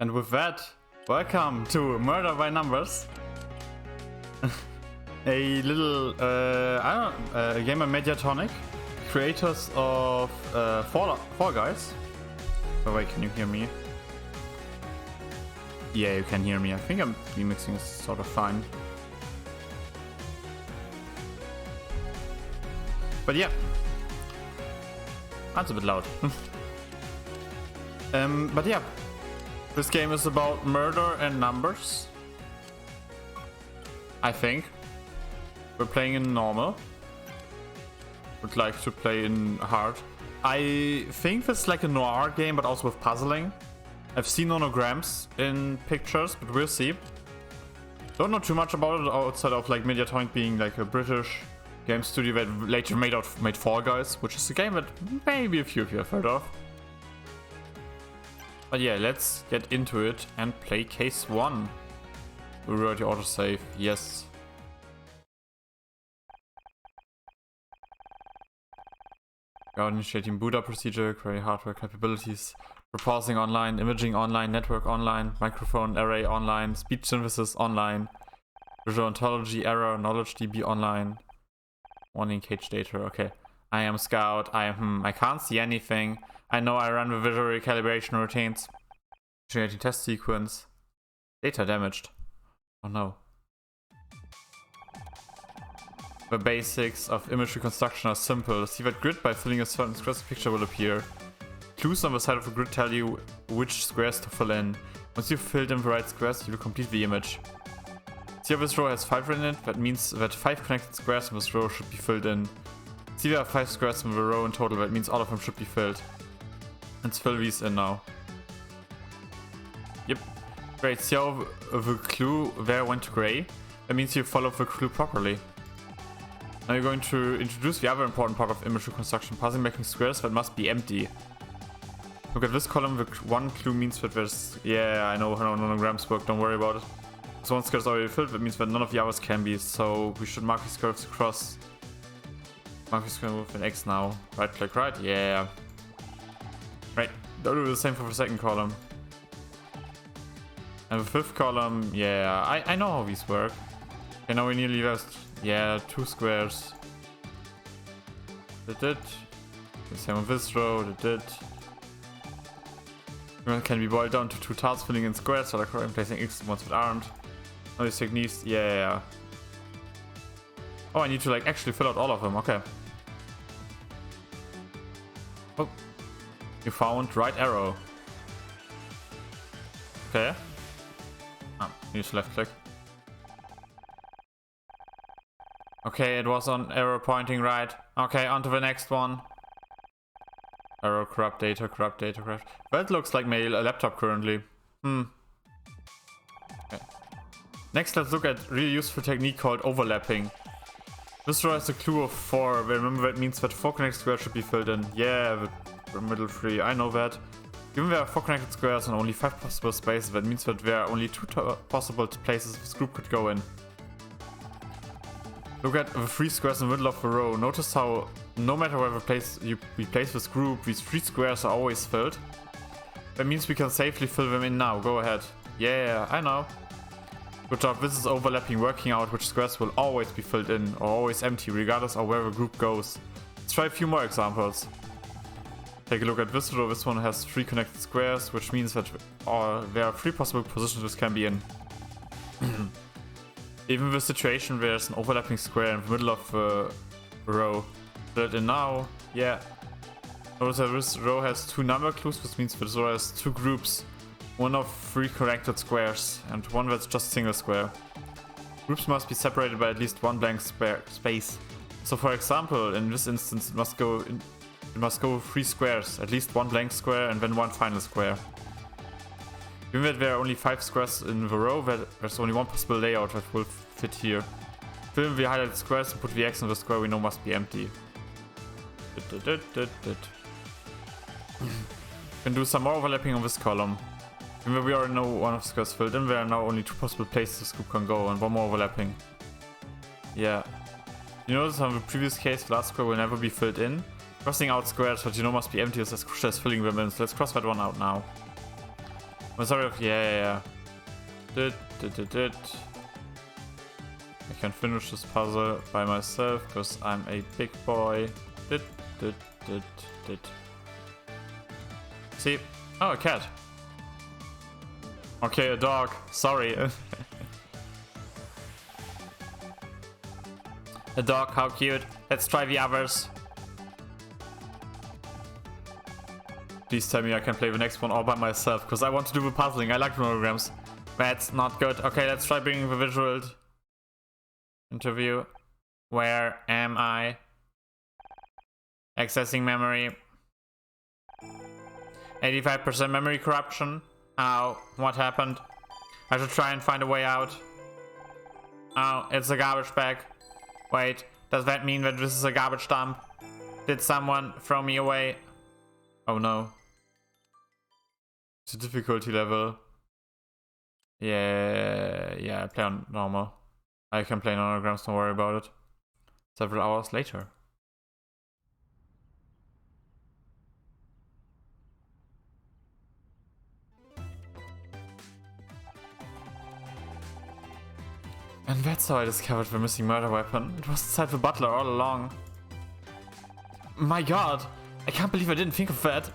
And with that, welcome to Murder by Numbers. A little, game of Mediatonic, creators of Fall Guys. Oh wait, can you hear me? Yeah, you can hear me. I think I'm remixing is sort of fine. But yeah, that's a bit loud. But yeah, this game is about murder and numbers. I think. We're playing in normal. Would like to play in hard. I think it's like a noir game, but also with puzzling. I've seen nonograms in pictures, but we'll see. Don't know too much about it outside of like Mediatonic being like a British game studio that later made Fall Guys, which is a game that maybe a few of you have heard of. But yeah, let's get into it and play case 1. We already autosave, yes. Initiating boot up procedure, query hardware capabilities, proposing online, imaging online, network online, microphone array online, speech synthesis online, visual ontology error, knowledge DB online, warning cage data. Okay, I am Scout. I can't see anything. I know I run the visual recalibration routines. Generating test sequence. Data damaged. Oh no. The basics of image reconstruction are simple. See that grid by filling a certain squares, a picture will appear. Clues on the side of the grid tell you which squares to fill in. Once you've filled in the right squares, you will complete the image. See how this row has 5 in it? That means that 5 connected squares in this row should be filled in. See there are 5 squares in the row in total, that means all of them should be filled. Let's fill these in now. Yep. Great, see how the clue there went to gray? That means you followed the clue properly. Now you're going to introduce the other important part of image reconstruction, puzzle making squares that must be empty. Look at this column, the one clue means that there's... Yeah, I know how nonograms work, don't worry about it. So one square is already filled, that means that none of the others can be, so we should mark these curves across. Mark the square with an X now. Right click right, yeah. Right, don't do the same for the second column. And the fifth column, yeah, I know how these work. Okay, now we nearly lost... Yeah, 2 squares. That did. The same on this row, that did. It can be boiled down to 2 tasks, filling in squares, so like placing X ones that aren't. All these techniques, yeah. Oh, I need to like actually fill out all of them, okay. Oh, you found right arrow. Okay. Ah, use left click. Okay, it was on arrow pointing right. Okay, on to the next one. Arrow corrupt data, corrupt data, corrupt. That looks like my laptop currently. Okay. Next, let's look at a really useful technique called overlapping. This row has a clue of 4. Remember, that means that 4 connected squares should be filled in. Yeah, the middle 3, I know that. Given there are 4 connected squares and only 5 possible spaces, that means that there are only 2 possible places this group could go in. Look at the 3 squares in the middle of the row. Notice how no matter where we place this group, these 3 squares are always filled. That means we can safely fill them in now. Go ahead. Yeah, I know. Good job. This is overlapping, working out which squares will always be filled in or always empty, regardless of where the group goes. Let's try a few more examples. Take a look at this row. This one has 3 connected squares, which means that there are 3 possible positions this can be in. Even the situation where there's an overlapping square in the middle of the row. Fill it in now. Yeah. Notice that this row has 2 number clues, which means this row has 2 groups. One of 3 connected squares and one that's just single square. Groups must be separated by at least 1 blank space. So for example, in this instance, it must go You must go 3 squares, at least 1 blank square and then 1 final square. Given that there are only 5 squares in the row, there's only one possible layout that will fit here. Fill in the highlighted squares and put the X in the square we know must be empty. Can do some more overlapping on this column. Given that we already know one of the squares filled in, there are now only 2 possible places the scoop can go and 1 more overlapping. Yeah. You notice on the previous case, the last square will never be filled in. Crossing out squares that you know must be empty is as crucial as filling them in, so let's cross that one out now. I'm sorry, yeah. I can finish this puzzle by myself because I'm a big boy. See? Oh, a cat. Okay, a dog. Sorry. A dog, how cute. Let's try the others. Please tell me I can play the next one all by myself, because I want to do the puzzling. I like monograms. That's not good. Okay, let's try bringing the visual interview. Where am I? Accessing memory. 85% memory corruption. Ow, what happened? I should try and find a way out. Oh, it's a garbage bag. Wait, does that mean that this is a garbage dump? Did someone throw me away? Oh no. It's a difficulty level. Yeah, I play on normal. I can play nanograms, don't worry about it. Several hours later. And that's how I discovered the missing murder weapon. It was inside the butler all along. My god, I can't believe I didn't think of that.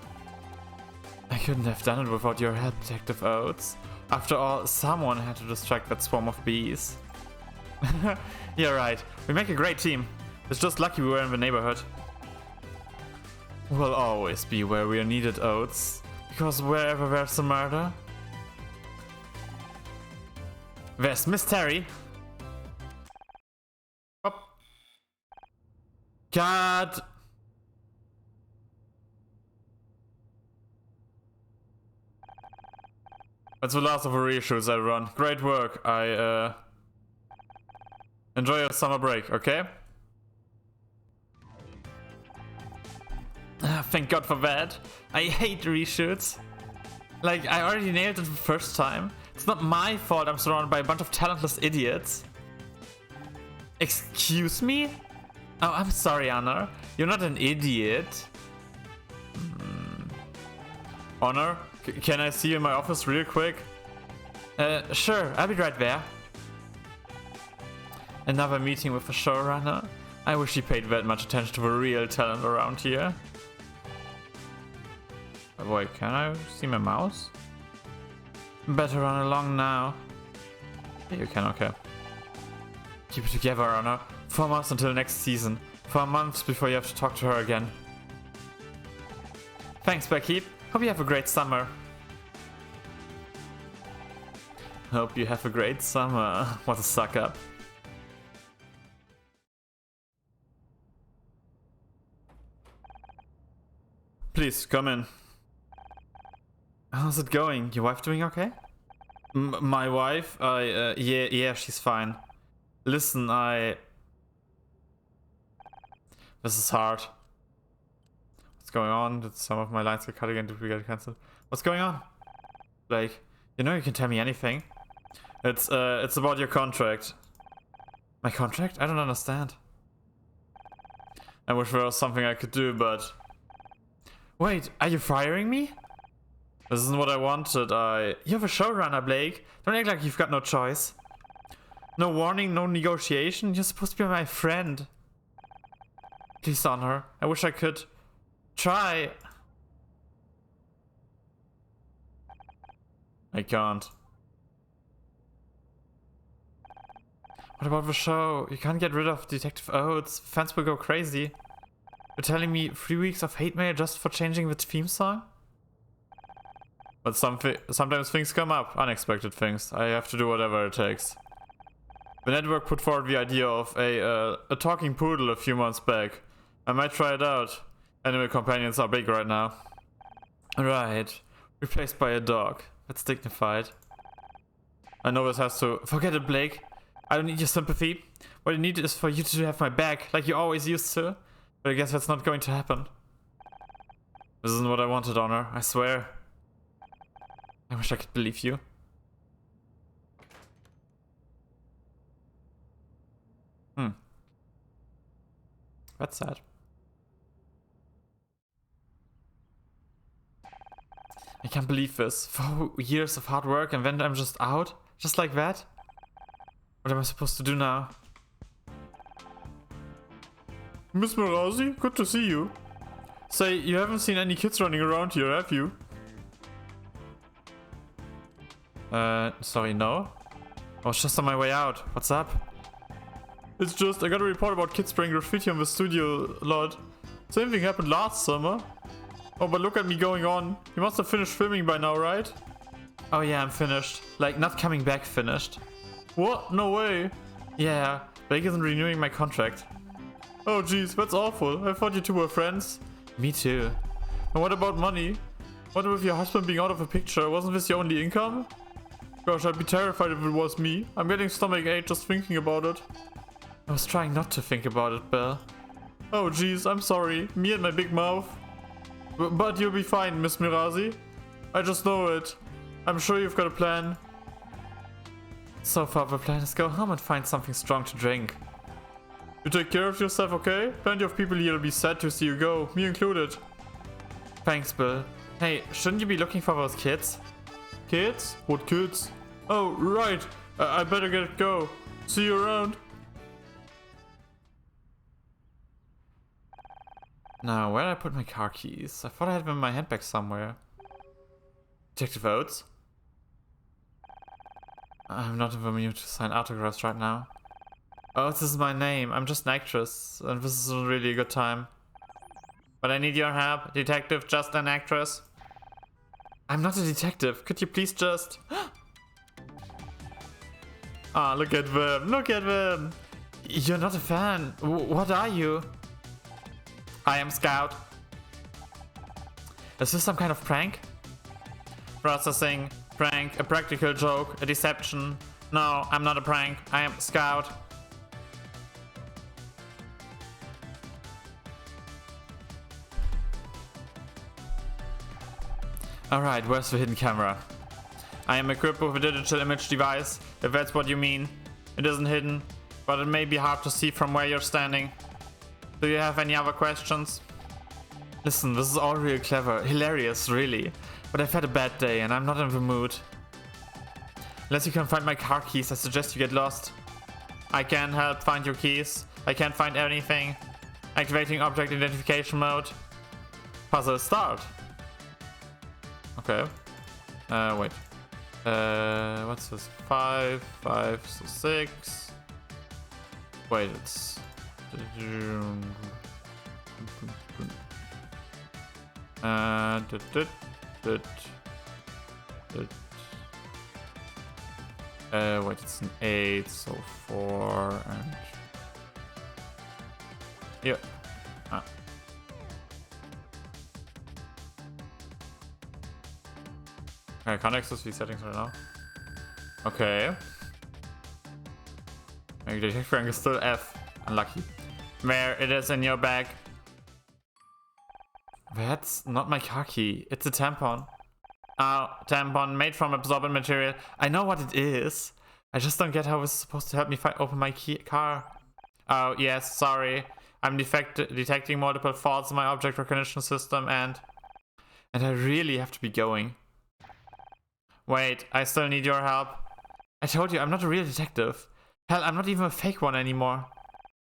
I couldn't have done it without your help, Detective Oates. After all, someone had to distract that swarm of bees. You're right, we make a great team. It's just lucky we were in the neighborhood. We'll always be where we are needed, Oates. Because wherever there's a murder, there's Miss Terry. Oh. God. That's the last of the reshoots, everyone. Great work. Enjoy your summer break, okay? Thank God for that. I hate reshoots. Like, I already nailed it the first time. It's not my fault I'm surrounded by a bunch of talentless idiots. Excuse me? Oh, I'm sorry, Honor. You're not an idiot. Honor? Can I see you in my office real quick? Sure, I'll be right there. Another meeting with the showrunner? I wish he paid that much attention to the real talent around here. Wait, can I see my mouse? Better run along now. Yeah, you can, okay. Keep it together, Honor. 4 months until next season. 4 months before you have to talk to her again. Thanks, Becky. Hope you have a great summer. Hope you have a great summer. What a suck up. Please, come in. How's it going? Your wife doing okay? My wife? Yeah, she's fine. Listen, This is hard. What's going on? Did some of my lines get cut again? Did we get cancelled? What's going on? Blake, you know you can tell me anything. It's about your contract. My contract? I don't understand. I wish there was something I could do, but... Wait, are you firing me? This isn't what I wanted. You're the showrunner, Blake. Don't act like you've got no choice. No warning, no negotiation. You're supposed to be my friend. Please, Honor. I wish I could try. I can't. What about the show? You can't get rid of Detective Oates. Fans will go crazy. You're telling me 3 weeks of hate mail just for changing the theme song? But sometimes things come up, unexpected things. I have to do whatever it takes. The network put forward the idea of a talking poodle a few months back. I might try it out. Animal companions are big right now. Right. Replaced by a dog. That's dignified. I know this has to... Forget it, Blake. I don't need your sympathy. What I need is for you to have my back, like you always used to. But I guess that's not going to happen. This isn't what I wanted, Honor. I swear. I wish I could believe you. That's sad. I can't believe this. 4 years of hard work and then I'm just out? Just like that? What am I supposed to do now? Miss Marazi, good to see you. Say, you haven't seen any kids running around here, have you? Sorry, no? I was just on my way out. What's up? It's just, I got a report about kids spraying graffiti on the studio lot. Same thing happened last summer. Oh, but look at me going on. You must have finished filming by now, right? Oh yeah, I'm finished. Like, not coming back finished. What? No way. Yeah, Blake isn't renewing my contract. Oh jeez, that's awful. I thought you two were friends. Me too. And what about money? What with your husband being out of the picture? Wasn't this your only income? Gosh, I'd be terrified if it was me. I'm getting stomachache just thinking about it. I was trying not to think about it, Bill. Oh jeez, I'm sorry. Me and my big mouth. But you'll be fine, Miss Mirazi. I just know it. I'm sure you've got a plan. So far the plan is go home and find something strong to drink. You take care of yourself, okay? Plenty of people here will be sad to see you go, me included. Thanks, Bill. Hey, shouldn't you be looking for those kids? Kids? What kids? Oh, right. I better get go. See you around. Now, where did I put my car keys? I thought I had them in my handbag somewhere. Detective Oates? I'm not in the mood to sign autographs right now. Oh, this is my name. I'm just an actress, and this isn't really a good time. But I need your help, detective, just an actress. I'm not a detective. Could you please just... Ah, look at them. Look at them. You're not a fan. What are you? I am Scout. Is this some kind of prank? Processing. Prank. A practical joke. A deception. No, I'm not a prank. I am Scout. Alright, where's the hidden camera? I am equipped with a digital image device, if that's what you mean. It isn't hidden, but it may be hard to see from where you're standing. Do you have any other questions? Listen, this is all real clever, hilarious, really. But I've had a bad day and I'm not in the mood. Unless you can find my car keys, I suggest you get lost. I can't help find your keys. I can't find anything. Activating object identification mode. Puzzle start. Okay. Wait. What's this? 5, 5, so 6. Wait, it's... wait, it's an 8, so 4 and... Yeah. Ah. I can't access these settings right now. Okay. My detective rank is still F. Unlucky. There, it is in your bag. That's not my car key. It's a tampon. Oh, tampon made from absorbent material. I know what it is. I just don't get how it's supposed to help me open my car. Oh, yes, sorry. I'm detecting multiple faults in my object recognition system and I really have to be going. Wait, I still need your help. I told you, I'm not a real detective. Hell, I'm not even a fake one anymore.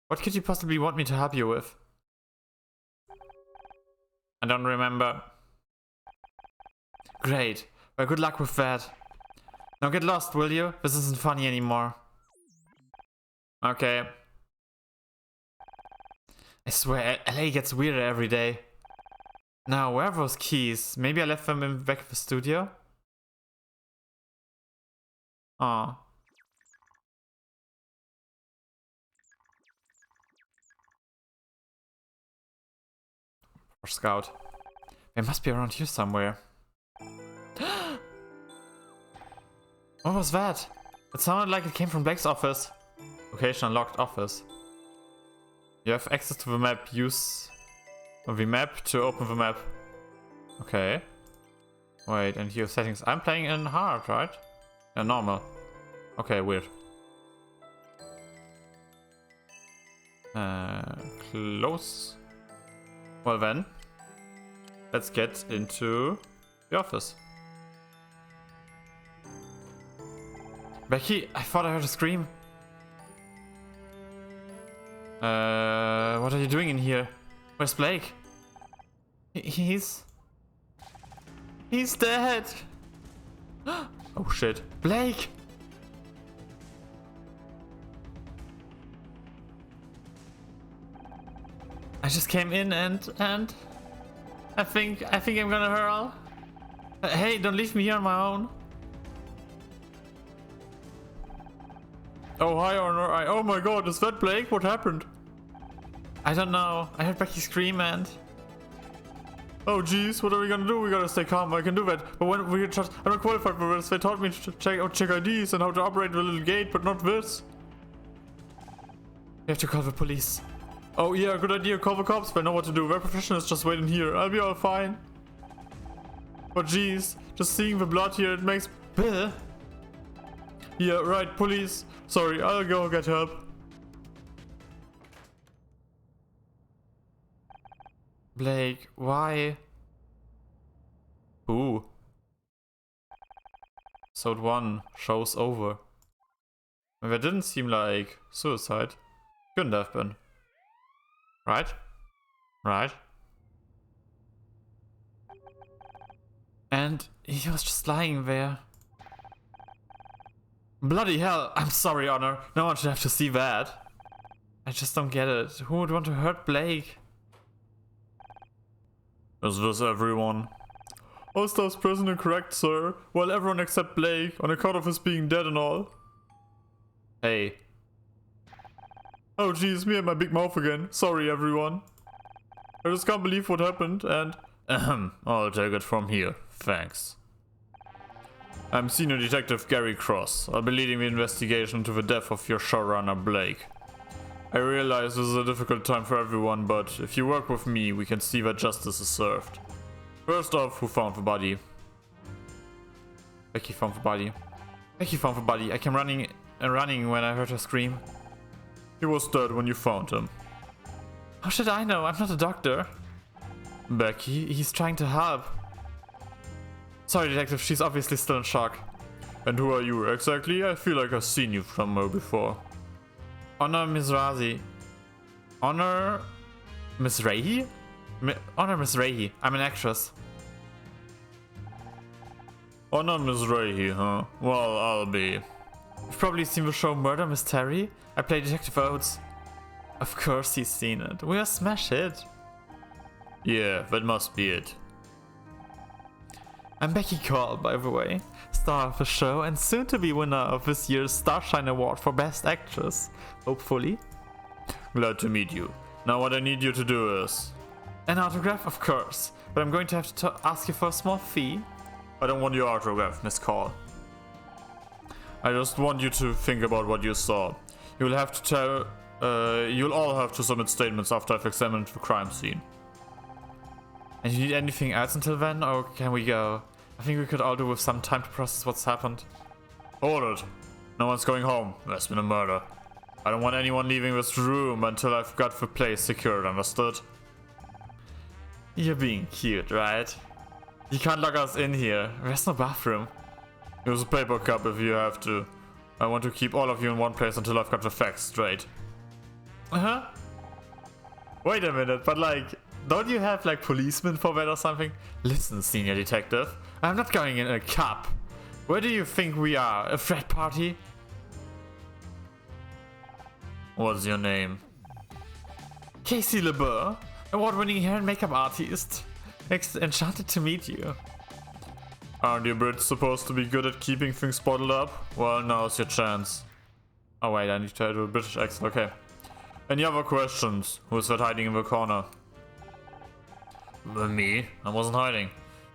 What could you possibly want me to help you with? I don't remember. Great. Well, good luck with that. Now get lost, will you? This isn't funny anymore. Okay. I swear, LA gets weirder every day. Now, where are those keys? Maybe I left them in the back of the studio? Aw. Or Scout. They must be around here somewhere. What was that? It sounded like it came from Blake's office. Location unlocked office. You have access to the map. Use the map to open the map. Okay. Wait, and here settings. I'm playing in hard, right? Yeah, normal. Okay, weird. Close. Well then, let's get into the office. Becky, I thought I heard a scream. What are you doing in here? Where's Blake? He's dead. Oh shit. Blake! I just came in and I think I'm gonna hurl. Hey, don't leave me here on my own. Oh, hi, Honor. Oh my god, is that Blake? What happened? I don't know. I heard Becky scream and... Oh jeez, what are we gonna do? We gotta stay calm. I can do that. But when we just... I'm not qualified for this. They taught me to check IDs and how to operate the little gate, but not this. We have to call the police. Oh yeah, good idea. Call the cops. They know what to do. Their professionals just waiting here. I'll be all fine. But jeez, just seeing the blood here, it makes... Bleh. Yeah, right, police. Sorry, I'll go get help. Blake, why? Ooh. Episode 1, show's over. And that didn't seem like suicide. Couldn't have been. Right? Right? And he was just lying there. Bloody hell, I'm sorry, Honor. No one should have to see that. I just don't get it. Who would want to hurt Blake? Is this everyone? All staff's present and correct, sir. Well, everyone except Blake, on account of his being dead and all. Hey. Oh jeez, me and my big mouth again. Sorry, everyone. I just can't believe what happened, and... I'll take it from here. Thanks. I'm Senior Detective Gary Cross. I'll be leading the investigation into the death of your showrunner, Blake. I realize this is a difficult time for everyone, but if you work with me, we can see that justice is served. First off, who found the body? Becky found the body. Becky found the body. I came running when I heard her scream. He was dead when you found him. How should I know? I'm not a doctor. Becky, he's trying to help. Sorry, Detective, she's obviously still in shock. And who are you exactly? I feel like I've seen you somewhere before. Honor Mizrahi. Honor Mizrahi? Honor Mizrahi. I'm an actress. Honor Mizrahi, huh? Well, I'll be. You've probably seen the show Murder Mystery. I play Detective Oates. Of course he's seen it. We're a smash hit. Yeah, that must be it. I'm Becky Call, by the way, star of the show and soon to be winner of this year's Starshine Award for Best Actress, hopefully. Glad to meet you. Now what I need you to do is... An autograph, of course, but I'm going to have to ask you for a small fee. I don't want your autograph, Miss Call. I just want you to think about what you saw. You'll have to tell... you'll all have to submit statements after I've examined the crime scene. And you need anything else until then, or can we go? I think we could all do with some time to process what's happened. Hold it. No one's going home. There's been a murder. I don't want anyone leaving this room until I've got the place secured, understood? You're being cute, right? You can't lock us in here. There's no bathroom. Use a paper cup if you have to. I want to keep all of you in one place until I've got the facts straight. Uh-huh. Wait a minute, but like... Don't you have like policemen for that or something? Listen, Senior Detective, I'm not going in a cup. Where do you think we are? A frat party? What's your name? Casey LeBeau, award-winning hair and makeup artist. Enchanted to meet you. Aren't you Brits supposed to be good at keeping things bottled up? Well, now's your chance. Oh wait, I need to do a British accent, okay. Any other questions? Who's that hiding in the corner? Me? I wasn't hiding.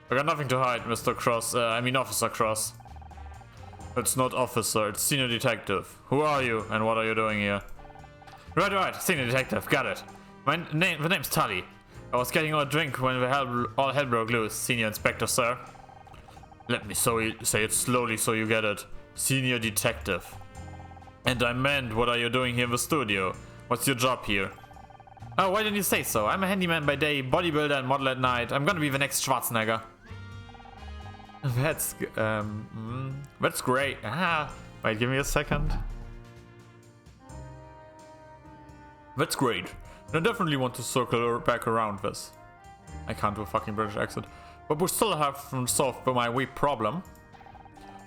I got nothing to hide, Mr. Cross. Officer Cross. It's not officer, it's senior detective. Who are you and what are you doing here? Right, senior detective, got it. The name's Tully. I was getting a drink when all hell broke loose, senior inspector, sir. Let me say it slowly so you get it. Senior detective. And I meant, what are you doing here in the studio? What's your job here? Oh, why didn't you say so? I'm a handyman by day, bodybuilder and model at night. I'm gonna be the next Schwarzenegger. That's great. Wait, give me a second. That's great. I definitely want to circle back around this. I can't do a fucking British accent. But we still haven't solved my wee problem.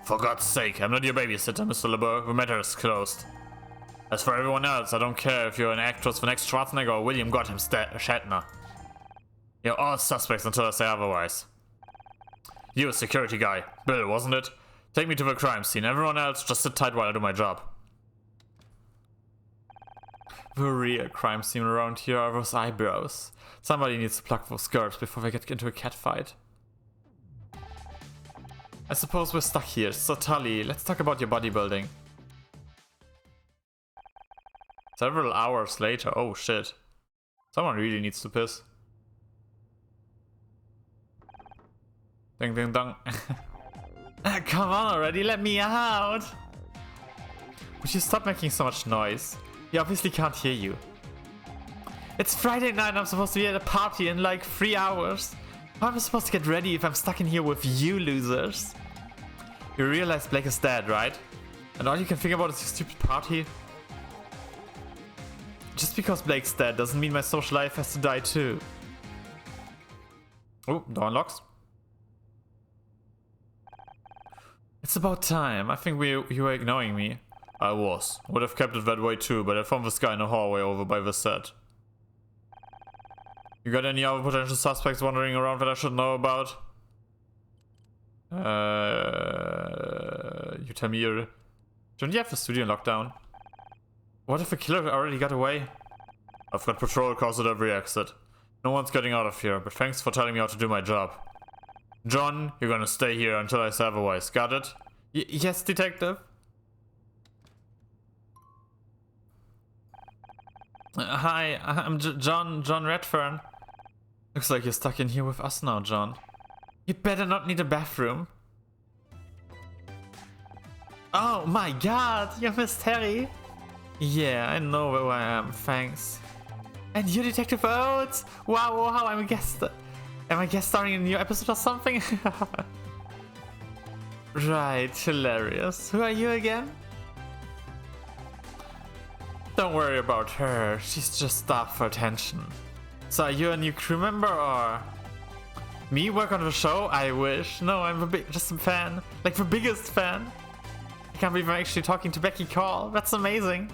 For God's sake, I'm not your babysitter, Mr. LeBeau. The matter is closed. As for everyone else, I don't care if you're an actress for next Schwarzenegger or William Gotham Shatner. You're all suspects until I say otherwise. You a security guy. Bill, wasn't it? Take me to the crime scene. Everyone else, just sit tight while I do my job. The real crime scene around here are those eyebrows. Somebody needs to pluck those skirts before they get into a catfight. I suppose we're stuck here, so Tully, let's talk about your bodybuilding. Several hours later, oh shit. Someone really needs to piss. Ding ding dong. Come on already, let me out! Would you stop making so much noise? He obviously can't hear you. It's Friday night and I'm supposed to be at a party in like 3 hours. How am I supposed to get ready if I'm stuck in here with you losers? You realize Blake is dead, right? And all you can think about is your stupid party? Just because Blake's dead doesn't mean my social life has to die too. Oh, door unlocks. It's about time. I think you were ignoring me. I was. Would have kept it that way too, but I found this guy in the hallway over by the set. You got any other potential suspects wandering around that I should know about? You tell me you're... Don't you have the studio in lockdown? What if the killer already got away? I've got patrol cars at every exit. No one's getting out of here, but thanks for telling me how to do my job. John, you're gonna stay here until I say otherwise. Got it? Yes, detective. Hi, I'm John Redfern. Looks like you're stuck in here with us now, John. You'd better not need a bathroom. Oh my god, you're Miss Terry. Yeah, I know where I am, thanks. And you're Detective Oates? Wow, I'm a guest. Am I guest starring in a new episode or something? Right, hilarious. Who are you again? Don't worry about her, she's just staff for attention. So are you a new crew member or... Me work on the show? I wish. No, I'm just a fan. Like the biggest fan. I can't believe I'm actually talking to Becky Call. That's amazing.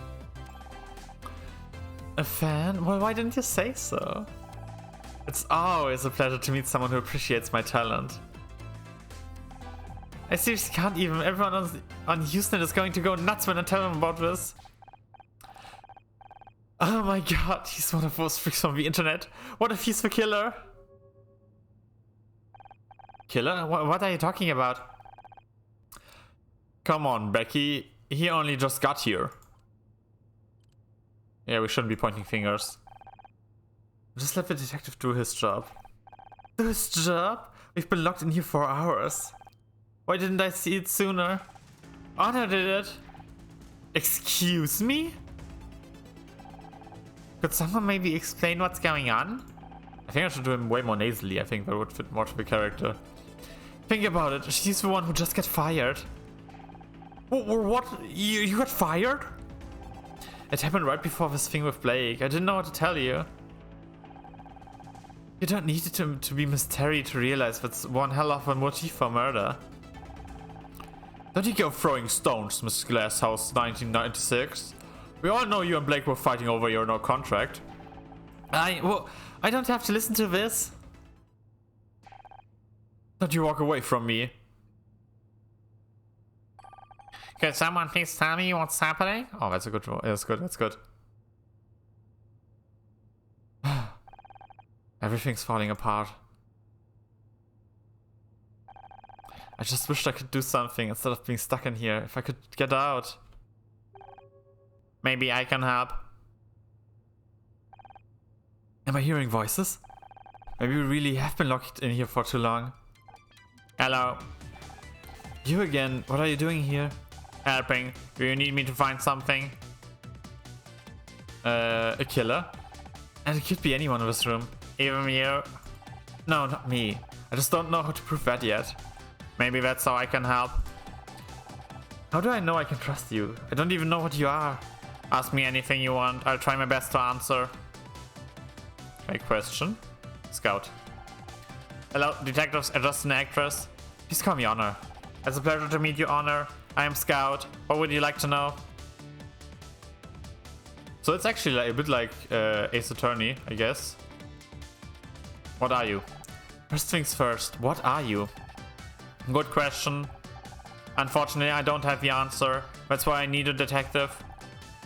A fan? Well, why didn't you say so? It's always a pleasure to meet someone who appreciates my talent. I seriously can't even. Everyone on Houston is going to go nuts when I tell them about this. Oh my god, he's one of those freaks from the internet. What if he's the killer? Killer? What are you talking about? Come on, Becky. He only just got here. Yeah, we shouldn't be pointing fingers. Just let the detective do his job. Do his job? We've been locked in here for hours. Why didn't I see it sooner? Anna did it. Excuse me? Could someone maybe explain what's going on? I think I should do him way more nasally. I think that would fit more to the character. Think about it. She's the one who just got fired. What? You got fired? It happened right before this thing with Blake. I didn't know what to tell you. You don't need it to be Miss Terry to realize that's one hell of a motif for murder. Don't you go throwing stones, Miss Glasshouse 1996. We all know you and Blake were fighting over your no contract. I don't have to listen to this. Don't you walk away from me. Can someone please tell me what's happening? Oh, that's a good one. That's good, that's good. Everything's falling apart. I just wished I could do something instead of being stuck in here. If I could get out. Maybe I can help. Am I hearing voices? Maybe we really have been locked in here for too long. Hello. You again. What are you doing here? Helping. Do you need me to find something? A killer? And it could be anyone in this room. Even you? No, not me. I just don't know how to prove that yet. Maybe that's how I can help. How do I know I can trust you? I don't even know what you are. Ask me anything you want. I'll try my best to answer. Great question. Scout. Hello, detectives, just an actress. Please call me Honor. It's a pleasure to meet you, Honor. I am Scout. What would you like to know? So it's actually like a bit like Ace Attorney, I guess. What are you? First things first, what are you? Good question. Unfortunately, I don't have the answer. That's why I need a detective.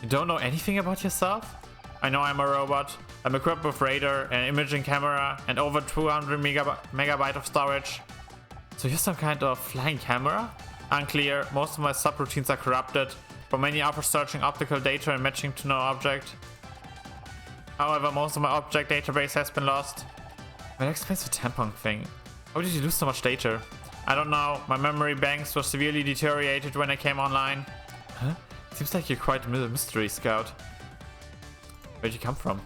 You don't know anything about yourself? I know I'm a robot. I'm equipped with radar, an imaging camera, and over 200 megabyte of storage. So you're some kind of flying camera? Unclear. Most of my subroutines are corrupted, but many offer searching optical data and matching to no object. However, most of my object database has been lost. That explains the tampon thing. How did you lose so much data? I don't know. My memory banks were severely deteriorated when I came online. Huh? Seems like you're quite a mystery scout. Where'd you come from?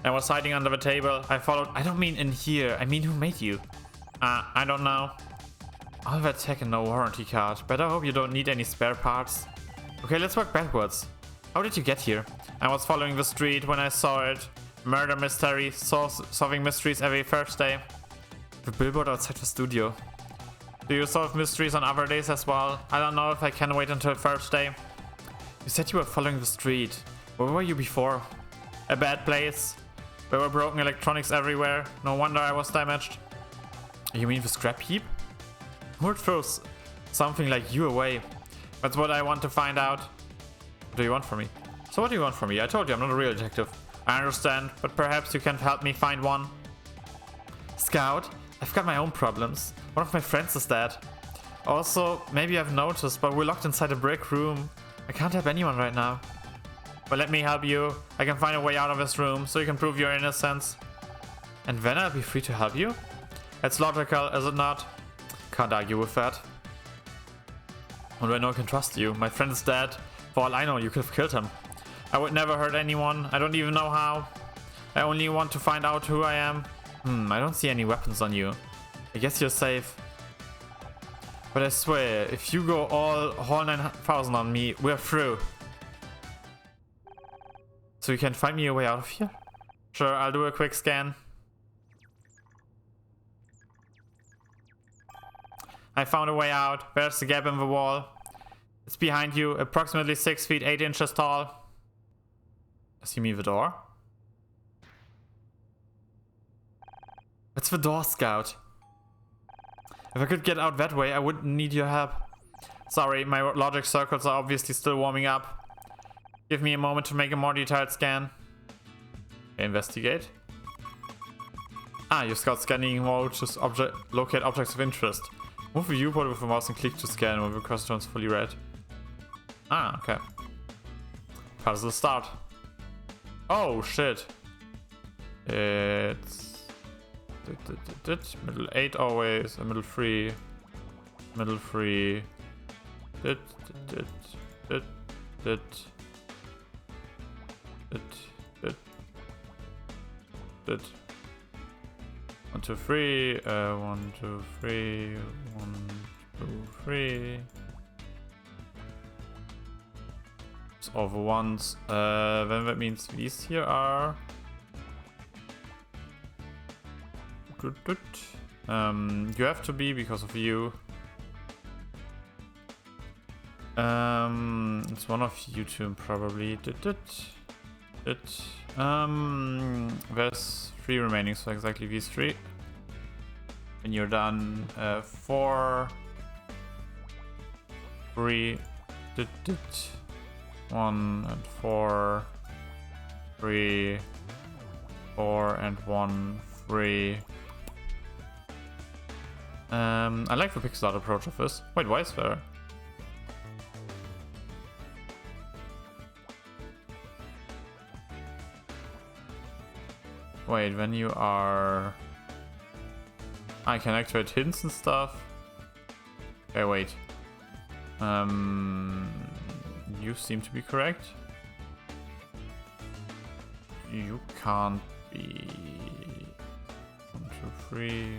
I was hiding under the table. I followed. I don't mean in here. I mean who made you? I don't know. All that tech and no warranty card. Better hope you don't need any spare parts. Okay, let's work backwards. How did you get here? I was following the street when I saw it. Murder mystery, solving mysteries every Thursday. The billboard outside the studio. Do you solve mysteries on other days as well? I don't know if I can wait until Thursday. You said you were following the street. Where were you before? A bad place. There were broken electronics everywhere. No wonder I was damaged. You mean the scrap heap? Who would throw something like you away? That's what I want to find out. What do you want from me? So what do you want from me? I told you I'm not a real detective. I understand, but perhaps you can help me find one. Scout, I've got my own problems. One of my friends is dead. Also, maybe I've noticed, but we're locked inside a brick room. I can't help anyone right now. But let me help you. I can find a way out of this room, so you can prove your innocence. And then I'll be free to help you? It's logical, is it not? Can't argue with that. How do I know I can trust you? My friend is dead. For all I know, you could have killed him. I would never hurt anyone. I don't even know how. I only want to find out who I am. I don't see any weapons on you. I guess you're safe. But I swear, if you go all 9,000 on me, we're through. So you can find me a way out of here? Sure, I'll do a quick scan. I found a way out. There's the gap in the wall. It's behind you, approximately 6 feet 8 inches tall. Does he mean the door? It's the door, Scout. If I could get out that way, I wouldn't need your help. Sorry, my logic circuits are obviously still warming up. Give me a moment to make a more detailed scan. Okay, investigate. Your Scout scanning mode to locate objects of interest. Move the viewport with the mouse and click to scan when the cursor turns fully red. Okay. Puzzle start. Oh shit. It's middle 8 always, a middle 3, middle 3, 1, 2, 3, 1, 2, 3, 1, 2, 3. It's all the ones. Then that means these here are. You have to be because of you. It's one of you two probably. There's 3 remaining, so exactly these 3. When you're done, 4, 3, 1 and 4, 3, 4 and 1, 3. I like the pixel art approach of this. Wait, why is there? Wait, when you are... I can activate hints and stuff. Okay, wait. You seem to be correct. You can't be... 1, 2, 3...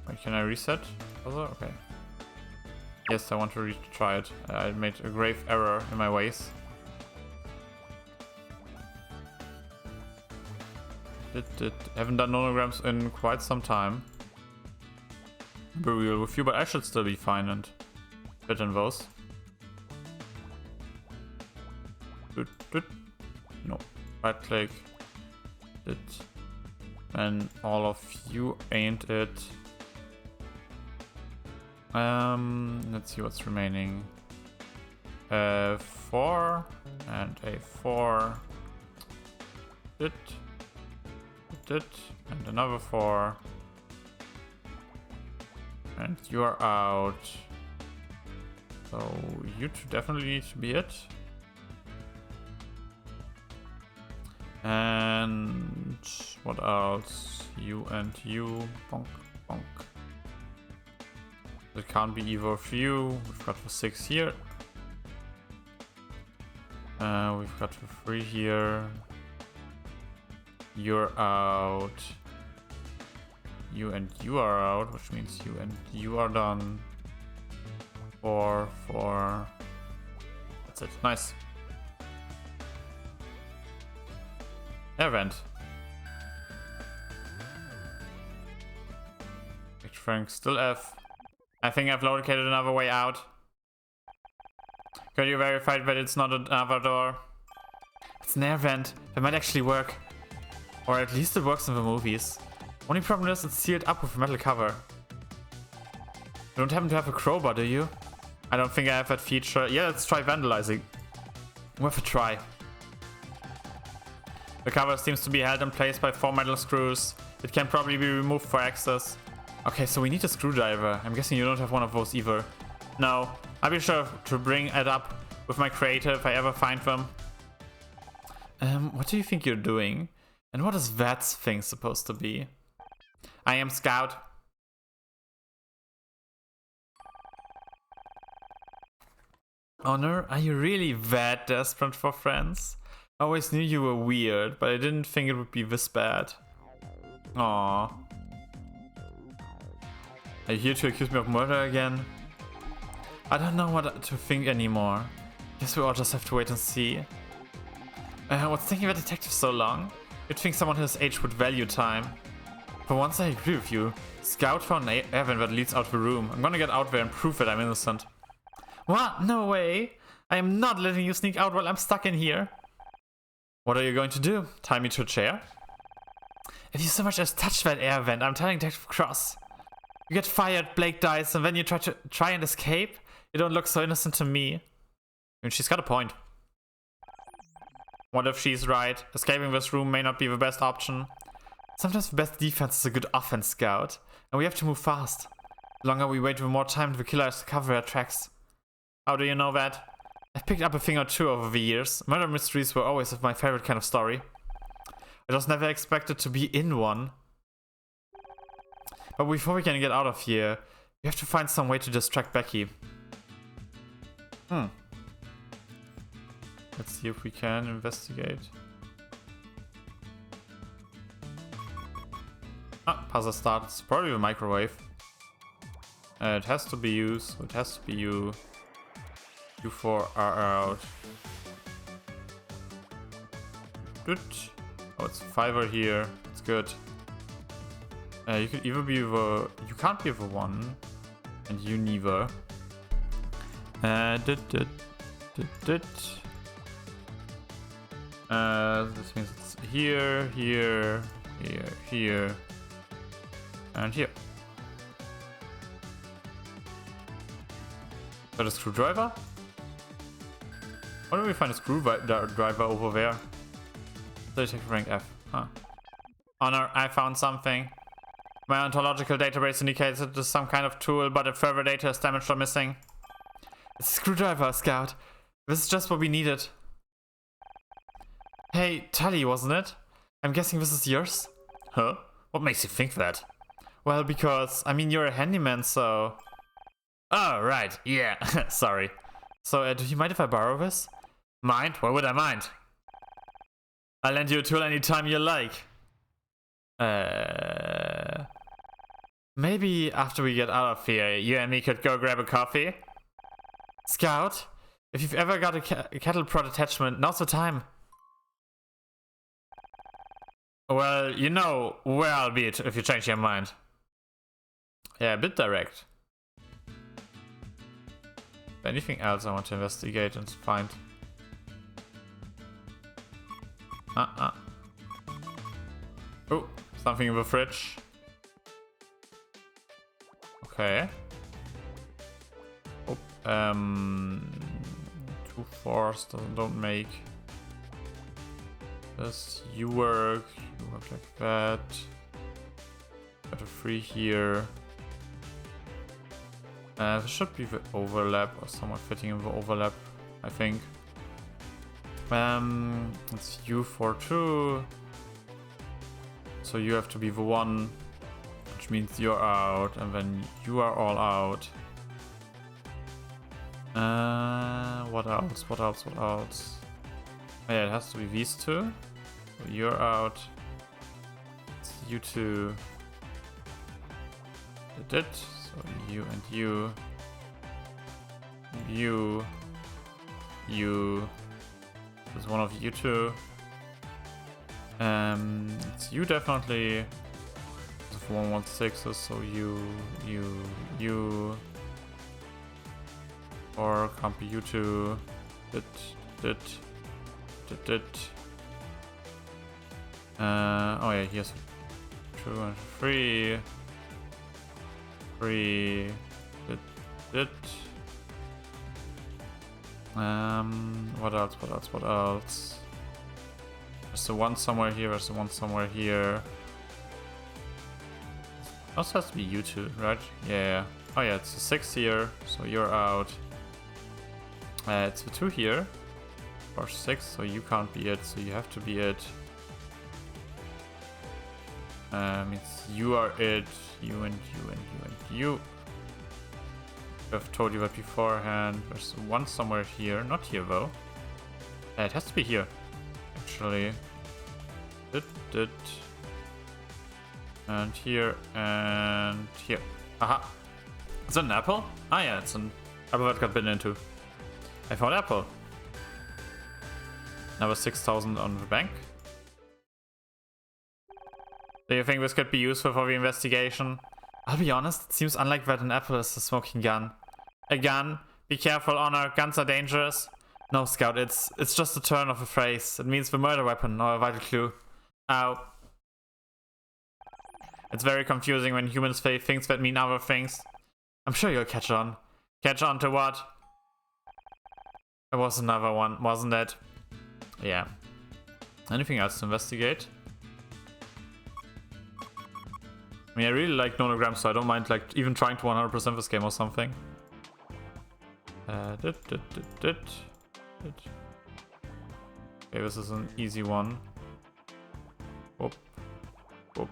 Wait, can I reset? Okay. Yes, I want to retry it. I made a grave error in my ways. Haven't done nanograms in quite some time. Be real with you, but I should still be fine and fit in those. No. Right click. And all of you ain't it. Let's see what's remaining. 4 and a 4. And another 4. And you are out. So you two definitely need to be it. And what else? You and you. Bonk, bonk. It can't be either of you. We've got the 6 here. We've got the 3 here. You're out. You and you are out, which means you and you are done. 4, 4. That's it. Nice. Event. Frank still F. I think I've located another way out. Can you verify that it's not another door? It's an air vent. That might actually work. Or at least it works in the movies. Only problem is it's sealed up with a metal cover. You don't happen to have a crowbar, do you? I don't think I have that feature. Yeah, let's try vandalizing. Worth a try. The cover seems to be held in place by 4 metal screws. It can probably be removed for access. Okay, so we need a screwdriver. I'm guessing you don't have one of those either. No, I'll be sure to bring it up with my creator if I ever find them. What do you think you're doing? And what is that thing supposed to be? I am Scout. Honor, are you really that desperate for friends? I always knew you were weird, but I didn't think it would be this bad. Aww. Are you here to accuse me of murder again? I don't know what to think anymore. Guess we all just have to wait and see. What's taking the detective so long? You'd think someone his age would value time. For once I agree with you. Scout found an air vent that leads out of the room. I'm gonna get out there and prove that I'm innocent. What? No way! I am not letting you sneak out while I'm stuck in here. What are you going to do? Tie me to a chair? If you so much as touch that air vent, I'm telling Detective Cross. You get fired, Blake dies, and then you try and escape? You don't look so innocent to me. I mean, she's got a point. What if she's right? Escaping this room may not be the best option. Sometimes the best defense is a good offense, Scout. And we have to move fast. The longer we wait, the more time the killer has to cover our tracks. How do you know that? I've picked up a thing or two over the years. Murder mysteries were always my favorite kind of story. I just never expected to be in one. But before we can get out of here, we have to find some way to distract Becky. Let's see if we can investigate. Ah, puzzle start. It's probably a microwave. It has to be you, so it has to be you. You 4 are out. Good. Oh, it's 5 are here. It's good. You could either be the... You can't be the 1. And you neither. This means it's here, here, here, here, and here. Is that a screwdriver? Why don't we find a screwdriver over there? Detective rank F. Huh. Honor, I found something. My ontological database indicates it is some kind of tool, but if further data is damaged or missing. It's a screwdriver, Scout. This is just what we needed. Hey, Tully, wasn't it? I'm guessing this is yours? Huh? What makes you think that? Well, because, I mean, you're a handyman, so... Oh, right, yeah, sorry. So, do you mind if I borrow this? Mind? Why would I mind? I'll lend you a tool anytime you like. Maybe after we get out of here, you and me could go grab a coffee? Scout, if you've ever got a cattle prod attachment, now's the time. Well, you know where I'll be if you change your mind. Yeah, a bit direct. Anything else I want to investigate and find? Oh, something in the fridge. Okay. Oh, 2 4s don't make. This, you work like that. Got a 3 here. There should be the overlap or somewhat fitting in the overlap, I think. It's you for 2. So you have to be the 1, which means you're out, and then you are all out. What else? What else? What else? Oh, yeah, it has to be these 2. So you're out. It's you 2. Did it. So you and you. You. There's one of you 2. It's you definitely. It's 116, so you. Or can't be you 2. Did. Oh yeah, here's 2 and 3. 3. Did. What else? What else? What else? There's the 1 somewhere here. There's the 1 somewhere here. Also has to be you 2, right? Yeah. Oh yeah, it's the 6 here, so you're out. It's the 2 here. Or 6, so you can't be it, so you have to be it. It's you are it. You and you and you and you. I've told you that beforehand. There's 1 somewhere here. Not here though. It has to be here. Actually. Did. And here and here. Aha. Is that an apple? Ah yeah, it's an apple that got bitten into. I found apple. Now 6,000 on the bank. Do you think this could be useful for the investigation? I'll be honest, it seems unlike that an apple is a smoking gun. A gun? Be careful, Honor, guns are dangerous. No, Scout, it's just a turn of a phrase. It means the murder weapon or a vital clue. Ow. It's very confusing when humans say things that mean other things. I'm sure you'll catch on. Catch on to what? There was another one, wasn't it? Yeah. Anything else to investigate? I mean, I really like nonograms, so I don't mind like even trying to 100% this game or something. Okay, this is an easy one. Whoop. Whoop.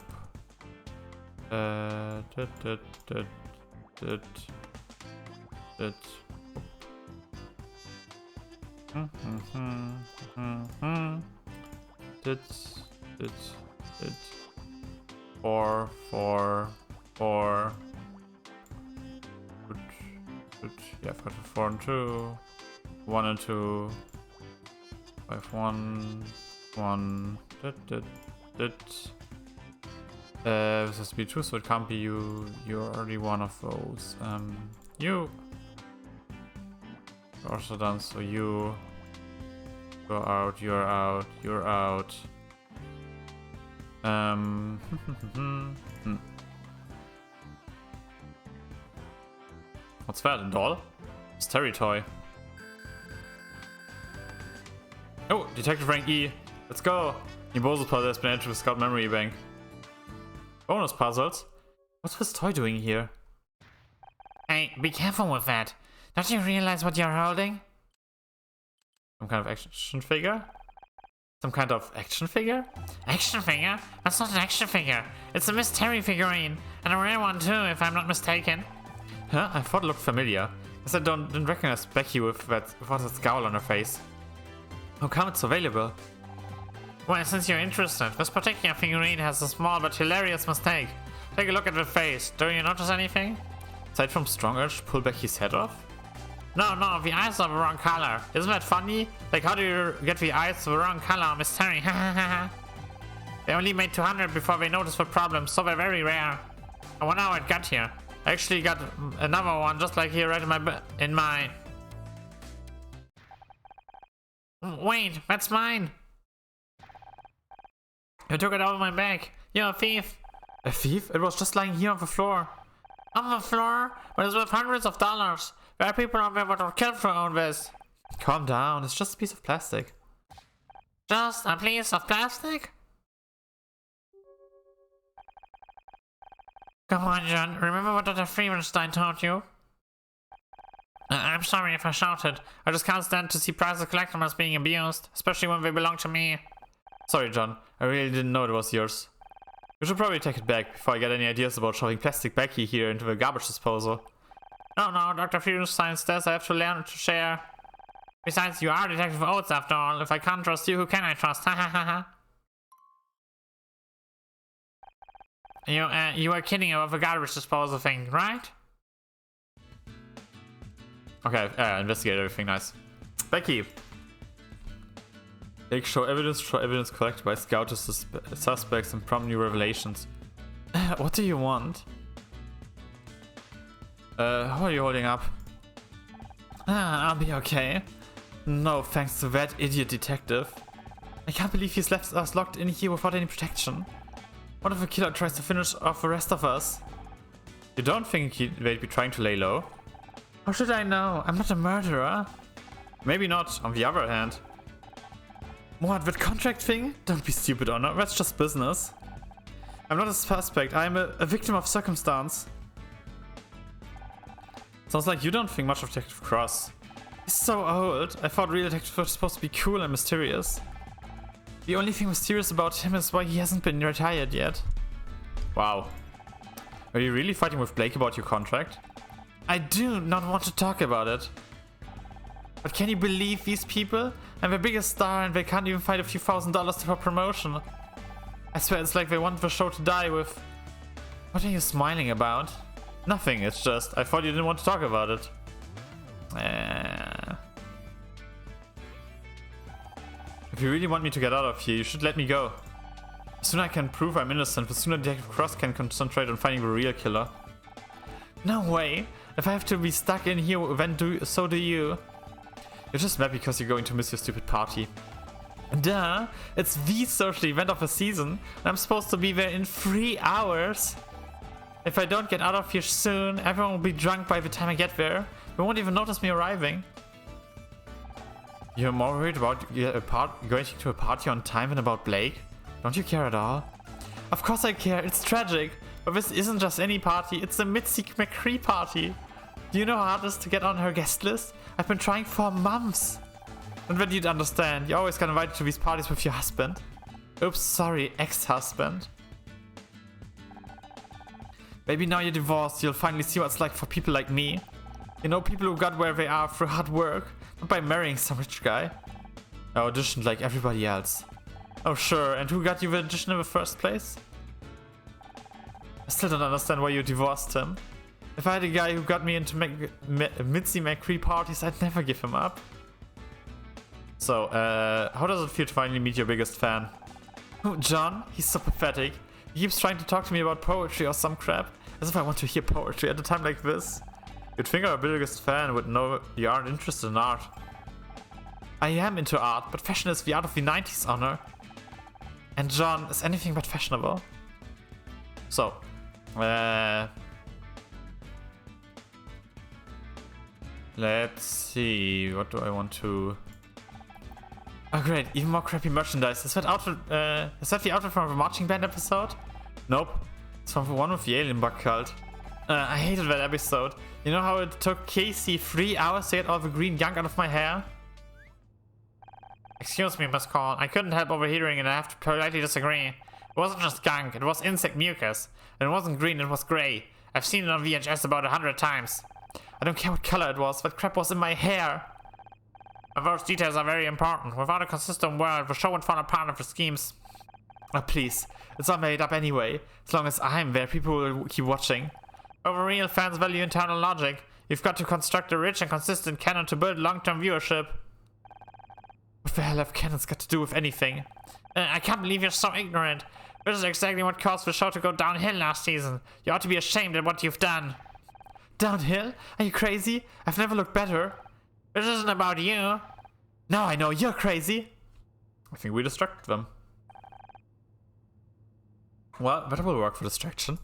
Four. Yeah, I've got 4 and 2. 1 and 2. 5, 1. 1. This has to be 2, so it can't be you. You're already one of those. You. You're also done, so you. Go out, you're out, you're out. What's that, a doll? It's Terry toy. Oh, Detective rank E. Let's go. Niboso's puzzle has been added to the Scout memory bank. Bonus puzzles? What's this toy doing here? Hey, be careful with that. Don't you realize what you're holding? Some kind of action figure? Some kind of action figure? Action figure? That's not an action figure. It's a Miss Terry figurine. And a rare one too, if I'm not mistaken. Huh? I thought it looked familiar. Guess I didn't recognize Becky with that scowl on her face. How come it's available? Well, since you're interested, this particular figurine has a small but hilarious mistake. Take a look at the face. Do you notice anything? Aside from strong urge to pull Becky's head off? No, the eyes are the wrong color. Isn't that funny? Like, how do you get the eyes the wrong color, Miss Terry? They only made 200 before they noticed the problem, so they're very rare. I wonder how it got here. I actually got another one just like here right in my... Wait, that's mine. You took it out of my bag. You're a thief. A thief? It was just lying here on the floor. On the floor? But it's worth hundreds of dollars. There are people out there that are killed for own this. Calm down, it's just a piece of plastic. Just a piece of plastic? Come on, John. Remember what Dr. Friedenstein taught you? I'm sorry if I shouted. I just can't stand to see priceless collectibles being abused, especially when they belong to me. Sorry, John. I really didn't know it was yours. You should probably take it back before I get any ideas about shoving plastic Becky here into the garbage disposal. No, Dr. Friedenstein says I have to learn to share. Besides, you are Detective Oates after all. If I can't trust you, who can I trust? Ha ha ha ha. You were kidding about the garbage disposal thing, right? Okay, investigate everything, nice. Becky! Take show evidence collected by Scout to suspects and prompt new revelations. What do you want? How are you holding up? I'll be okay. No, thanks to that idiot detective. I can't believe he's left us locked in here without any protection. What if the killer tries to finish off the rest of us? You don't think they'd be trying to lay low? How should I know? I'm not a murderer. Maybe not, on the other hand. What, that contract thing? Don't be stupid, Honor. That's just business. I'm not a suspect. I'm a victim of circumstance. Sounds like you don't think much of Detective Cross. He's so old. I thought real detectives were supposed to be cool and mysterious. The only thing mysterious about him is why he hasn't been retired yet. Wow. Are you really fighting with Blake about your contract? I do not want to talk about it. But can you believe these people? I'm the biggest star and they can't even find a few $1,000s for promotion. I swear it's like they want the show to die with... What are you smiling about? Nothing, it's just, I thought you didn't want to talk about it. If you really want me to get out of here, you should let me go. The sooner I can prove I'm innocent, the sooner Detective Cross can concentrate on finding the real killer. No way! If I have to be stuck in here, then so do you. You're just mad because you're going to miss your stupid party. Duh! It's the social event of the season, and I'm supposed to be there in 3 hours. If I don't get out of here soon, everyone will be drunk by the time I get there. They won't even notice me arriving. You're more worried about going to a party on time than about Blake? Don't you care at all? Of course I care, it's tragic. But this isn't just any party, it's the Mitzi McCree party. Do you know how hard it is to get on her guest list? I've been trying for months. And then you'd understand, you always get invited to these parties with your husband. Oops, sorry, ex-husband. Maybe now you're divorced, you'll finally see what it's like for people like me. You know, people who got where they are through hard work, not by marrying some rich guy. I auditioned like everybody else. Oh sure, and who got you the audition in the first place? I still don't understand why you divorced him. If I had a guy who got me into Mitzi McCree parties, I'd never give him up. So, how does it feel to finally meet your biggest fan? Oh, John, he's so pathetic. He keeps trying to talk to me about poetry or some crap. As if I want to hear poetry at a time like this. You'd think our biggest fan would know you aren't interested in art. I am into art, but fashion is the art of the 90s, Honor. And John is anything but fashionable. So, let's see, what do I want to... Oh great, even more crappy merchandise. Is that the outfit from a marching band episode? Nope. It's from the one with the alien bug cult. I hated that episode. You know how it took Casey 3 hours to get all the green gunk out of my hair? Excuse me, Miss Call. I couldn't help overhearing and I have to politely disagree. It wasn't just gunk, it was insect mucus. And it wasn't green, it was grey. I've seen it on VHS about 100 times. I don't care what color it was, that crap was in my hair. And those details are very important. Without a consistent world, the show would fall apart of the schemes. Oh please, it's all made up anyway. As long as I'm there, people will keep watching. Over real fans value internal logic. You've got to construct a rich and consistent canon to build long-term viewership. What the hell have canons got to do with anything? I can't believe you're so ignorant. This is exactly what caused the show to go downhill last season. You ought to be ashamed at what you've done. Downhill? Are you crazy? I've never looked better. This isn't about you. Now I know you're crazy. I think we distracted them. Well, that will work for distraction.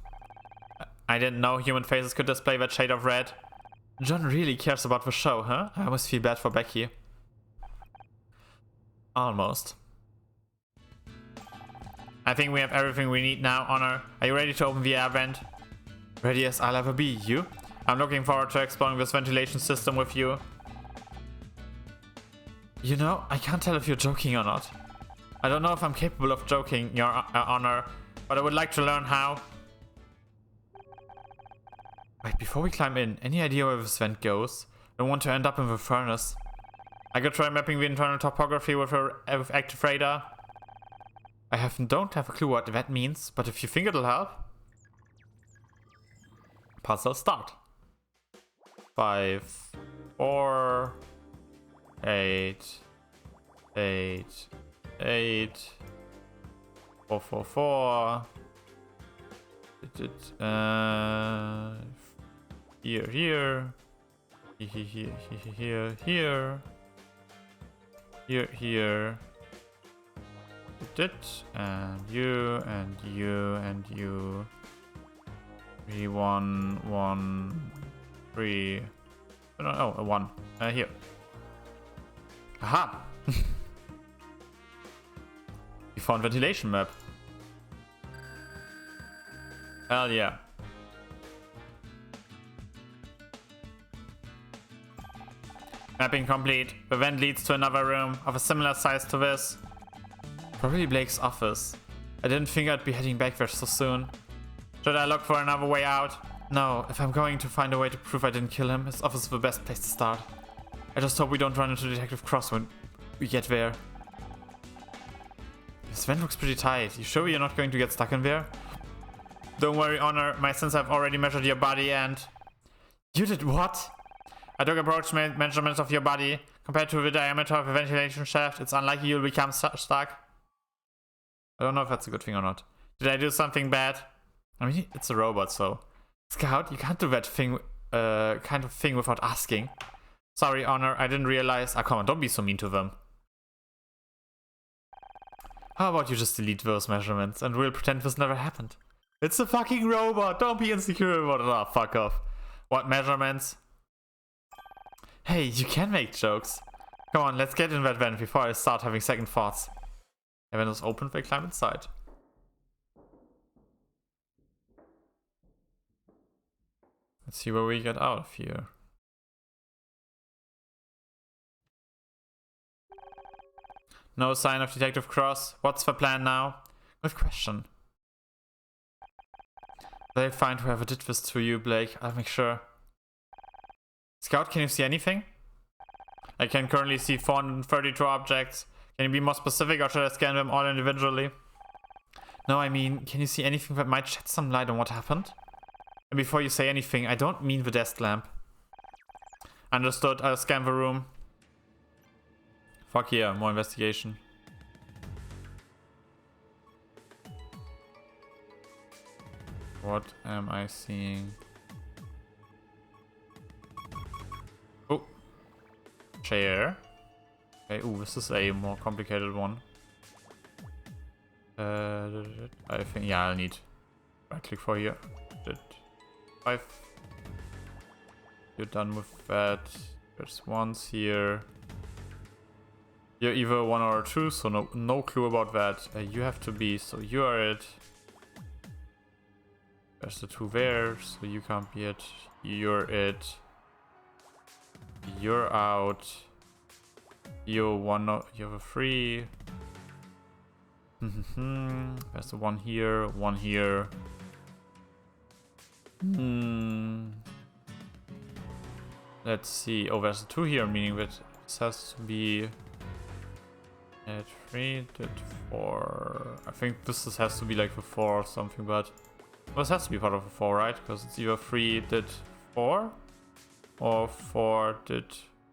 I didn't know human faces could display that shade of red. John really cares about the show, huh? I almost feel bad for Becky. Almost. I think we have everything we need now, Honor. Are you ready to open the air vent? Ready as I'll ever be. You? I'm looking forward to exploring this ventilation system with you. You know, I can't tell if you're joking or not. I don't know if I'm capable of joking, Your Honor, but I would like to learn how. Wait, before we climb in, any idea where this vent goes? I don't want to end up in the furnace. I could try mapping the internal topography with active radar. I don't have a clue what that means, but if you think it'll help. Puzzle start. 5, 4, 8, 8, 8, 4, 4, 4. Here, here, here. And you, and you, and you. 3, 1, 1, 3. Oh, a 1. Here. Aha! We found ventilation map. Hell yeah. Mapping complete. The vent leads to another room of a similar size to this. Probably Blake's office. I didn't think I'd be heading back there so soon. Should I look for another way out? No, if I'm going to find a way to prove I didn't kill him, his office is the best place to start. I just hope we don't run into Detective Cross when we get there. This vent looks pretty tight. You sure you're not going to get stuck in there? Don't worry, Honor. My sins have already measured your body and... You did what? I took approach measurements of your body. Compared to the diameter of a ventilation shaft, it's unlikely you'll become stuck. I don't know if that's a good thing or not. Did I do something bad? I mean, it's a robot, so... Scout, you can't do that thing, kind of thing without asking. Sorry, Honor, I didn't realize. Ah, come on, don't be so mean to them. How about you just delete those measurements and we'll pretend this never happened? It's a fucking robot, don't be insecure about it. Ah, fuck off. What measurements? Hey, you can make jokes. Come on, let's get in that vent before I start having second thoughts. The vent is open, they climb inside. Let's see where we get out of here. No sign of Detective Cross. What's the plan now? Good question. They'll find whoever did this to you, Blake. I'll make sure. Scout, can you see anything? I can currently see 432 objects. Can you be more specific or should I scan them all individually? No, I mean, can you see anything that might shed some light on what happened? And before you say anything, I don't mean the desk lamp. Understood, I'll scan the room. Fuck yeah, more investigation. What am I seeing? Oh. Chair. Okay, ooh, this is a more complicated one. I think, yeah, I'll need right click for here. 5. You're done with that. There's ones here. You're either 1 or 2, so no clue about that. You have to be, so you are it. There's the 2 there, so you can't be it. You're it. You're out. You're 1, you have a 3. There's the 1 here, 1 here. Let's see. Oh, there's a 2 here, meaning that this has to be at 3, at 4. I think this has to be like the 4 or something, but this has to be part of the 4, right? Because it's either 3 did 4 or 4 did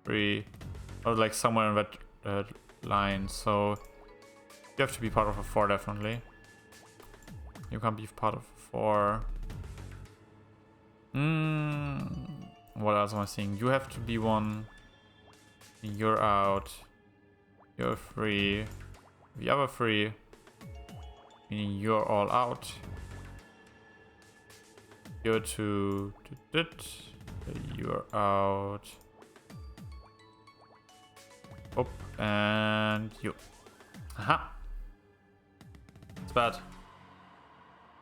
3, or like somewhere in that line. So you have to be part of a 4 definitely. You can't be part of a 4. What else am I seeing? You have to be 1. You're out. You're 3. The other 3. Meaning you're all out. You're 2. You're out. Oh, and you. Aha. It's bad.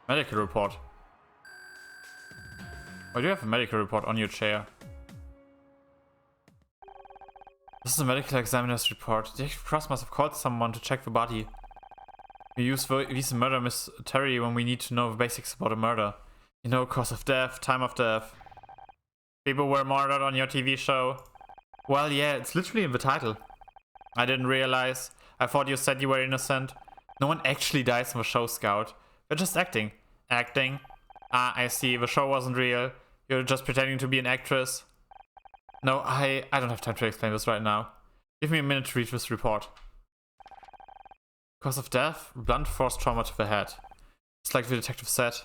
Medical report. Why do you have a medical report on your chair? This is a medical examiner's report. Detective Cross must have called someone to check the body. We use these murder Miss Terry when we need to know the basics about a murder. You know, cause of death, time of death. People were murdered on your TV show. Well, yeah, it's literally in the title. I didn't realize. I thought you said you were innocent. No one actually dies in the show, Scout. You're just acting. Acting? Ah, I see. The show wasn't real. You're just pretending to be an actress. No, I don't have time to explain this right now. Give me a minute to read this report. Cause of death? Blunt force trauma to the head. Just like the detective said.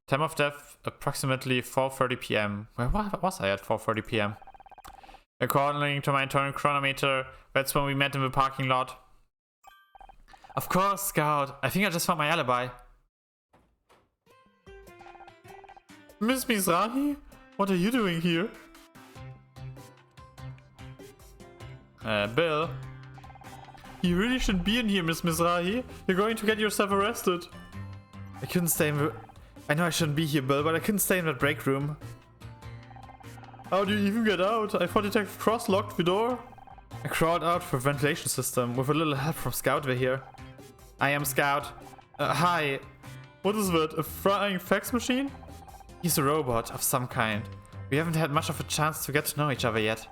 Time of death, approximately 4:30 p.m. Where was I at 4:30 p.m.? According to my internal chronometer, that's when we met in the parking lot. Of course, Scout. I think I just found my alibi. Miss Mizrahi? What are you doing here? Bill? You really shouldn't be in here, Miss Mizrahi. You're going to get yourself arrested. I couldn't stay in the... I know I shouldn't be here, Bill, but I couldn't stay in that break room. How do you even get out? I thought Detective Cross locked the door. I crawled out through the ventilation system with a little help from Scout over here. I am Scout. Hi. What is that? A flying fax machine? He's a robot of some kind. We haven't had much of a chance to get to know each other yet.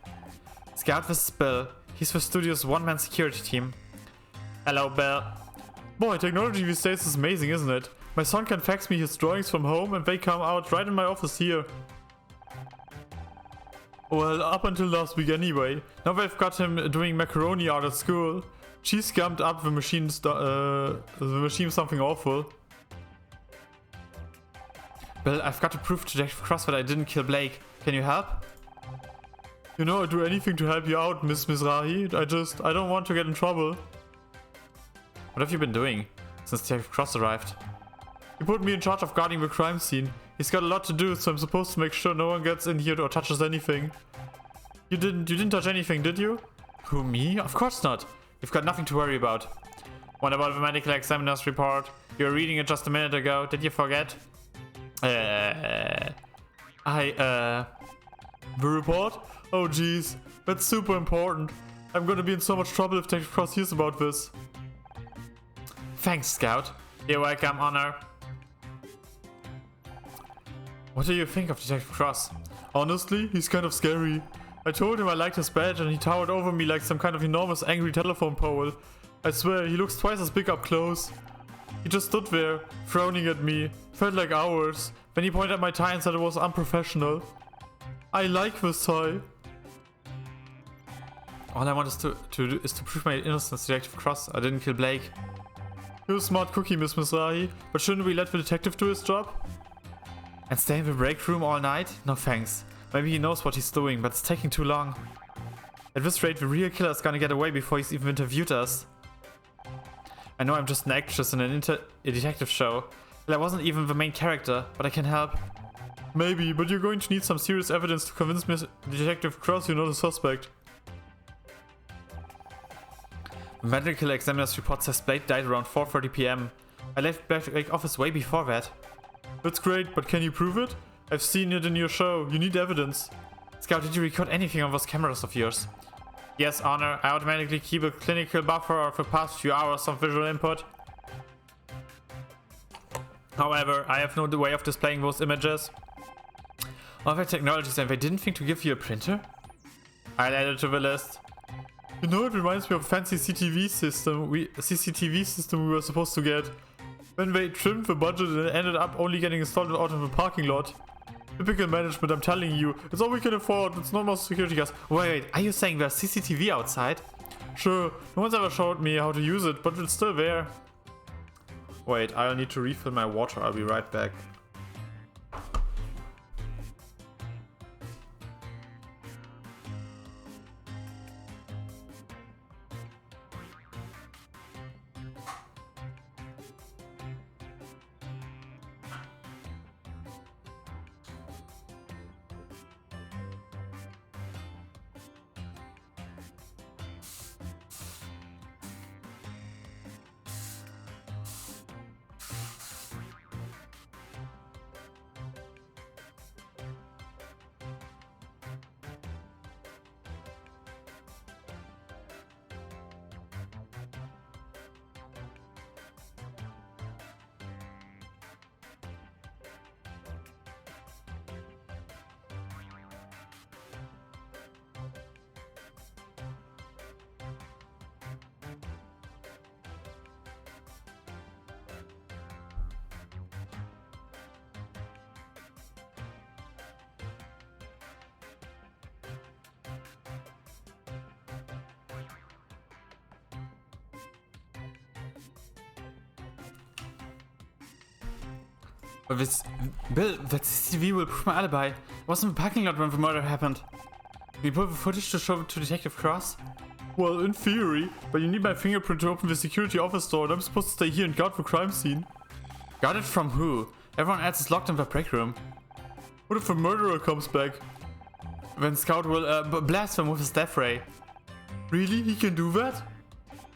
Scout, this is Bill. He's the studio's one-man security team. Hello, Bill. Boy, technology these days is amazing, isn't it? My son can fax me his drawings from home and they come out right in my office here. Well, up until last week anyway. Now they've got him doing macaroni art at school. She scammed up the machine, something awful. Bill, I've got to prove to Detective Cross that I didn't kill Blake. Can you help? You know, I'd do anything to help you out, Miss Mizrahi. I don't want to get in trouble. What have you been doing since Detective Cross arrived? He put me in charge of guarding the crime scene. He's got a lot to do, so I'm supposed to make sure no one gets in here or touches anything. You didn't touch anything, did you? Who, me? Of course not. You've got nothing to worry about. What about the medical examiner's report? You were reading it just a minute ago. Did you forget? The report? Oh jeez, that's super important. I'm gonna be in so much trouble if Detective Cross hears about this. Thanks, Scout. You're welcome, Honor. What do you think of Detective Cross? Honestly, he's kind of scary. I told him I liked his badge and he towered over me like some kind of enormous angry telephone pole. I swear, he looks twice as big up close. He just stood there, frowning at me. Felt like hours. Then he pointed at my tie and said it was unprofessional. I like this tie. All I want is to prove my innocence to Detective Cross. I didn't kill Blake. You're a smart cookie, Miss Mizrahi, but shouldn't we let the detective do his job? And stay in the break room all night? No thanks. Maybe he knows what he's doing, but it's taking too long. At this rate, the real killer is gonna get away before he's even interviewed us. I know I'm just an actress in a detective show. Well, I wasn't even the main character, but I can help. Maybe, but you're going to need some serious evidence to convince Detective Cross you're not a suspect. Medical examiner's report says Blade died around 4:30 p.m. I left Blake office way before that. That's great, but can you prove it? I've seen it in your show. You need evidence. Scout, did you record anything on those cameras of yours? Yes, Honor. I automatically keep a clinical buffer of the past few hours of visual input. However, I have no way of displaying those images. Other technologies, and they didn't think to give you a printer? I'll add it to the list. You know, it reminds me of a fancy CCTV system we were supposed to get. Then they trimmed the budget and it ended up only getting installed out of the parking lot. Typical management, I'm telling you. It's all we can afford. It's not more security guards. Wait, are you saying there's CCTV outside? Sure, no one's ever showed me how to use it, but it's still there. Wait, I'll need to refill my water. I'll be right back. But this, Bill, that CCTV will prove my alibi. I was in the parking lot when the murder happened. Can you pull the footage to show it to Detective Cross? Well, in theory, but you need my fingerprint to open the security office door, and I'm supposed to stay here and guard the crime scene. Guard it from who? Everyone else is locked in the break room. What if the murderer comes back? Then Scout will blast them with his death ray. Really? He can do that?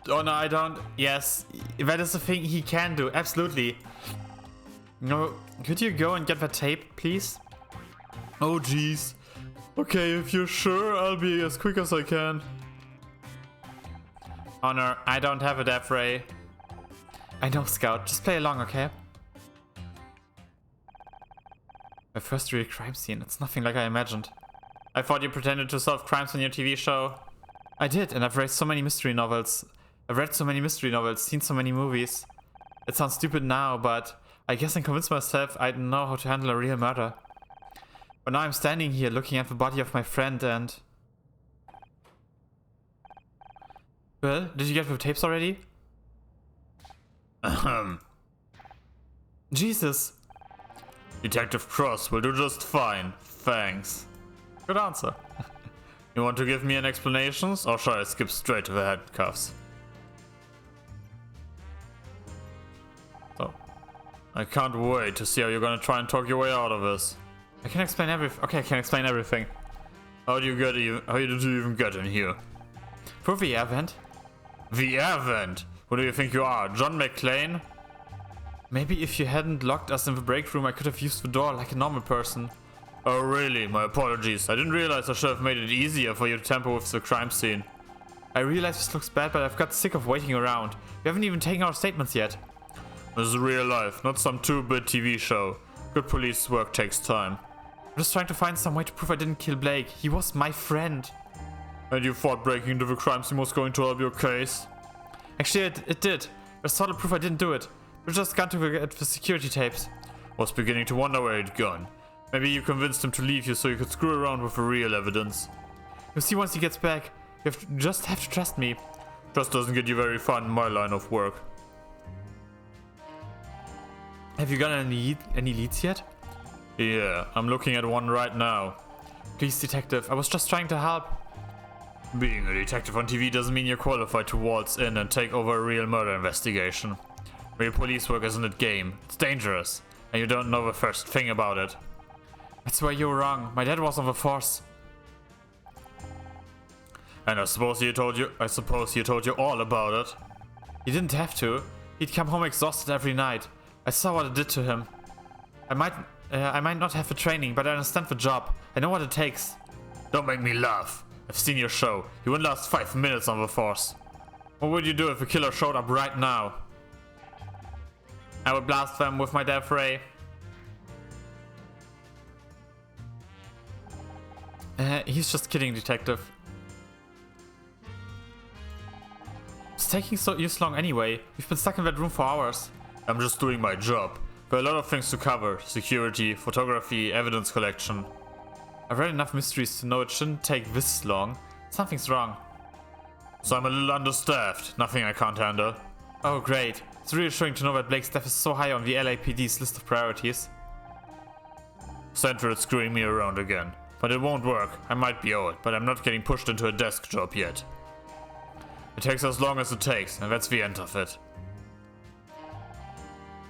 Oh no, I don't. Yes, that is the thing he can do, absolutely. No, could you go and get the tape, please? Oh jeez. Okay, if you're sure, I'll be as quick as I can. Honor, I don't have a death ray. I know, Scout. Just play along, okay? My first real crime scene. It's nothing like I imagined. I thought you pretended to solve crimes on your TV show. I did, and I've read so many mystery novels. I've read so many mystery novels, seen so many movies. It sounds stupid now, but I guess I convinced myself I know how to handle a real murder. But now I'm standing here looking at the body of my friend and... Bill, did you get the tapes already? Jesus. Detective Cross will do just fine, thanks. Good answer. You want to give me an explanation, or shall I skip straight to the handcuffs? So, I can't wait to see how you're gonna try and talk your way out of this. I can explain everything. Okay, I can explain everything. How did you even get in here? Through the air vent. The air vent? Who do you think you are, John McClane? Maybe if you hadn't locked us in the break room, I could have used the door like a normal person. Oh really? My apologies. I didn't realize I should have made it easier for you to tamper with the crime scene. I realize this looks bad, but I've got sick of waiting around. We haven't even taken our statements yet. This is real life, not some 2-bit TV show. Good police work takes time. I'm just trying to find some way to prove I didn't kill Blake. He was my friend. And you thought breaking into the crime scene was going to help your case? Actually, it did. There's solid proof I didn't do it. We just got to get the security tapes. Was beginning to wonder where he'd gone. Maybe you convinced him to leave you so you could screw around with the real evidence. You'll see once he gets back. You just have to trust me. Trust doesn't get you very far in my line of work. Have you got any leads yet? Yeah, I'm looking at one right now. Please, detective, I was just trying to help. Being a detective on TV doesn't mean you're qualified to waltz in and take over a real murder investigation. Real police work isn't a game. It's dangerous, and you don't know the first thing about it. That's where you're wrong. My dad was on the force. And I suppose he told you all about it. He didn't have to. He'd come home exhausted every night. I saw what it did to him. I might not have the training, but I understand the job. I know what it takes. Don't make me laugh. I've seen your show. You wouldn't last 5 minutes on the force. What would you do if a killer showed up right now? I would blast them with my death ray. He's just kidding, detective. It's taking so long anyway. We've been stuck in that room for hours. I'm just doing my job. There are a lot of things to cover. Security, photography, evidence collection. I've read enough mysteries to know it shouldn't take this long. Something's wrong. So I'm a little understaffed. Nothing I can't handle. Oh great. It's reassuring to know that Blake's death is so high on the LAPD's list of priorities. Central is screwing me around again. But it won't work. I might be old, but I'm not getting pushed into a desk job yet. It takes as long as it takes, and that's the end of it.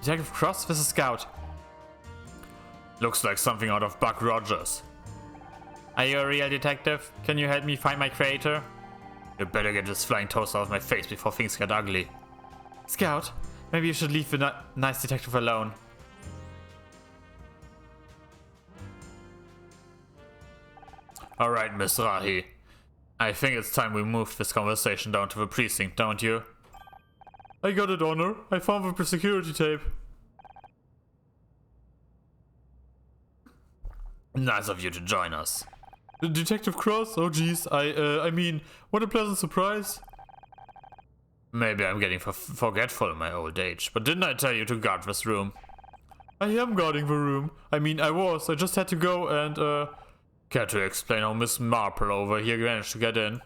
Detective Cross, this is Scout. Looks like something out of Buck Rogers. Are you a real detective? Can you help me find my creator? You better get this flying toast out of my face before things get ugly. Scout, maybe you should leave the nice detective alone. Alright, Miss Rahi. I think it's time we move this conversation down to the precinct, don't you? I got it, Honor. I found the security tape. Nice of you to join us. Detective Cross? Oh jeez, I mean, what a pleasant surprise. Maybe I'm getting forgetful in my old age, but didn't I tell you to guard this room? I am guarding the room. I mean, I just had to go and, Care to explain how Miss Marple over here managed to get in?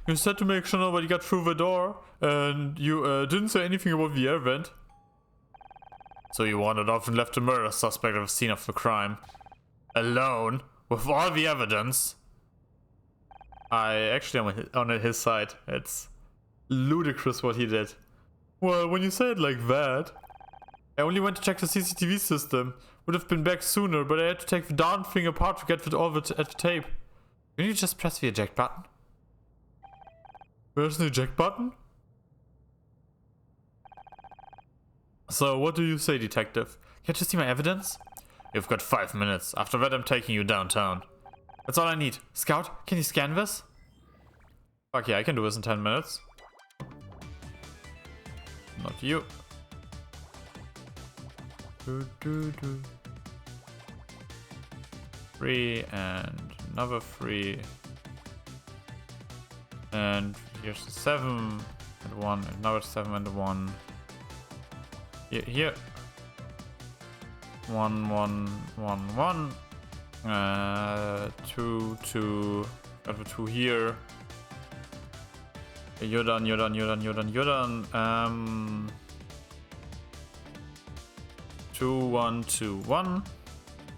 You said to make sure nobody got through the door, and you didn't say anything about the air vent. So you wandered off and left the murder suspect at the scene of the crime. Alone? With all the evidence? I actually am on his side. It's ludicrous what he did. Well, when you say it like that... I only went to check the CCTV system. Would have been back sooner, but I had to take the darn thing apart to get all at the tape. Can you just press the eject button? Where's the eject button? So, what do you say, detective? Can't you see my evidence? You've got 5 minutes. After that, I'm taking you downtown. That's all I need. Scout, can you scan this? Fuck yeah, I can do this in 10 minutes. Not you. Free and another free. And here's 7 and 1, another 7 and 1. Here. 1, 1, 1, 1. 2, 2. Got the 2 here. You're done, you're done, you're done, you're done, you're done. 2, 1, 2, 1.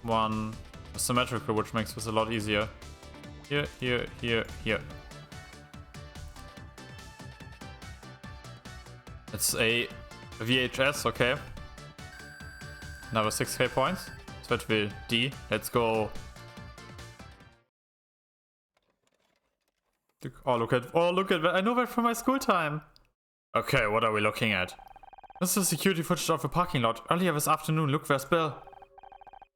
1. Symmetrical, which makes this a lot easier. Here, here, here, here. It's a VHS, okay. Another 6k points. So that will D. Let's go. Oh, look at that. I know that from my school time. Okay, what are we looking at? This is security footage of a parking lot. Earlier this afternoon, look, there's Bill.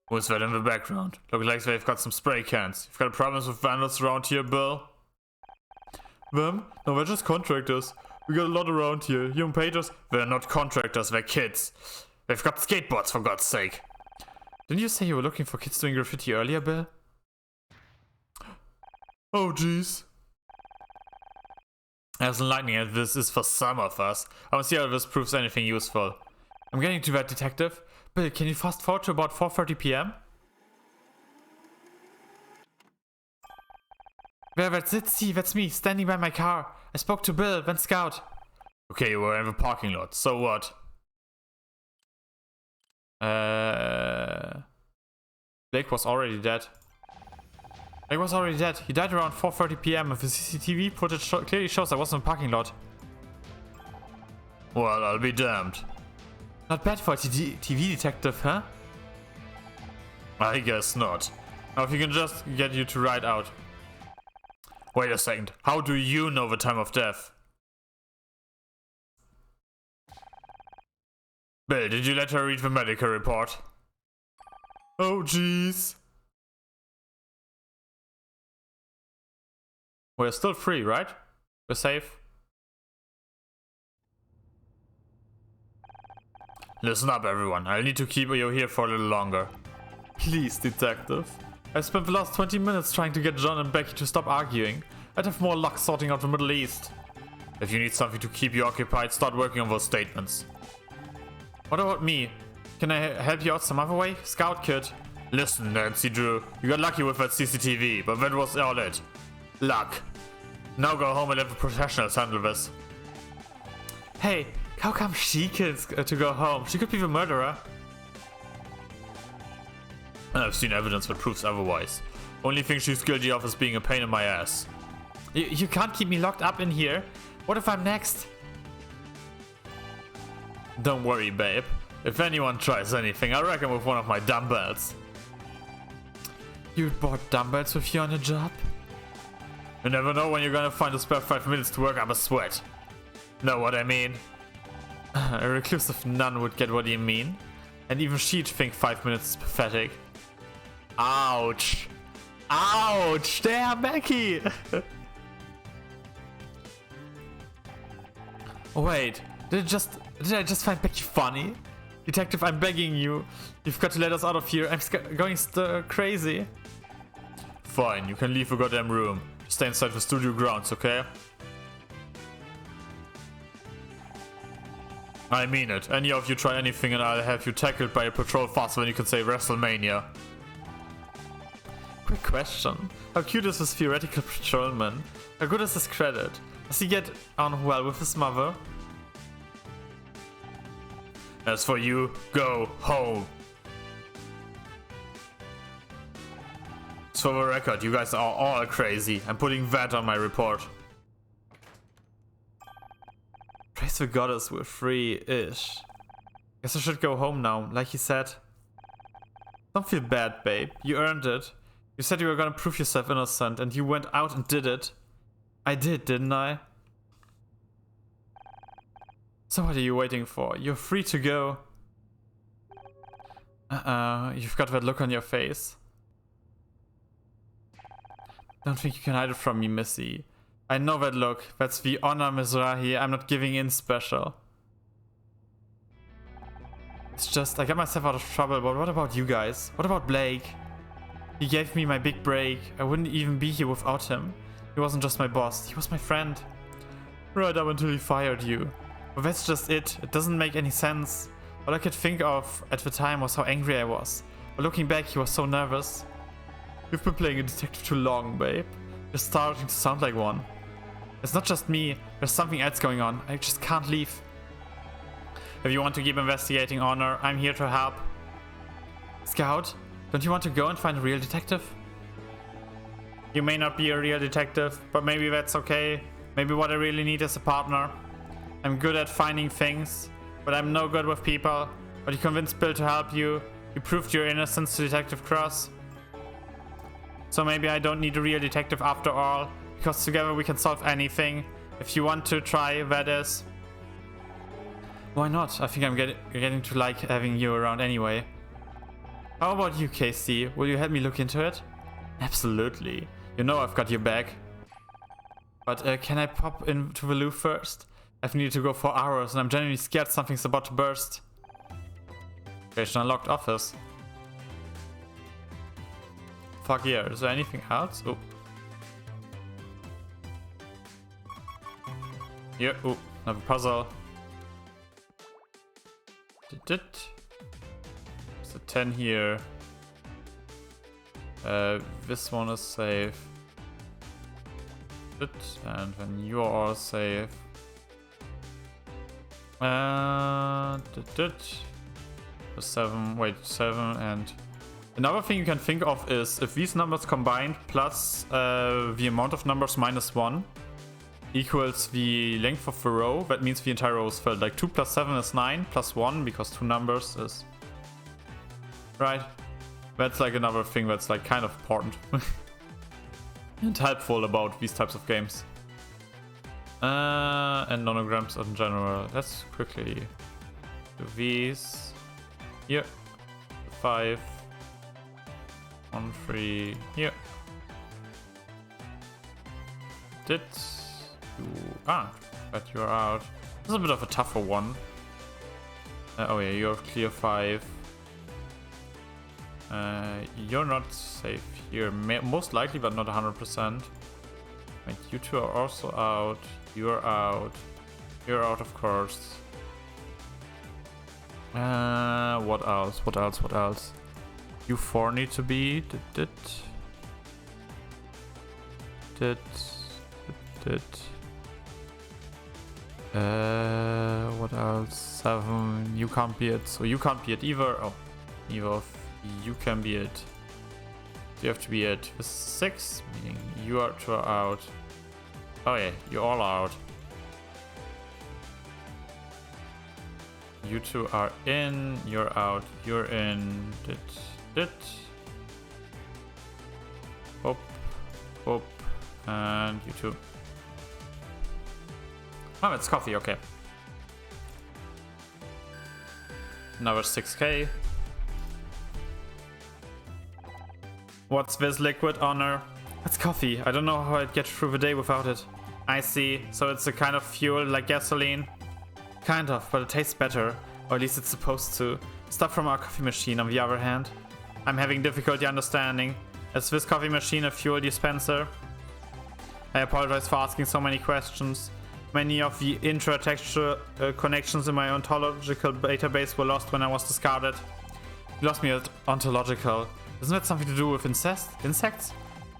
Who's that in the background? Look like they've got some spray cans. You've got problems with vandals around here, Bill? Them? No, they're just contractors. We got a lot around here. Young painters? They're not contractors, they're kids. They've got skateboards, for God's sake. Didn't you say you were looking for kids doing graffiti earlier, Bill? Oh, jeez. As enlightening as this is for some of us, I want to see how this proves anything useful. I'm getting to that, detective. Bill, can you fast forward to about 4:30 p.m.? There, that's it. See, that's me, standing by my car. I spoke to Bill, then Scout. Okay, you were in the parking lot. So what? Blake was already dead. Blake was already dead. He died around 4:30 p.m. and the CCTV footage clearly shows I was in the parking lot. Well, I'll be damned. Not bad for a TV detective, huh? I guess not. Now if you can just get you to ride out. Wait a second. How do you know the time of death? Bill, did you let her read the medical report? Oh, jeez. We're still free, right? We're safe. Listen up, everyone. I'll need to keep you here for a little longer. Please, detective. I spent the last 20 minutes trying to get John and Becky to stop arguing. I'd have more luck sorting out the Middle East. If you need something to keep you occupied, start working on those statements. What about me? Can I help you out some other way? Scout kid. Listen, Nancy Drew. You got lucky with that CCTV, but that was all it. Luck. Now go home and let the professionals handle this. Hey, how come she gets to go home? She could be the murderer. I've seen evidence that proves otherwise. Only thing she's guilty of is being a pain in my ass. You can't keep me locked up in here. What if I'm next? Don't worry, babe. If anyone tries anything, I reckon with one of my dumbbells. You bought dumbbells with you on a job? You never know when you're gonna find a spare 5 minutes to work up a sweat. Know what I mean? A reclusive nun would get what you mean. And even she'd think 5 minutes is pathetic. Ouch! Ouch! There, Becky! Wait, did I just find Becky funny? Detective, I'm begging you. You've got to let us out of here. I'm going crazy. Fine, you can leave the goddamn room. Stay inside the studio grounds, okay? I mean it. Any of you try anything and I'll have you tackled by a patrol faster than you can say WrestleMania. Quick question. How cute is this theoretical patrolman? How good is his credit? Does he get on well with his mother? As for you, go home. So for the record, you guys are all crazy. I'm putting that on my report. Praise the goddess, we're free-ish. Guess I should go home now, like he said. Don't feel bad, babe. You earned it. You said you were gonna prove yourself innocent, and you went out and did it. I did, didn't I? So what are you waiting for? You're free to go. You've got that look on your face. Don't think you can hide it from me, Missy. I know that look. That's the honor, Mizrahi. I'm not giving in special. It's just, I got myself out of trouble, but what about you guys? What about Blake? He gave me my big break. I wouldn't even be here without him. He wasn't just my boss, he was my friend. Right up until he fired you. But that's just it. It doesn't make any sense. All I could think of at the time was how angry I was. But looking back, he was so nervous. You've been playing a detective too long, babe. You're starting to sound like one. It's not just me. There's something else going on. I just can't leave. If you want to keep investigating Honor, I'm here to help. Scout, don't you want to go and find a real detective? You may not be a real detective, but maybe that's okay. Maybe what I really need is a partner. I'm good at finding things, but I'm no good with people. But you convinced Bill to help you. You proved your innocence to Detective Cross. So maybe I don't need a real detective after all, because together we can solve anything. If you want to try, that is. Why not? I think I'm getting to like having you around anyway. How about you, Casey? Will you help me look into it? Absolutely. You know I've got your back. But can I pop into the loo first? I've needed to go for hours and I'm genuinely scared something's about to burst. Creation unlocked office. Fuck yeah, is there anything else? Oh. Yeah, oh, another puzzle. Did it? There's a 10 here. This one is safe. And then you are all safe. The 7, wait, 7 and... Another thing you can think of is if these numbers combined plus the amount of numbers minus 1 equals the length of the row, that means the entire row is filled. Like 2 plus 7 is 9 plus 1 because 2 numbers is... Right? That's like another thing that's like kind of important. and helpful about these types of games. And nonograms in general. Let's quickly do these. Here. 5. 1, 3. Here. Did you... but you're out. This is a bit of a tougher one. Oh yeah, you have clear 5. You're not safe here. Most likely, but not 100%. And you two are also out. You're out. You're out, of course. What else? What else? What else? You 4 need to be. What else? 7. You can't be it. So you can't be it either. Oh, neither of you can be it. You have to be it. This is 6, meaning you are two are out. Oh yeah, you're all out. You two are in, you're out, you're in. Hop, hop, and you two. Oh, it's coffee, okay. Another 6k. What's this liquid, Honor? It's coffee. I don't know how I'd get through the day without it. I see. So it's a kind of fuel like gasoline? Kind of, but it tastes better. Or at least it's supposed to. Stuff from our coffee machine, on the other hand. I'm having difficulty understanding. Is this coffee machine a fuel dispenser? I apologize for asking so many questions. Many of the intra-textual connections in my ontological database were lost when I was discarded. You lost me at ontological. Isn't that something to do with insects?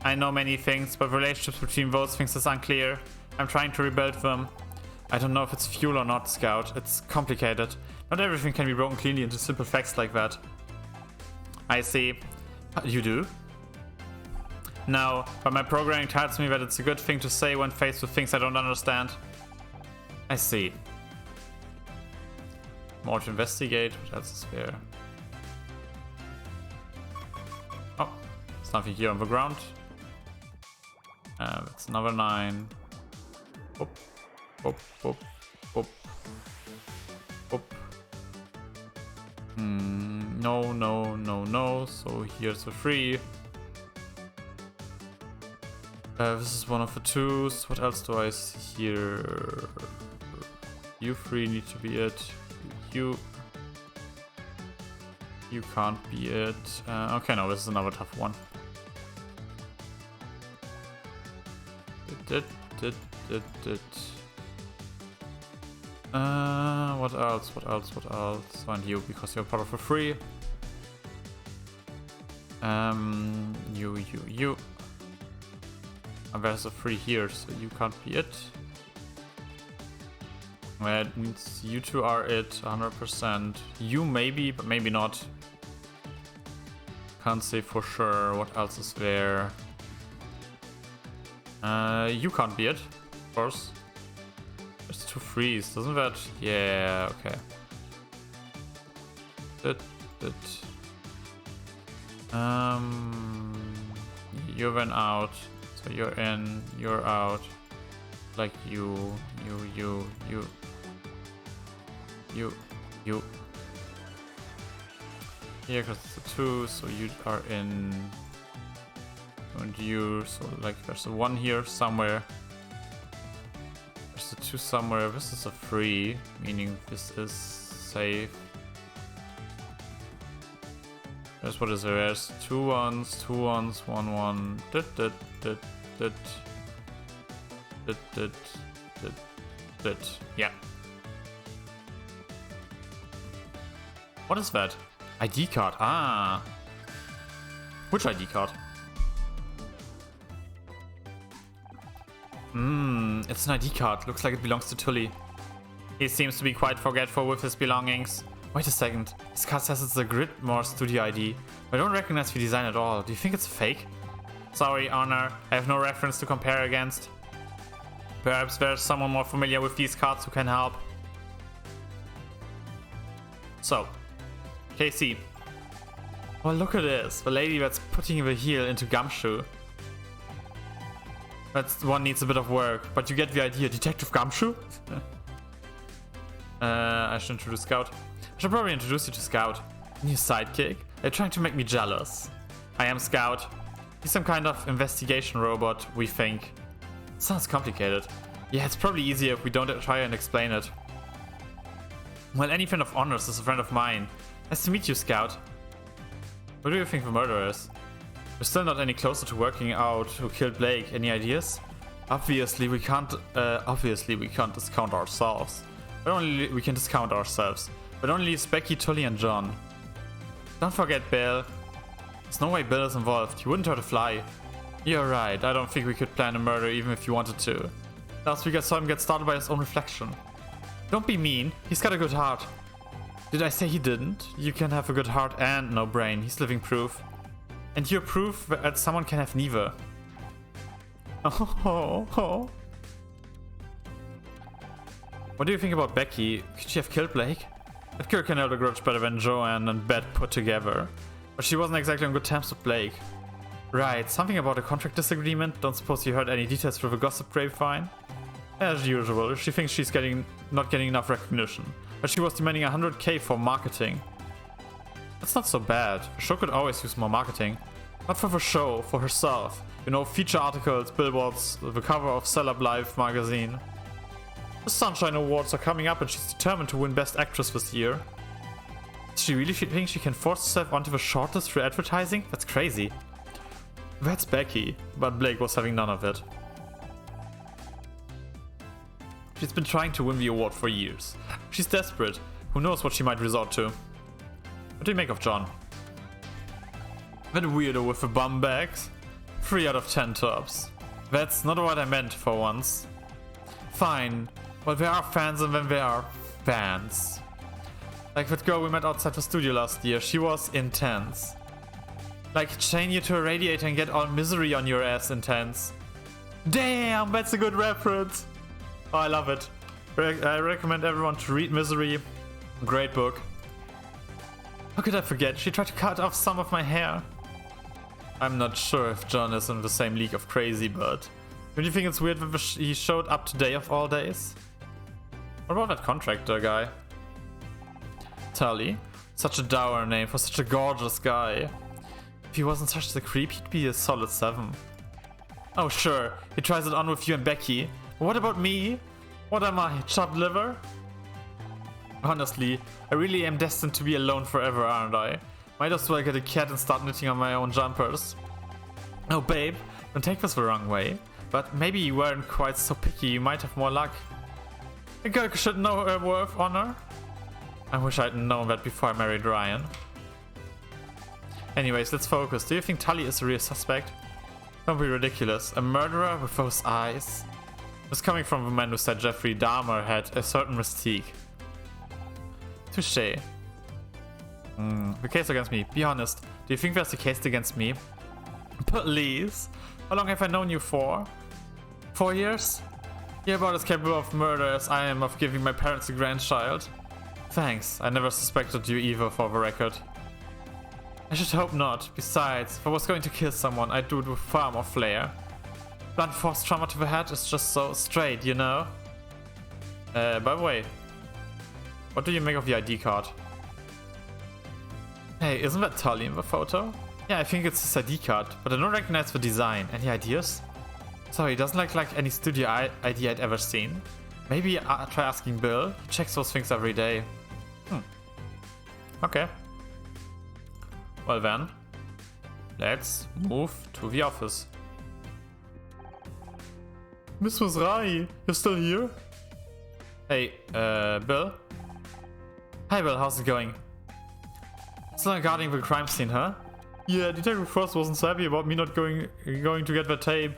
I know many things, but relationships between those things is unclear. I'm trying to rebuild them. I don't know if it's fuel or not, Scout. It's complicated. Not everything can be broken cleanly into simple facts like that. I see. You do? No, but my programming tells me that it's a good thing to say when faced with things I don't understand. I see. More to investigate. What else is there? Oh, there's nothing here on the ground. That's another 9. Boop, boop, boop, boop, boop. No, no, no, no. So here's the 3. This is one of the 2s. What else do I see here? You 3 need to be it. You can't be it. Okay, no, this is another tough one. What else? What else? What else? And you, because you're part of a 3. You. And there's a 3 here, so you can't be it. Well, it means you two are it, 100%. You maybe, but maybe not. Can't say for sure. What else is there? You can't be it, of course. There's 2 3s, doesn't that? Yeah, okay. You went out, so you're in, you're out. Like you. Yeah, because it's a 2, so you are in. And you, so like there's a 1 here somewhere. There's a 2 somewhere. This is a 3, meaning this is safe. There's what is there? There's 2 1s, 2 1s, 1 1. Yeah. What is that? ID card. Ah. Which ID card? It's an ID card. Looks like it belongs to Tully. He seems to be quite forgetful with his belongings. Wait a second. This card says it's a Gridmore Studio ID. I don't recognize the design at all. Do you think it's fake? Sorry, Honor. I have no reference to compare against. Perhaps there's someone more familiar with these cards who can help. So, KC. Well, look at this. The lady that's putting the heel into Gumshoe. That's one needs a bit of work, but you get the idea. Detective Gumshoe? I should introduce Scout. I should probably introduce you to Scout. New sidekick. They're trying to make me jealous. I am Scout. He's some kind of investigation robot, we think. Sounds complicated. Yeah, it's probably easier if we don't try and explain it. Well, any friend of Honors is a friend of mine. Nice to meet you, Scout. What do you think the murderer is? We're still not any closer to working out who killed Blake. Any ideas? Obviously we can't discount ourselves. We can discount ourselves. But only leaves Becky, Tully and John. Don't forget Bill. There's no way Bill is involved. He wouldn't hurt a fly. You're right. I don't think we could plan a murder even if you wanted to. Last week I saw him get started by his own reflection. Don't be mean. He's got a good heart. Did I say he didn't? You can have a good heart and no brain. He's living proof. And you're proof that someone can have neither. Oh. What do you think about Becky? Could she have killed Blake? That girl can hold a grudge better than Joanne and Beth put together. But she wasn't exactly on good terms with Blake. Right, something about a contract disagreement. Don't suppose you heard any details through the gossip grapevine? As usual, she thinks she's not getting enough recognition. But she was demanding 100k for marketing. That's not so bad. The show could always use more marketing. Not for the show, for herself. You know, feature articles, billboards, the cover of Celeb Life magazine. The Sunshine Awards are coming up and she's determined to win Best Actress this year. Does she really think she can force herself onto the shortlist through advertising? That's crazy. That's Becky, but Blake was having none of it. She's been trying to win the award for years. She's desperate. Who knows what she might resort to. What do you make of John? That weirdo with the bum bags? 3 out of 10 tops. That's not what I meant for once. Fine. Well, there are fans and then there are fans. Like that girl we met outside the studio last year. She was intense. Like chain you to a radiator and get all misery on your ass intense. Damn, that's a good reference. Oh, I love it. I recommend everyone to read Misery. Great book. How could I forget? She tried to cut off some of my hair. I'm not sure if John is in the same league of crazy, but don't you think it's weird that he showed up today of all days? What about that contractor guy? Tully. Such a dour name for such a gorgeous guy. If he wasn't such a creep, he'd be a solid 7. Oh sure, he tries it on with you and Becky. What about me? What am I, chopped liver? Honestly, I really am destined to be alone forever, aren't I? Might as well get a cat and start knitting on my own jumpers. Oh babe, don't take this the wrong way, but maybe you weren't quite so picky, you might have more luck. A girl should know her worth, Honor. I wish I'd known that before I married Ryan. Anyways, let's focus. Do you think Tully is a real suspect? Don't be ridiculous. A murderer with those eyes? This coming from the man who said Jeffrey Dahmer had a certain mystique. Touché. The case against me. Be honest. Do you think there's a case against me? Please. How long have I known you for? 4 years? You're about as capable of murder as I am of giving my parents a grandchild. Thanks. I never suspected you either, for the record. I should hope not. Besides, if I was going to kill someone, I'd do it with far more flair. Blunt force trauma to the head is just so straight, you know? By the way, what do you make of the ID card? Hey, isn't that Tully in the photo? Yeah, I think it's his ID card, but I don't recognize the design. Any ideas? Sorry, it doesn't look like any studio ID I'd ever seen. Maybe I'll try asking Bill. He checks those things every day. Okay. Well then, let's move to the office. Miss Rai, you're still here? Hey, Bill? Hi Bill, how's it going? Still regarding the crime scene, huh? Yeah, Detective Frost wasn't so happy about me not going to get that tape.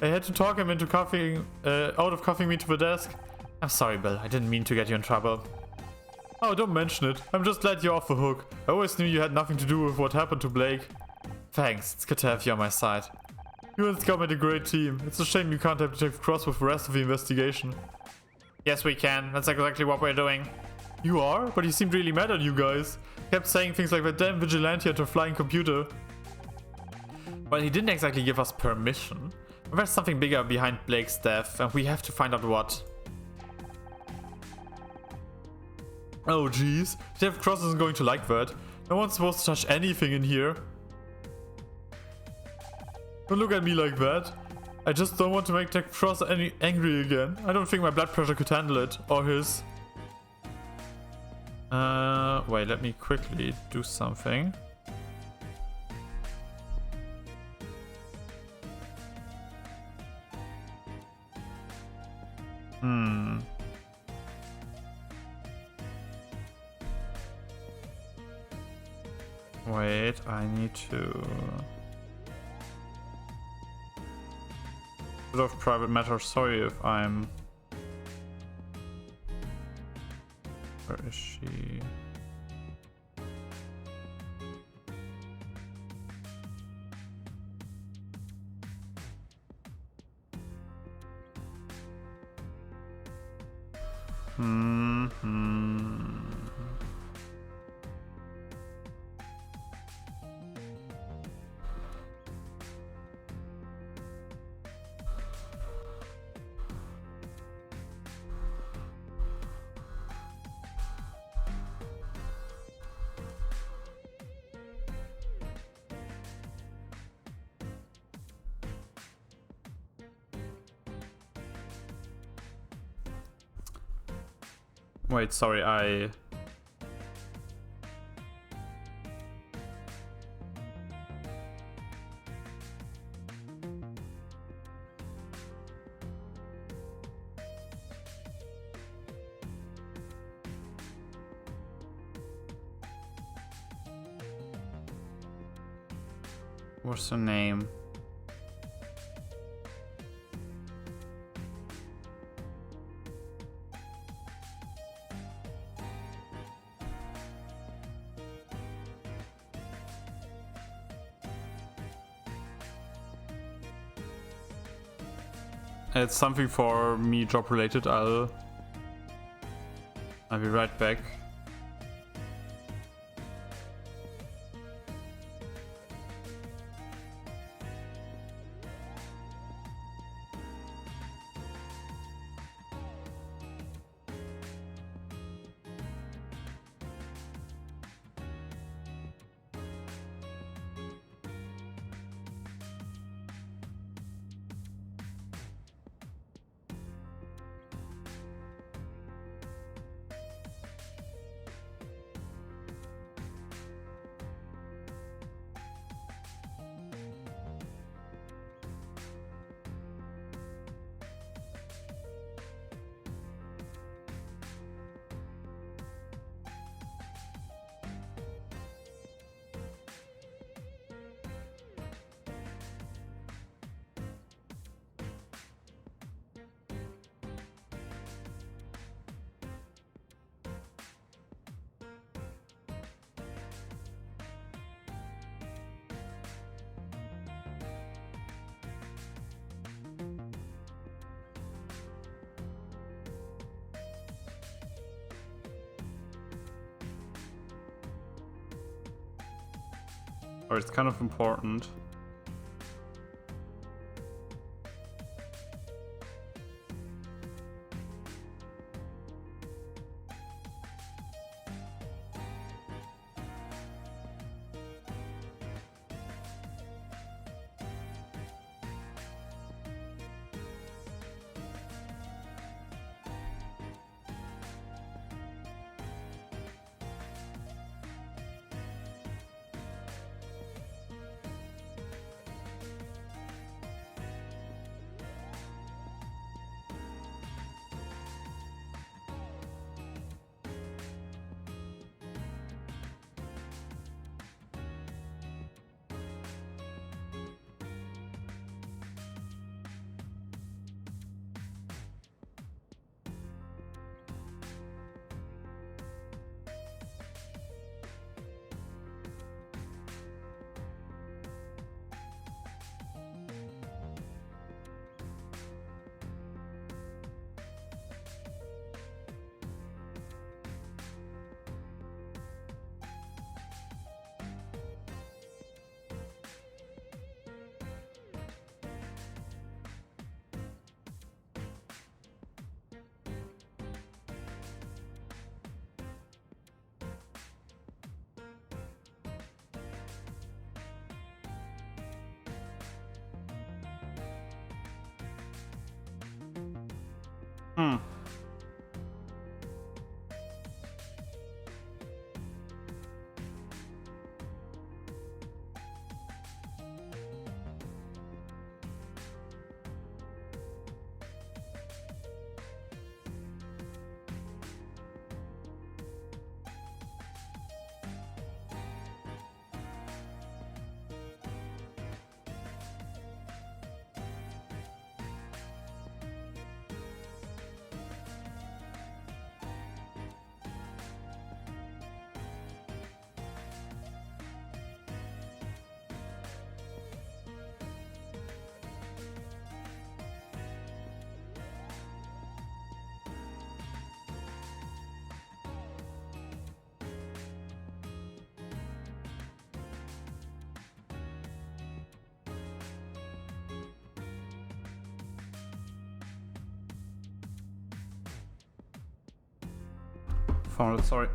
I had to talk him into out of cuffing me to the desk. I'm sorry, Bill, I didn't mean to get you in trouble. Oh, don't mention it. I'm just glad you're off the hook. I always knew you had nothing to do with what happened to Blake. Thanks, it's good to have you on my side. You and Scott made a great team. It's a shame you can't have Detective Cross with the rest of the investigation. Yes, we can. That's exactly what we're doing. You are? But he seemed really mad at you guys. Kept saying things like that damn vigilante had a flying computer. Well, he didn't exactly give us permission. There's something bigger behind Blake's death, and we have to find out what. Oh jeez, Jeff Cross isn't going to like that. No one's supposed to touch anything in here. Don't look at me like that. I just don't want to make Jeff Cross angry again. I don't think my blood pressure could handle it, or his. Wait, let me quickly do something. Wait, I need to... Bit of private matter, sorry if I'm... Where is she? Wait, sorry, I... What's her name? It's something for me job related. I'll be right back. Or it's kind of important. Found it, sorry.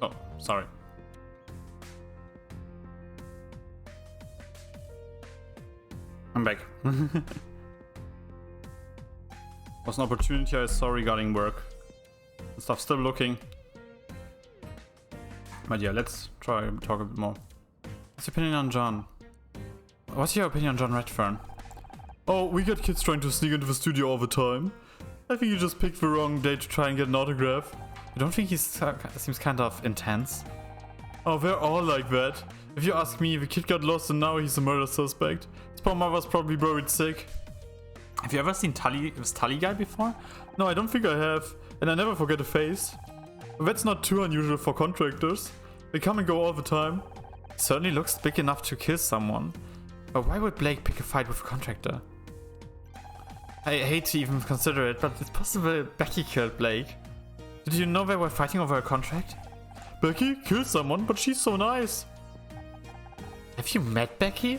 Oh, sorry. I'm back. Was an opportunity I saw regarding work and stuff. Still looking. But yeah, let's try and talk a bit more. What's your opinion on John? What's your opinion on John Redfern? Oh, we get kids trying to sneak into the studio all the time. I think you just picked the wrong day to try and get an autograph. You don't think he seems kind of intense? Oh, they're all like that. If you ask me, the kid got lost and now he's a murder suspect. His poor mother's probably buried sick. Have you ever seen this Tully guy before? No, I don't think I have. And I never forget a face. That's not too unusual for contractors. They come and go all the time. He certainly looks big enough to kill someone. But why would Blake pick a fight with a contractor? I hate to even consider it, but it's possible Becky killed Blake. Did you know they were fighting over a contract? Becky killed someone, but she's so nice. Have you met Becky?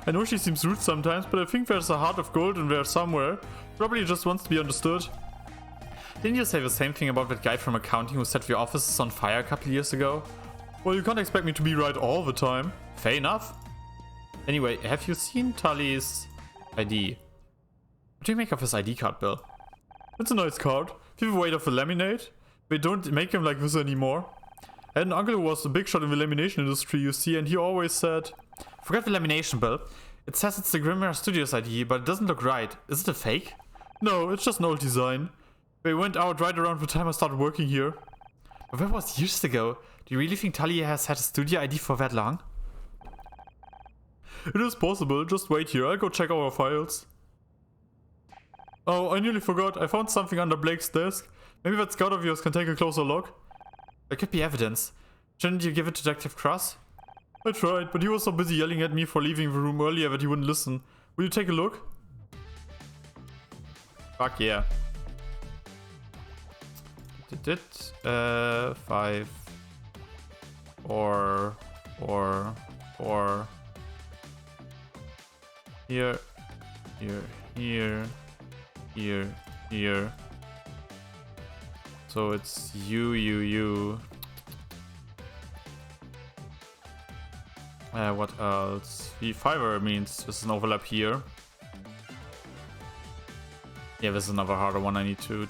I know she seems rude sometimes, but I think there's a heart of gold in there somewhere. Probably just wants to be understood. Didn't you say the same thing about that guy from accounting who set your offices on fire a couple years ago? Well, you can't expect me to be right all the time. Fair enough. Anyway, have you seen Tully's ID? What do you make of his ID card, Bill? It's a nice card. Give weight of a laminate. They don't make them like this anymore. I had an uncle who was a big shot in the lamination industry, you see, and he always said... Forget the lamination, Bill. It says it's the Grimmer Studios ID, but it doesn't look right. Is it a fake? No, it's just an old design. They went out right around the time I started working here. But that was years ago. Do you really think Tully has had a studio ID for that long? It is possible. Just wait here. I'll go check our files. Oh, I nearly forgot. I found something under Blake's desk. Maybe that scout of yours can take a closer look. There could be evidence. Shouldn't you give it to Detective Cross? I tried, but he was so busy yelling at me for leaving the room earlier that he wouldn't listen. Will you take a look? Fuck yeah. 5 or here, here. So it's you. What else? The fiber means there's an overlap here. Yeah, this is another harder one I need to.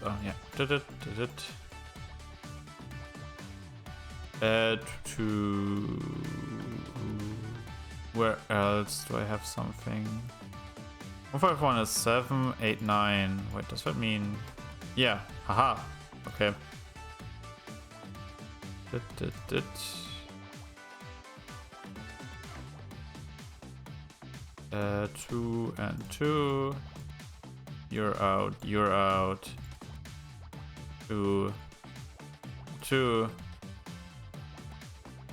Oh yeah. To where else do I have something? 151 is 7, 8, 9. Wait, does that mean? Yeah. Haha. Okay. 2 and 2. You're out. 2.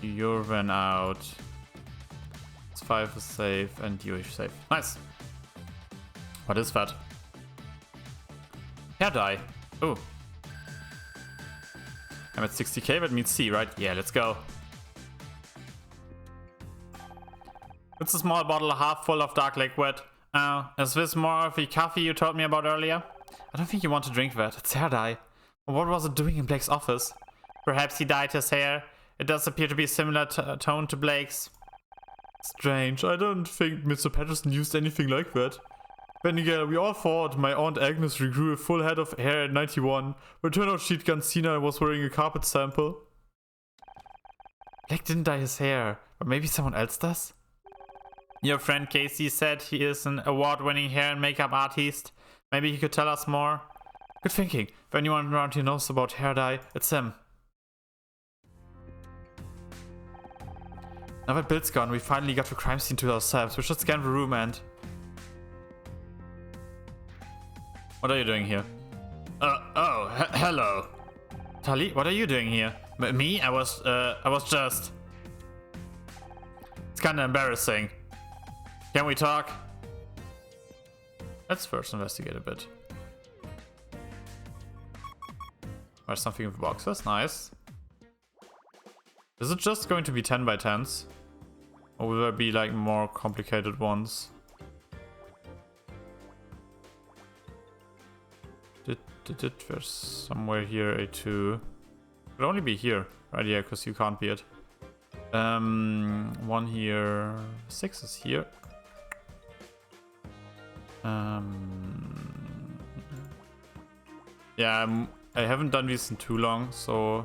You're then out. It's 5 is safe and you is safe. Nice. What is that? Hair dye. Oh. I'm at 60k, that means C, right? Yeah, let's go. It's a small bottle half full of dark liquid. Is this more of the coffee you told me about earlier? I don't think you want to drink that. It's hair dye. What was it doing in Blake's office? Perhaps he dyed his hair. It does appear to be similar tone to Blake's. Strange. I don't think Mr. Patterson used anything like that. Then again, we all thought my Aunt Agnes regrew a full head of hair at 91, but it turned out she'd gone senile and was wearing a carpet sample. Blake didn't dye his hair, but maybe someone else does? Your friend Casey said he is an award-winning hair and makeup artist. Maybe he could tell us more. Good thinking. If anyone around here knows about hair dye, it's him. Now that Bill's gone, we finally got the crime scene to ourselves. We should scan the room and... What are you doing here? Hello. Tali, what are you doing here? Me? I was just... It's kinda embarrassing. Can we talk? Let's first investigate a bit. There's something in the box, that's nice. Is it just going to be 10 by 10s? Or will there be like more complicated ones? There's somewhere here a 2. Could only be here, right? Yeah, because you can't be it. 1 here. 6 is here. Yeah, I haven't done these in too long, so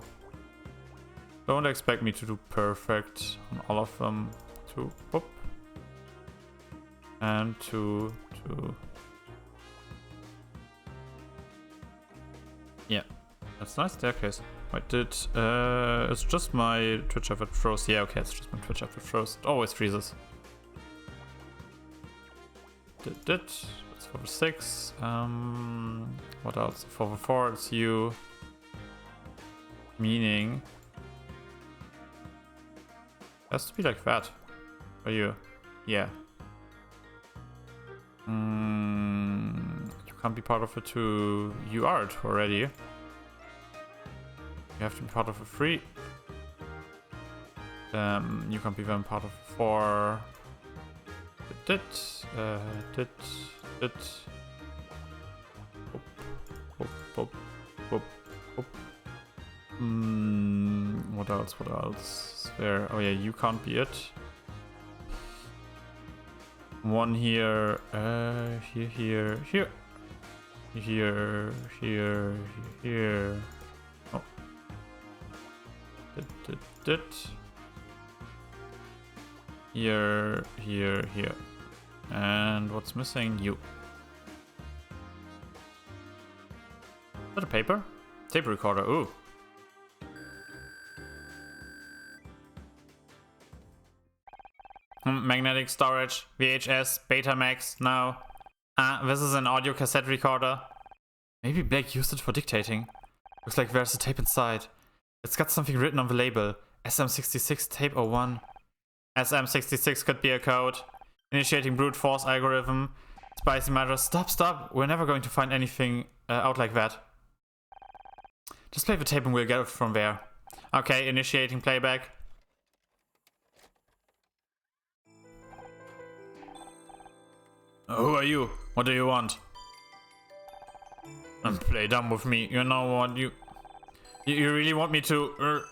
don't expect me to do perfect on all of them. 2, whoop, and 2, 2. Yeah, that's nice staircase. Wait, it's just my Twitch app that froze. Yeah, okay, it's just my Twitch app that froze. It always freezes. That's for the 6. What else? For the 4, it's you. Meaning... It has to be like that. For you. Yeah. You can't be part of it too. You are it already. You have to be part of a 3. You can't be then part of 4. What else? What else? There. Oh yeah, you can't be it. 1 here. Here. Oh. Here. And what's missing? You. Is that a paper? Tape recorder. Ooh. Magnetic storage, VHS, Betamax, no. This is an audio cassette recorder. Maybe Blake used it for dictating. Looks like there's a tape inside. It's got something written on the label. SM66 tape 01. SM66 could be a code. Initiating brute force algorithm. Spicy matter. Stop. We're never going to find anything out like that. Just play the tape and we'll get it from there. Okay, initiating playback. Who are you? What do you want? Play dumb with me. You know what? You really want me to?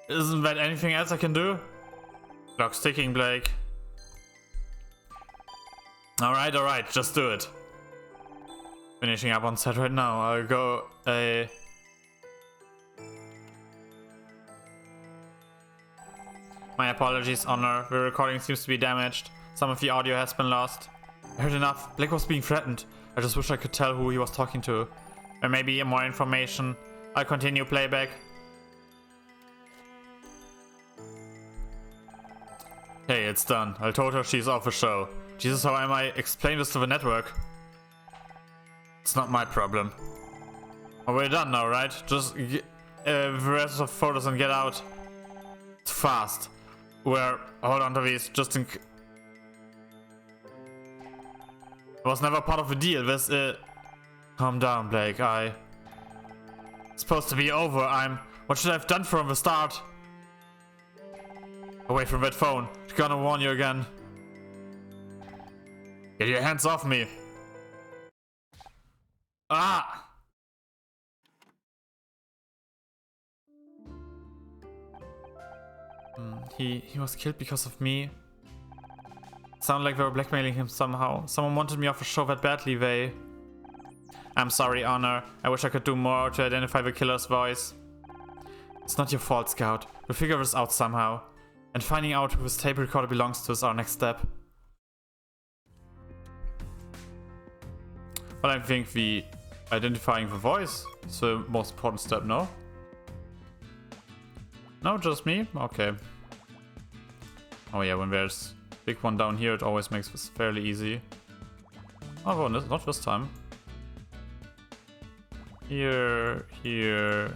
Isn't that anything else I can do? Clock ticking, Blake. Alright, just do it. Finishing up on set right now. I'll go My apologies, Honor. The recording seems to be damaged. Some of the audio has been lost. I heard enough. Blake was being threatened. I just wish I could tell who he was talking to. There may be more information. I'll continue playback. Hey, it's done. I told her she's off the show. Jesus, how am I explain this to the network? It's not my problem. Oh, we're done now, right? Just get the rest of the photos and get out. It's fast. Hold on to these, just in it was never part of the deal. This calm down, Blake. It's supposed to be over. What should I have done from the start? Away from that phone. I'm gonna warn you again. Get your hands off me. Ah! He was killed because of me. Sounded like they were blackmailing him somehow. Someone wanted me off the show that badly, I'm sorry, Honor. I wish I could do more to identify the killer's voice. It's not your fault, Scout. We'll figure this out somehow. And finding out who this tape recorder belongs to is our next step. Well, I think the identifying the voice is the most important step, no? No, just me? Okay. Oh yeah, when there's a big one down here, it always makes this fairly easy. Oh, well, not this time. Here. 2,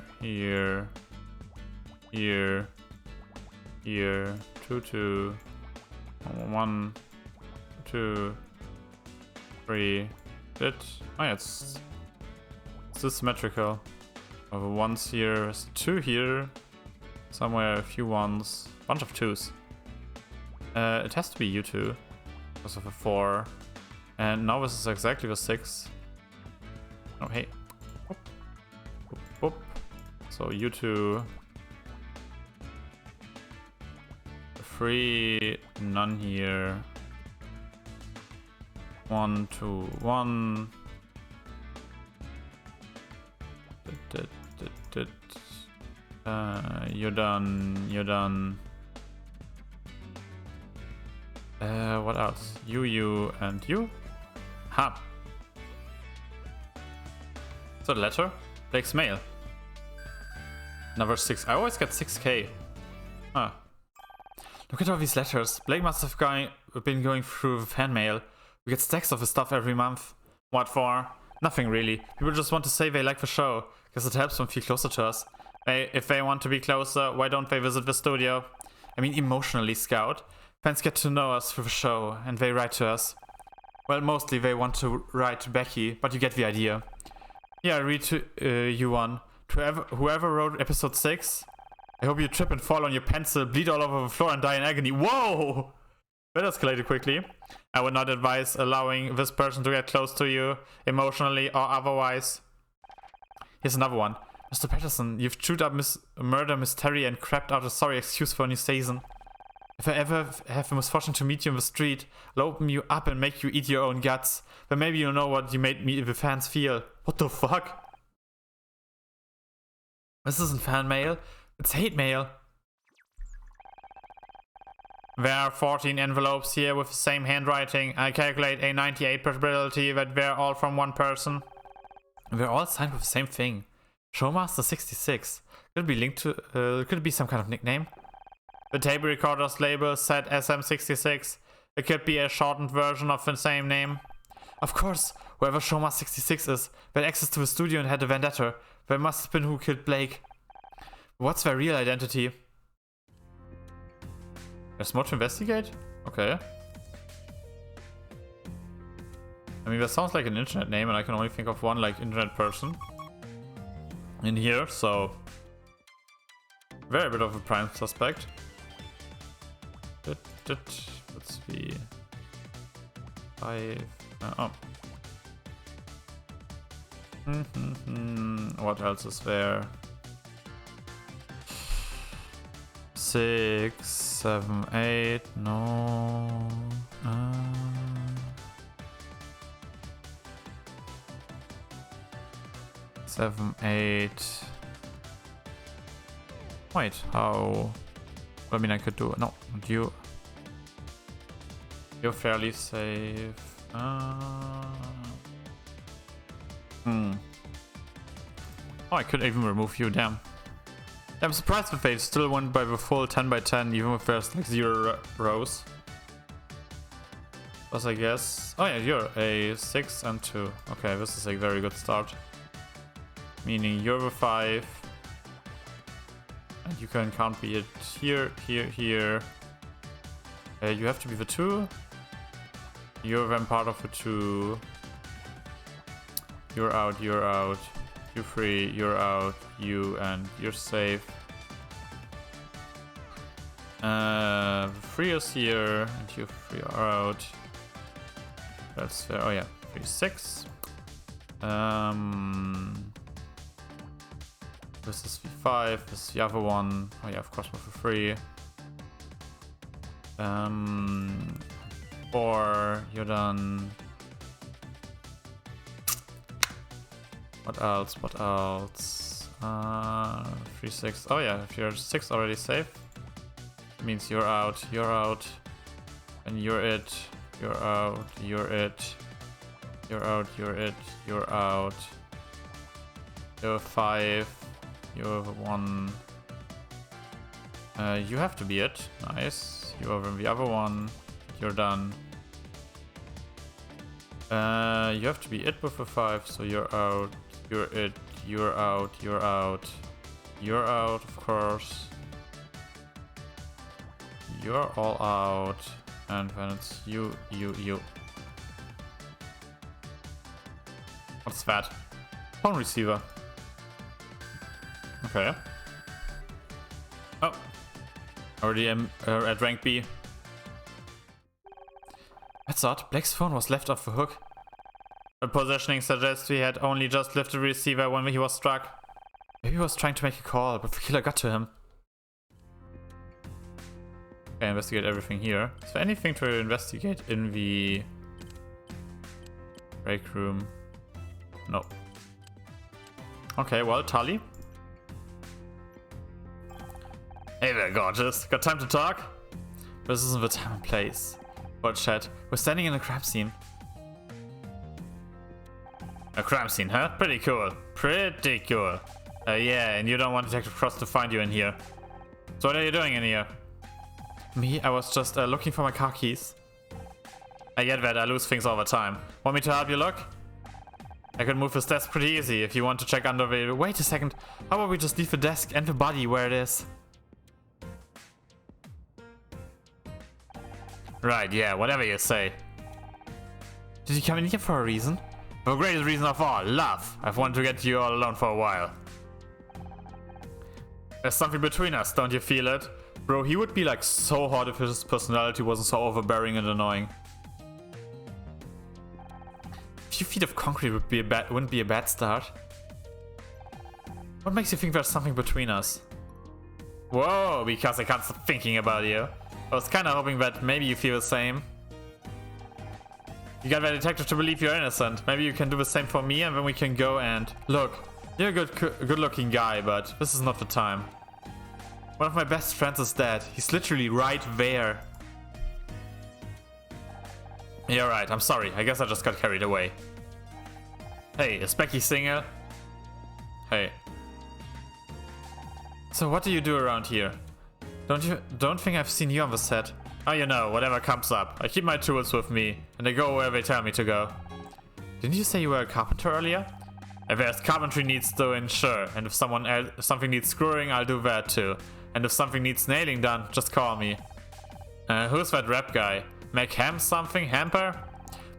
1, 2, 3. Oh yeah, it's symmetrical. Ones here, there's 2 here. Somewhere a few ones, bunch of 2s. It has to be U2 because of a 4. And now this is exactly the 6. Oh hey. Whoop. So U2. 3, none here. 1, 2, 1. You're done. What else? You, and you? Ha! Is that a letter? Blake's mail. Number 6. I always get 6k. Huh. Look at all these letters. Blake must have been going through the fan mail. We get stacks of his stuff every month. What for? Nothing really. People just want to say they like the show. Guess it helps them feel closer to us. If they want to be closer, why don't they visit the studio? I mean emotionally, Scout. Fans get to know us through the show, and they write to us. Well, mostly they want to write to Becky, but you get the idea. Yeah, I read to you one. To whoever wrote episode 6, I hope you trip and fall on your pencil, bleed all over the floor and die in agony. Whoa! That escalated quickly. I would not advise allowing this person to get close to you, emotionally or otherwise. Here's another one. Mr. Patterson, you've chewed up murder mystery and crapped out a sorry excuse for a new season. If I ever have the misfortune to meet you in the street, I'll open you up and make you eat your own guts. Then maybe you'll know what you made me the fans feel. What the fuck? This isn't fan mail. It's hate mail. There are 14 envelopes here with the same handwriting. I calculate a 98% probability that they're all from one person. They're all signed with the same thing. Showmaster 66. Could it be linked to, could it be some kind of nickname? The tape recorder's label said SM66. It could be a shortened version of the same name. Of course, Whoever Shoma 66 is, they had access to the studio and had a vendetta. They must have been who killed Blake. What's their real identity? There's more to investigate? Okay. I mean, that sounds like an internet name, and I can only think of one, like, internet person in here, so... Very bit of a prime suspect. Let's see... 5... oh. What else is there? 6, 7, 8, no... 7, 8... Wait, how... I mean, I could do... No, you... You're fairly safe. Oh, I could even remove you, damn. I'm surprised that they still went by the full 10 by 10, even if there's like 0 rows. Plus, I guess... Oh yeah, you're a 6 and 2. Okay, this is a very good start. Meaning you're the 5. And you can count be it here, here, here. You have to be the 2. You're then part of the 2. You're out, you're out. You're free, you're out, you, and you're safe. 3 is here, and you 3 are out. That's fair. Oh yeah, 3, 6. This is V5, this is the other one. Oh yeah, of course, we're for free. 4, you're done. What else? What else? 3, 6. Oh yeah, if you're 6 already safe, it means you're out, and you're it, you're out, you're it, you're out, you're it, you're out. You're 5, you're 1. You have to be it. Nice. You're the other one. You're done. You have to be it with a 5, so you're out. You're it, you're out, you're out. You're out, of course. You're all out. And then it's you. What's that? Phone receiver. Okay. Oh. Already am at rank B. That's odd. Blake's phone was left off the hook. The positioning suggests he had only just lifted the receiver when he was struck. Maybe he was trying to make a call, but the killer got to him. Okay, investigate everything here. Is there anything to investigate in the break room? No. Okay, well, Tali. Hey there, gorgeous. Got time to talk? This isn't the time and place. What chat? We're standing in a crime scene. A crime scene, huh? Pretty cool. Pretty cool. Yeah, and you don't want Detective Cross to find you in here. So what are you doing in here? Me? I was just looking for my car keys. I get that, I lose things all the time. Want me to help you look? I could move this desk pretty easy if you want to check under the... Wait a second. How about we just leave the desk and the body where it is? Right, yeah, whatever you say. Did you come in here for a reason? The greatest reason of all, love. I've wanted to get you all alone for a while. There's something between us, don't you feel it? Bro, he would be like so hot if his personality wasn't so overbearing and annoying. A few feet of concrete wouldn't be a bad start. What makes you think there's something between us? Whoa, because I can't stop thinking about you. I was kinda hoping that maybe you feel the same. You got the detective to believe you're innocent. Maybe you can do the same for me and then we can go and... Look, you're a good looking guy, but this is not the time. One of my best friends is dead. He's literally right there. You're right, I'm sorry. I guess I just got carried away. Hey, is Becky single? Hey. So what do you do around here? Don't think I've seen you on the set. Oh, you know, whatever comes up. I keep my tools with me, and they go where they tell me to go. Didn't you say you were a carpenter earlier? If there's carpentry needs doing, sure. And if something needs screwing, I'll do that too. And if something needs nailing done, just call me. Who's that rap guy? Make ham something? Hamper?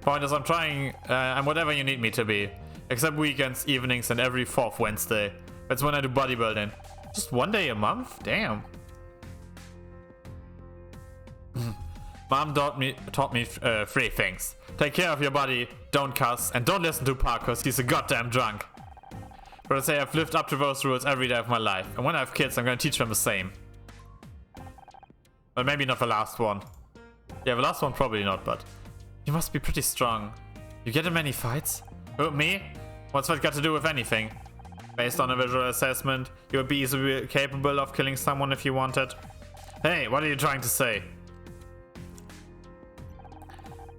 Point is, I'm whatever you need me to be. Except weekends, evenings, and every 4th Wednesday. That's when I do bodybuilding. Just 1 day a month? Damn. Mom taught me 3 things. Take care of your body, don't cuss, and don't listen to Park cause he's a goddamn drunk. But I say I've lived up to those rules every day of my life, and when I have kids I'm gonna teach them the same. Well, maybe not the last one. Yeah, the last one probably not, but... You must be pretty strong. You get in many fights? Who, me? What's that got to do with anything? Based on a visual assessment, you would be easily capable of killing someone if you wanted. Hey, what are you trying to say?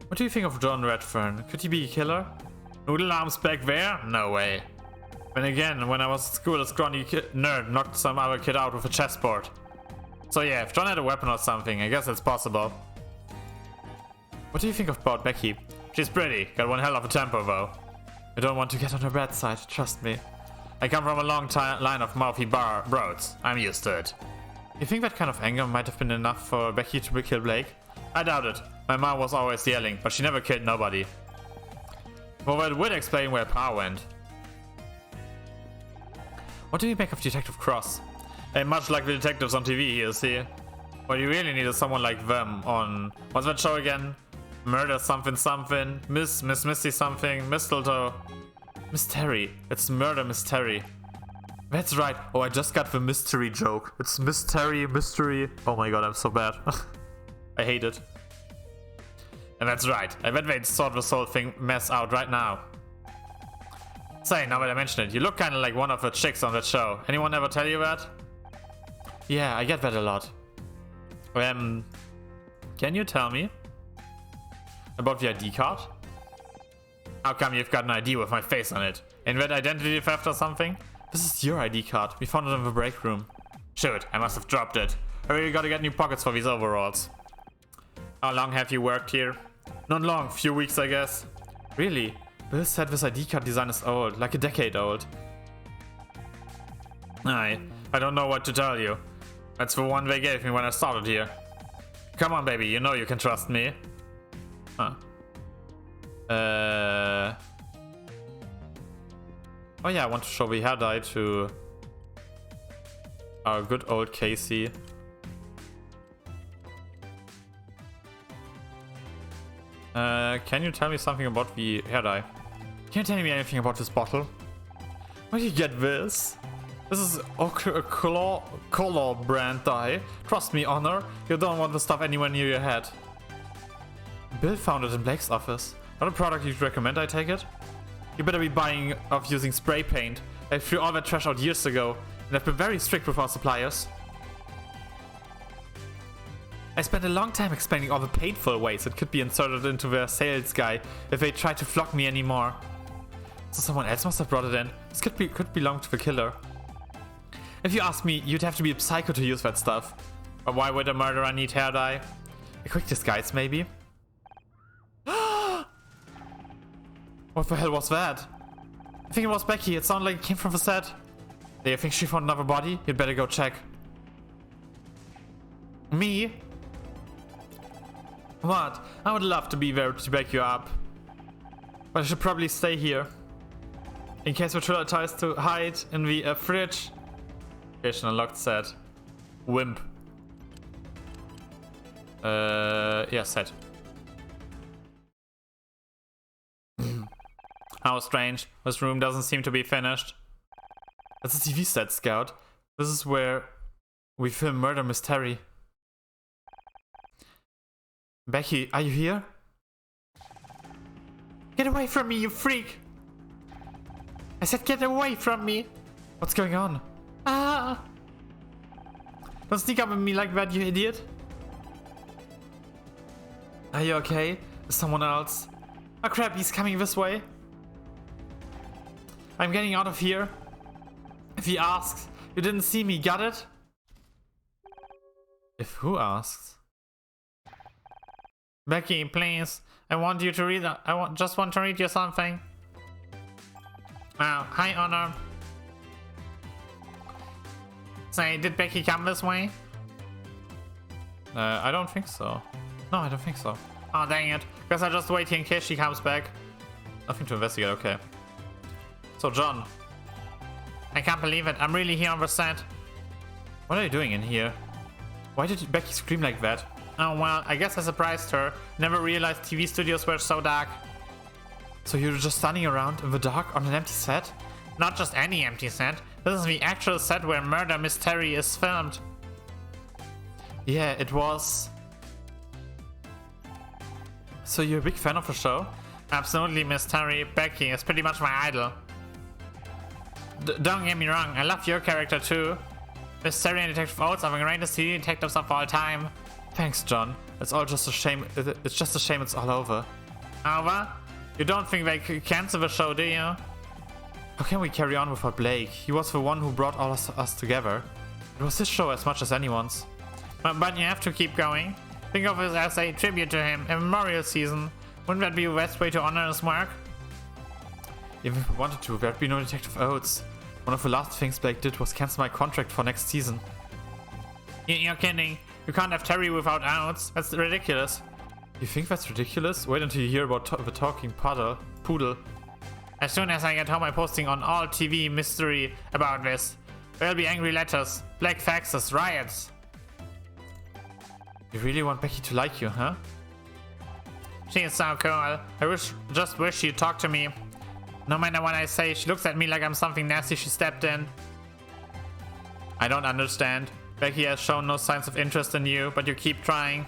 What do you think of John Redfern? Could he be a killer? Noodle arms back there? No way. Then again, when I was at school, a scrawny nerd knocked some other kid out with a chessboard. So yeah, if John had a weapon or something, I guess it's possible. What do you think about Becky? She's pretty, got one hell of a temper though. I don't want to get on her bad side, trust me. I come from a long line of mouthy bros. I'm used to it. You think that kind of anger might have been enough for Becky to kill Blake? I doubt it. My mom was always yelling, but she never killed nobody. Well, that would explain where Pa went. What do you make of Detective Cross? Hey, much like the detectives on TV here, see? What you really need is someone like them on... What's that show again? Murder something something. Miss Misty something. Mistletoe. Mystery. It's Murder Mystery. That's right. Oh, I just got the mystery joke. It's mystery. Oh my god, I'm so bad. I hate it. And that's right. I bet they'd sort this whole thing mess out right now. Say, now that I mention it, you look kinda like one of the chicks on that show. Anyone ever tell you that? Yeah, I get that a lot. Can you tell me about the ID card? How come you've got an ID with my face on it? Ain't that identity theft or something? This is your ID card. We found it in the break room. Shoot, I must have dropped it. I really gotta get new pockets for these overalls. How long have you worked here? Not long, few weeks I guess. Really? Bill said this ID card design is old, like a decade old. I don't know what to tell you. That's the one they gave me when I started here. Come on baby, you know you can trust me. Huh. Oh yeah, I want to show the hair dye to our good old Casey. Can you tell me something about the hair dye? Can you tell me anything about this bottle? Where do you get this? This is a color brand dye. Trust me, Honor, you don't want the stuff anywhere near your head. Bill found it in Blake's office. Not a product you'd recommend I take it? You better be buying off using spray paint. I threw all that trash out years ago, and I've been very strict with our suppliers. I spent a long time explaining all the painful ways it could be inserted into their sales guy if they tried to flog me anymore. So someone else must have brought it in. This could belong to the killer. If you ask me, you'd have to be a psycho to use that stuff. But why would a murderer need hair dye? A quick disguise, maybe? What the hell was that? I think it was Becky. It sounded like it came from the set. Do you think she found another body? You'd better go check. Me? What? I would love to be there to back you up. But I should probably stay here. In case the trailer tries to hide in the fridge. Location unlocked set. Wimp. Yeah, set. How strange. This room doesn't seem to be finished. That's a TV set, Scout. This is where we film Murder Mystery. Becky, are you here? Get away from me, you freak! I said get away from me! What's going on? Ah! Don't sneak up on me like that, you idiot! Are you okay? Is someone else? Oh crap, he's coming this way. I'm getting out of here. If he asks, you didn't see me, got it? If who asks? Becky, please. I want you to read. Just want to read you something. Hi, Honor. Say, did Becky come this way? I don't think so. No, I don't think so. Oh, dang it. Guess I'll just wait here in case she comes back. Nothing to investigate, okay. So, John, I can't believe it. I'm really here on the set. what are you doing in here? Why did Becky scream like that? Oh, well, I guess I surprised her. Never realized TV studios were so dark. So you're just standing around in the dark on an empty set? Not just any empty set. This is the actual set where Murder Mystery is filmed. Yeah, it was. So you're a big fan of the show? Absolutely, Miss Terry. Becky is pretty much my idol. Don't get me wrong, I love your character too. Miss Terry and Detective Oates are the greatest TV detectives of all time. Thanks, John. It's all just a shame. It's just a shame it's all over. Over? You don't think they could cancel the show, do you? How can we carry on without Blake? He was the one who brought all us together. It was his show as much as anyone's. But you have to keep going. Think of it as a tribute to him, a memorial season. Wouldn't that be the best way to honor his work? Even if we wanted to, there'd be no Detective Oates. One of the last things Blake did was cancel my contract for next season. You're kidding. You can't have Terry without Oates. That's ridiculous. You think that's ridiculous? Wait until you hear about the talking poodle. As soon as I get home, I'm posting on all TV mystery about this. There'll be angry letters, black faxes, riots. You really want Becky to like you, huh? She is so cool. I just wish she'd talk to me. No matter what I say, she looks at me like I'm something nasty she stepped in. I don't understand. Becky has shown no signs of interest in you, but you keep trying.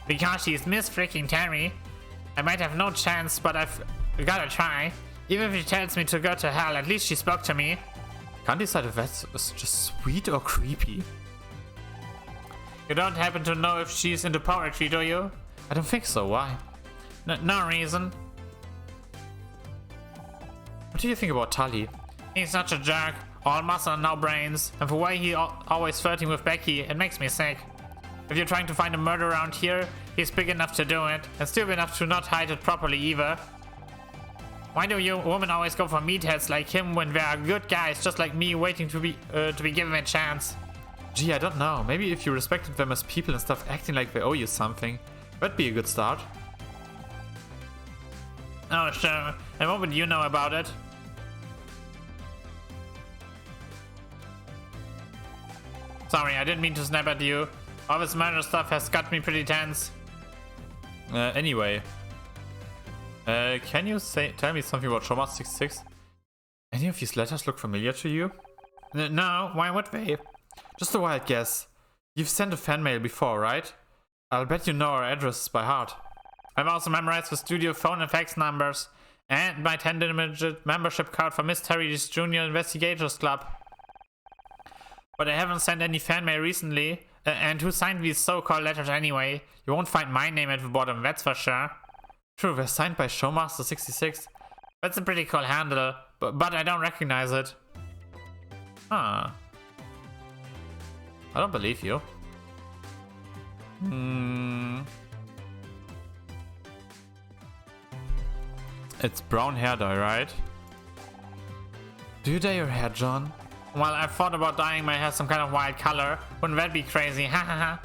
Because she's Miss Freaking Terry. I might have no chance, but I've gotta try. Even if she tells me to go to hell, at least she spoke to me. Can't decide if that's just sweet or creepy. You don't happen to know if she's into poetry, do you? I don't think so. Why? No reason. What do you think about Tully? He's such a jerk. All muscle and no brains. And the way he always flirting with Becky, it makes me sick. If you're trying to find a murder around here, he's big enough to do it. And stupid enough to not hide it properly either. Why do you women always go for meatheads like him when there are good guys just like me waiting to be given a chance? Gee, I don't know. Maybe if you respected them as people and stuff acting like they owe you something, that'd be a good start. Oh, sure. And what would you know about it? Sorry, I didn't mean to snap at you. All this murder stuff has got me pretty tense. Anyway. Can you tell me something about Showmaster 66? Any of these letters look familiar to you? No, why would they? Just a wild guess. You've sent a fan mail before, right? I'll bet you know our addresses by heart. I've also memorized the studio phone and fax numbers. And my 10-digit membership card for Miss Terry's Junior Investigators Club. But I haven't sent any fan mail recently. And who signed these so-called letters anyway? You won't find my name at the bottom, that's for sure. True, they're signed by Showmaster 66. That's a pretty cool handle, but I don't recognize it. Huh. I don't believe you. It's brown hair dye, right? Do you dye your hair, John? Well, I've thought about dyeing my hair some kind of wild color. Wouldn't that be crazy? Hahaha.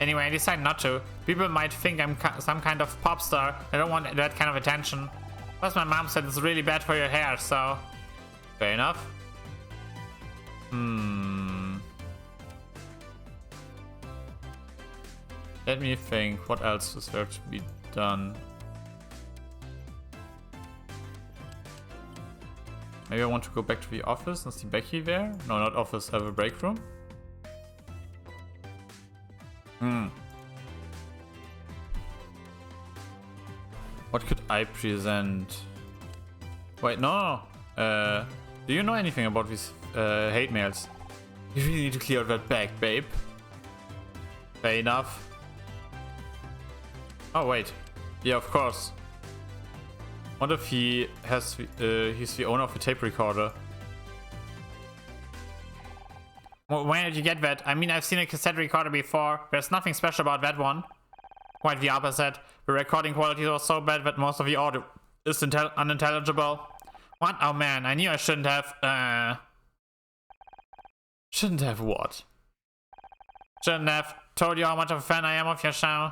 Anyway, I decided not to. People might think I'm some kind of pop star. I don't want that kind of attention. Plus, my mom said it's really bad for your hair, so... Fair enough. Let me think. What else is there to be done? Maybe I want to go back to the office and see Becky there. No, not office, have a break room. What could I present? Wait, no. Do you know anything about these hate mails? You really need to clear out that bag, babe. Fair enough. Oh, wait. Yeah, of course. What if he has he's the owner of the tape recorder? Well, where did you get that? I mean, I've seen a cassette recorder before. There's nothing special about that one. Quite the opposite. The recording quality was so bad that most of the audio is unintelligible. What? Oh man, I knew I shouldn't have, Shouldn't have what? Shouldn't have told you how much of a fan I am of your show.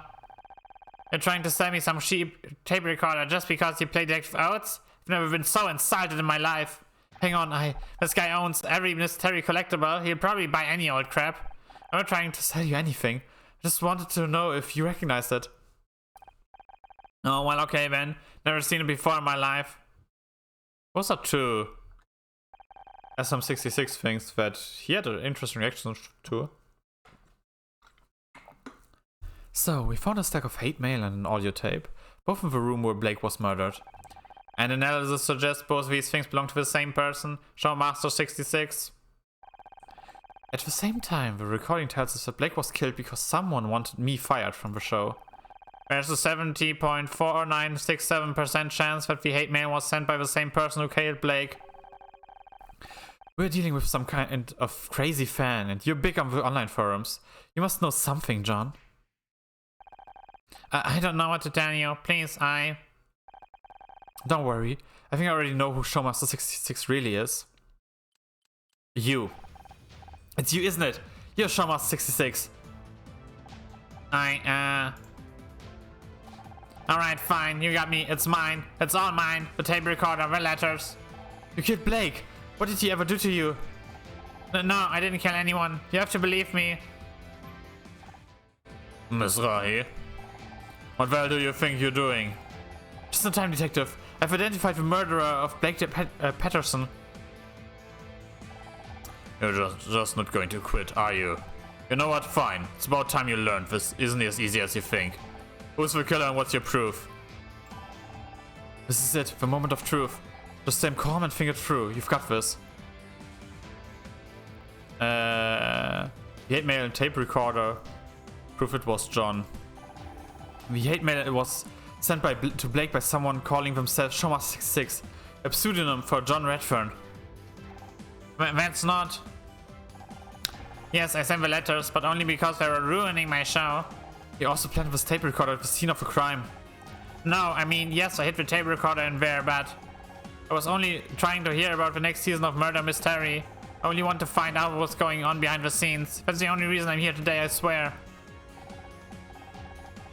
You're trying to sell me some cheap tape recorder just because you play Detective Oats? I've never been so insulted in my life. Hang on, this guy owns every Miss Terry collectible. He'll probably buy any old crap. I'm not trying to sell you anything. I just wanted to know if you recognized it. Oh, well, okay then. Never seen it before in my life. Was that true? SM66 thinks that he had an interesting reaction to. So, we found a stack of hate mail and an audio tape, both in the room where Blake was murdered. And analysis suggests both of these things belong to the same person, Showmaster66. At the same time, the recording tells us that Blake was killed because someone wanted me fired from the show. There's a 70.4967% chance that the hate mail was sent by the same person who killed Blake. We're dealing with some kind of crazy fan, and you're big on the online forums. You must know something, John. I don't know what to tell you. Please, Don't worry. I think I already know who Showmaster66 really is. You. It's you, isn't it? You're Showmaster66. Alright, fine. You got me. It's mine. It's all mine. The tape recorder, the letters. You killed Blake. What did he ever do to you? No, I didn't kill anyone. You have to believe me. Miss Rahi, what the hell do you think you're doing? Just in time, detective. I've identified the murderer of Blake Patterson. You're just not going to quit, are you? You know what? Fine. It's about time you learned this isn't as easy as you think. Who's the killer and what's your proof? This is it, the moment of truth. Just stay calm and think it through. You've got this. The hate mail and tape recorder. Proof it was John. The hate mail was sent to Blake by someone calling themselves Showmaster66, a pseudonym for John Redfern. That's not... Yes, I sent the letters, but only because they were ruining my show. He also planted this tape recorder at the scene of the crime. No, I mean, yes, I hit the tape recorder in there, but I was only trying to hear about the next season of Murder Mystery. I only want to find out what's going on behind the scenes. That's the only reason I'm here today, I swear.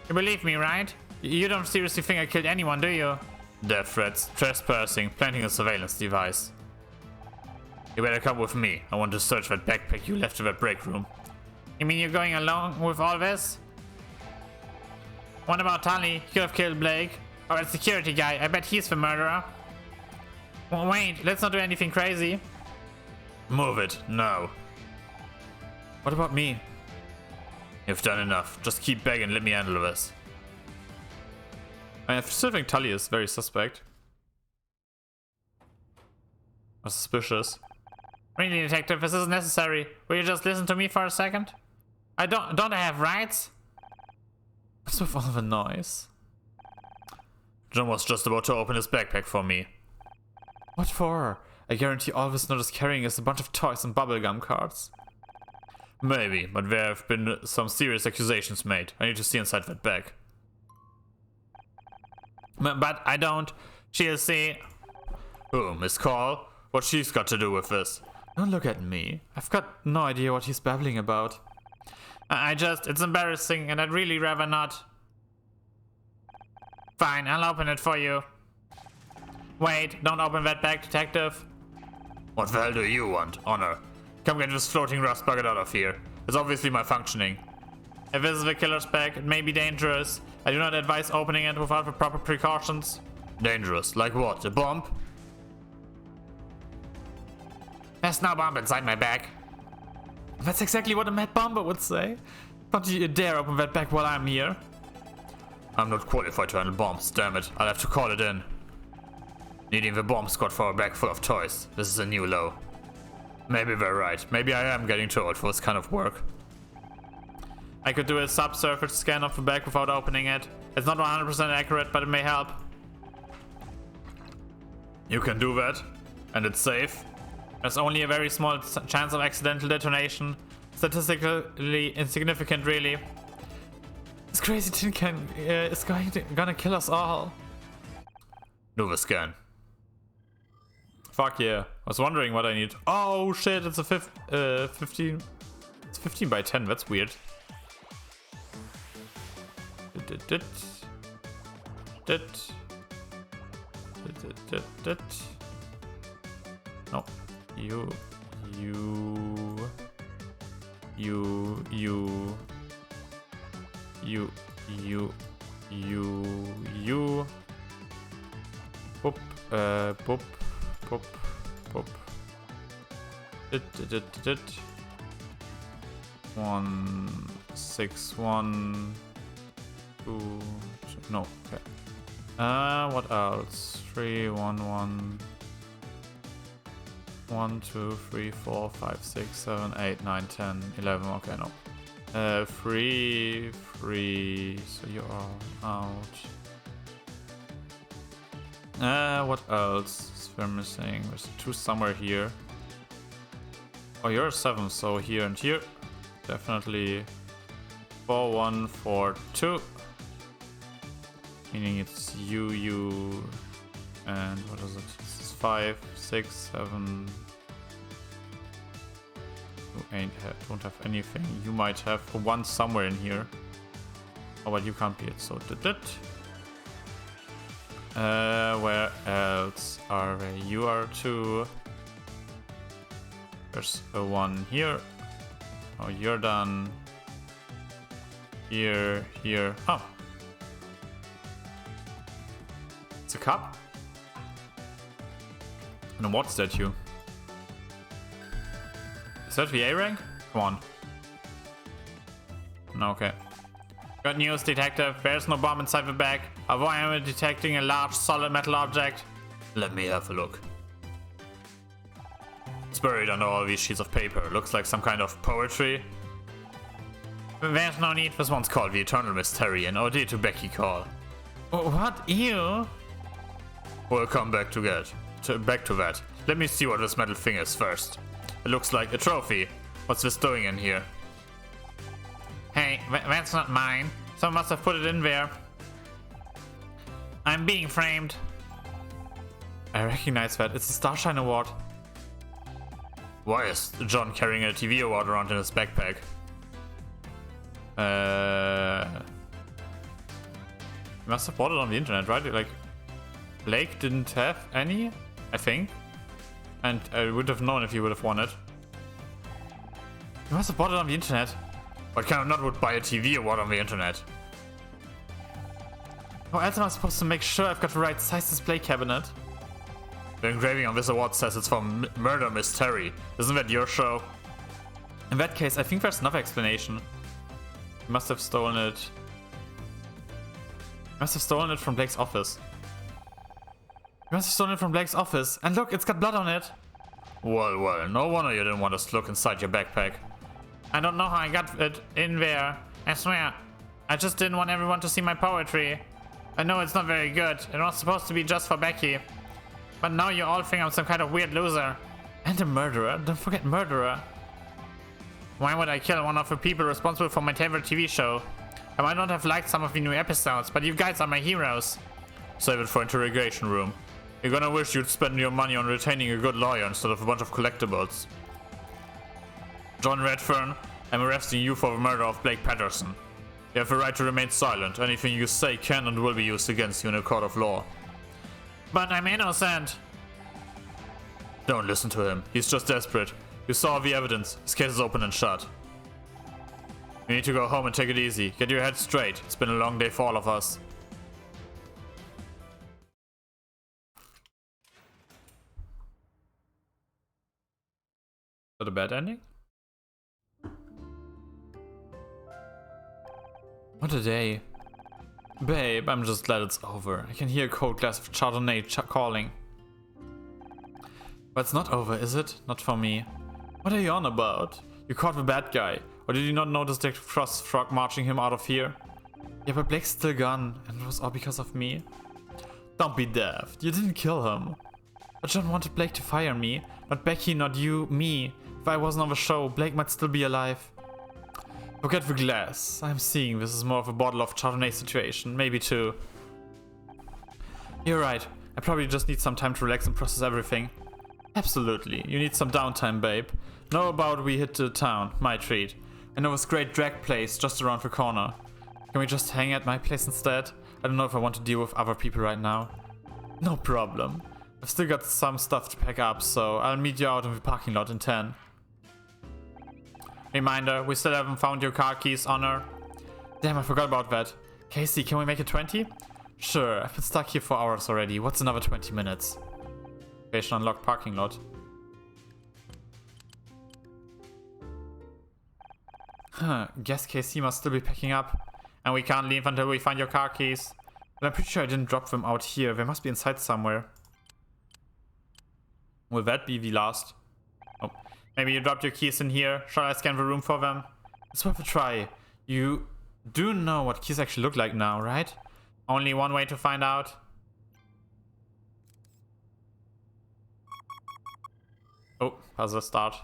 You believe me, right? You don't seriously think I killed anyone, do you? Death threats, trespassing, planting a surveillance device. You better come with me. I want to search that backpack you left in that break room. You mean you're going along with all this? What about Tully? He could have killed Blake. Or that security guy. I bet he's the murderer. Well, wait, let's not do anything crazy. Move it, no. What about me? You've done enough. Just keep begging and let me handle this. I still think Tully is very suspect. Or suspicious. Really, detective, this isn't necessary. Will you just listen to me for a second? Don't I have rights? What's with all the noise? John was just about to open his backpack for me. What for? I guarantee all this note is carrying is a bunch of toys and bubblegum cards. Maybe, but there have been some serious accusations made. I need to see inside that bag. But I don't. She'll see. Oh, Miss Call? What she's got to do with this? Don't look at me. I've got no idea what he's babbling about. It's embarrassing and I'd really rather not. Fine, I'll open it for you. Wait, don't open that bag, detective. What the hell do you want, Honor? Come get this floating rust bucket out of here. It's obviously malfunctioning. If this is the killer's bag, it may be dangerous. I do not advise opening it without the proper precautions. Dangerous? Like what? A bomb? There's no bomb inside my bag. That's exactly what a mad bomber would say. Don't you dare open that bag while I'm here. I'm not qualified to handle bombs, damn it. I'll have to call it in. Needing the bomb squad for a bag full of toys. This is a new low. Maybe they're right. Maybe I am getting too old for this kind of work. I could do a subsurface scan of the bag without opening it. It's not 100% accurate, but it may help. You can do that? And it's safe? There's only a very small chance of accidental detonation. Statistically insignificant, really. This crazy tin can is gonna kill us all. Do the scan. Fuck yeah. I was wondering what I need. Oh shit, it's a 15. It's 15 by 10, that's weird. No. You. Boop, boop, boop, boop. 1, 6, 1, 2, no, okay. What else? 3, 1, 1. 1, 2, 3, 4, 5, 6, 7, 8, 9, 10, 11, okay, no. 3, 3, so you are out. What else is we're missing? There's 2 somewhere here. Oh, you're 7, so here and here. Definitely 4, 1, 4, 2. Meaning it's you, and what is it? This is 5, 6, 7. You don't have anything. You might have 1 somewhere in here. Oh, but you can't be it, so did it. Where else are they? You are 2. There's a 1 here. Oh, you're done. Here. Oh. It's a cup? And a what statue? Is that the A rank? Come on. No, okay. Good news, detective. There's no bomb inside the bag. Although I am detecting a large solid metal object. Let me have a look. It's buried under all these sheets of paper. Looks like some kind of poetry. There's no need. This one's called the Eternal Mystery, an ode to Becky Call. What? Ew. We'll come back to that. Let me see what this metal thing is first. It looks like a trophy. What's this doing in here? Hey, that's not mine. Someone must have put it in there. I'm being framed. I recognize that. It's a Starshine Award. Why is John carrying a TV award around in his backpack? He must have bought it on the internet, right? Like, Blake didn't have any, I think. And I would have known if he would have won it. He must have bought it on the internet. What kind of nut would buy a TV award on the internet? How else am I supposed to make sure I've got the right size display cabinet? The engraving on this award says it's from Murder Mystery. Isn't that your show? In that case, I think there's another explanation. He must have stolen it. He must have stolen it from Blake's office. He must have stolen it from Blake's office. And look, it's got blood on it. Well, no wonder you didn't want us to look inside your backpack. I don't know how I got it in there. I swear. I just didn't want everyone to see my poetry. I know it's not very good. It was supposed to be just for Becky. But now you all think I'm some kind of weird loser. And a murderer. Don't forget murderer. Why would I kill one of the people responsible for my favorite TV show? I might not have liked some of the new episodes, but you guys are my heroes. Save it for interrogation room. You're gonna wish you'd spend your money on retaining a good lawyer instead of a bunch of collectibles. John Redfern, I'm arresting you for the murder of Blake Patterson. You have the right to remain silent. Anything you say can and will be used against you in a court of law. But I'm innocent. Don't listen to him. He's just desperate. You saw the evidence. His case is open and shut. You need to go home and take it easy. Get your head straight. It's been a long day for all of us. Is that a bad ending? What a day. Babe, I'm just glad it's over. I can hear a cold glass of Chardonnay calling. But it's not over, is it? Not for me. What are you on about? You caught the bad guy. Or did you not notice Detective Frost's frog marching him out of here? Yeah, but Blake's still gone, and it was all because of me. Don't be daft. You didn't kill him. But John wanted Blake to fire me. Not Becky, not you, me. If I wasn't on the show, Blake might still be alive. Forget the glass. I'm seeing this is more of a bottle of Chardonnay situation. Maybe two. You're right. I probably just need some time to relax and process everything. Absolutely. You need some downtime, babe. Know about we hit the town. My treat. I know this great drag place just around the corner. Can we just hang at my place instead? I don't know if I want to deal with other people right now. No problem. I've still got some stuff to pack up, so I'll meet you out in the parking lot in 10. Reminder, we still haven't found your car keys, Honor. Damn, I forgot about that. Casey, can we make it 20? Sure, I've been stuck here for hours already. What's another 20 minutes? Station unlocked parking lot. Huh, guess Casey must still be packing up. And we can't leave until we find your car keys. But I'm pretty sure I didn't drop them out here. They must be inside somewhere. Will that be the last? Oh, maybe you dropped your keys in here. Shall I scan the room for them? It's worth a try. You do know what keys actually look like now, right? Only one way to find out. Oh, puzzle start.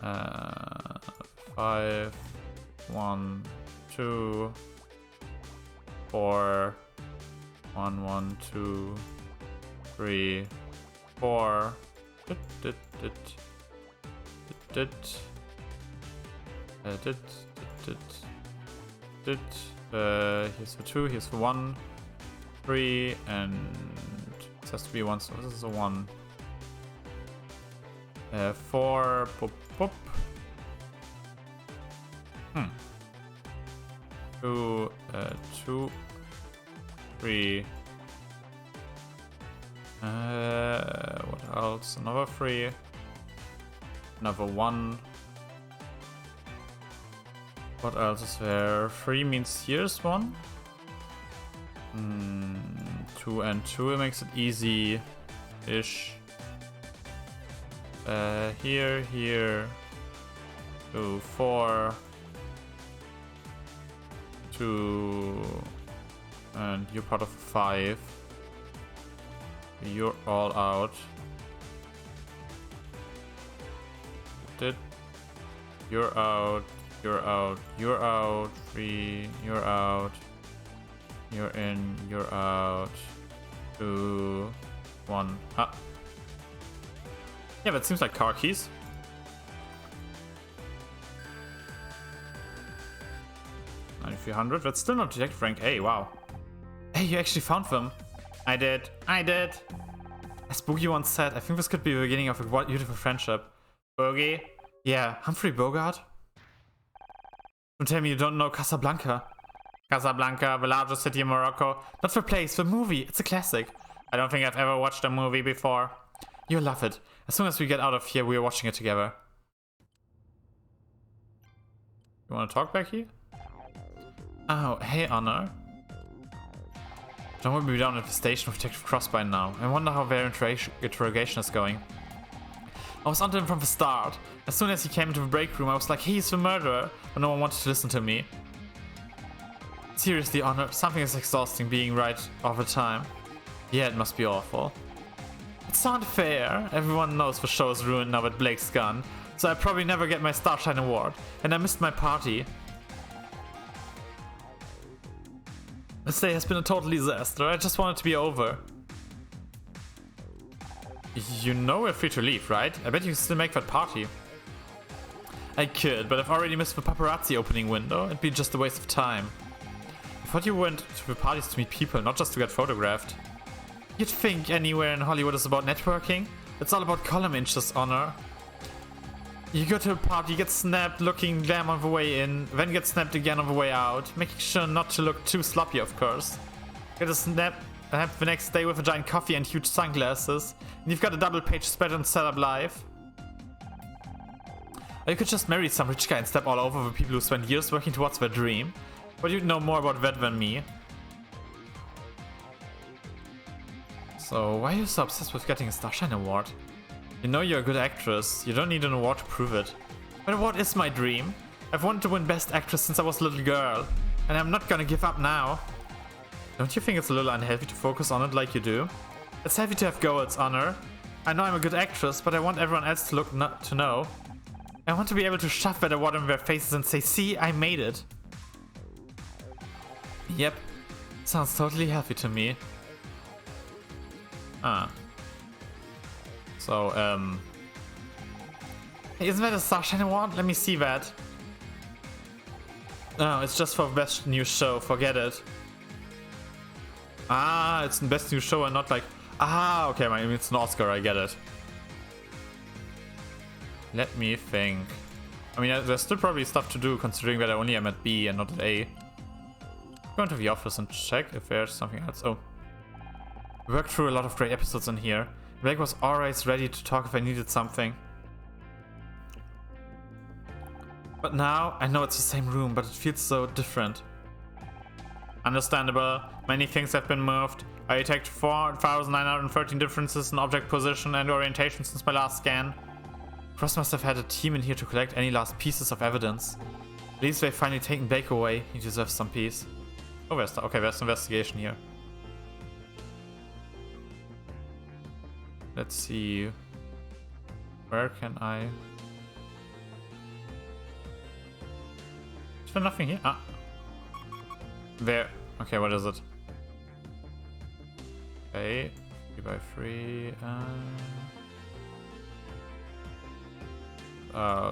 5, 1, 2, 4, 1, 1, 2, 3, 4. Here's for 2, here's for 1, 3, and this has to be 1, so this is a 1. 4, boop, boop. 2, 2, 3. What else? Another 3. Another 1. What else is there? 3 means here's 1. 2 and 2 makes it easy-ish. Here, 2, 4. 2. And you're part of 5. You're all out. You're out. You're out. You're out. 3. You're out. You're in. You're out. 2. 1. Ah. Yeah, that seems like car keys. $9,300. That's still not detective rank A. Wow. Hey, you actually found them. I did. As Boogie once said, I think this could be the beginning of a beautiful friendship. Boogie? Yeah, Humphrey Bogart? Don't tell me you don't know Casablanca. Casablanca, the largest city in Morocco. Not the place, the movie. It's a classic. I don't think I've ever watched a movie before. You'll love it. As soon as we get out of here, we're watching it together. You want to talk, Becky? Oh, hey, Honor. John will be down at the station with Detective Cross by now. I wonder how their interrogation is going. I was onto him from the start. As soon as he came into the break room, I was like, he's the murderer, but no one wanted to listen to me. Seriously, Honor, something is exhausting being right all the time. Yeah, it must be awful. It's not fair. Everyone knows the show is ruined now with Blake's gone, so I probably never get my Starshine award, and I missed my party. This day has been a total disaster. I just want it to be over. You know we're free to leave, right? I bet you can still make that party. I could, but I've already missed the paparazzi opening window. It'd be just a waste of time. I thought you went to the parties to meet people, not just to get photographed. You'd think anywhere in Hollywood is about networking? It's all about column inches, Honor. You go to a party, get snapped looking glam on the way in, then get snapped again on the way out, making sure not to look too sloppy, of course. Get a snap the next day with a giant coffee and huge sunglasses, and you've got a double-page spread on Setup Live. Or you could just marry some rich guy and step all over the people who spend years working towards their dream. But you'd know more about that than me. So, why are you so obsessed with getting a Starshine award? You know you're a good actress, you don't need an award to prove it. But what is my dream? I've wanted to win Best Actress since I was a little girl, and I'm not gonna give up now. Don't you think it's a little unhealthy to focus on it like you do? It's healthy to have goals, Honor. I know I'm a good actress, but I want everyone else to to know. I want to be able to shove that award in their faces and say, see, I made it. Yep, sounds totally healthy to me. Ah. So, Isn't that a Starshine Award? Let me see that. no, it's just for best new show. Forget it. Ah, it's the best new show and not like... Ah, okay, I mean, it's an Oscar, I get it. Let me think. I mean, there's still probably stuff to do considering that I only am at B and not at A. Go into the office and check if there's something else. Oh. We worked through a lot of great episodes in here. Blake was always ready to talk if I needed something. But now, I know it's the same room, but it feels so different. Understandable. Many things have been moved. I detect 4,913 differences in object position and orientation since my last scan. Cross must have had a team in here to collect any last pieces of evidence. At least they've finally taken Blake away. He deserves some peace. Oh, there's investigation here. Let's see. Where can I... Is there nothing here? Ah. There. Okay, what is it? Okay. 3x3.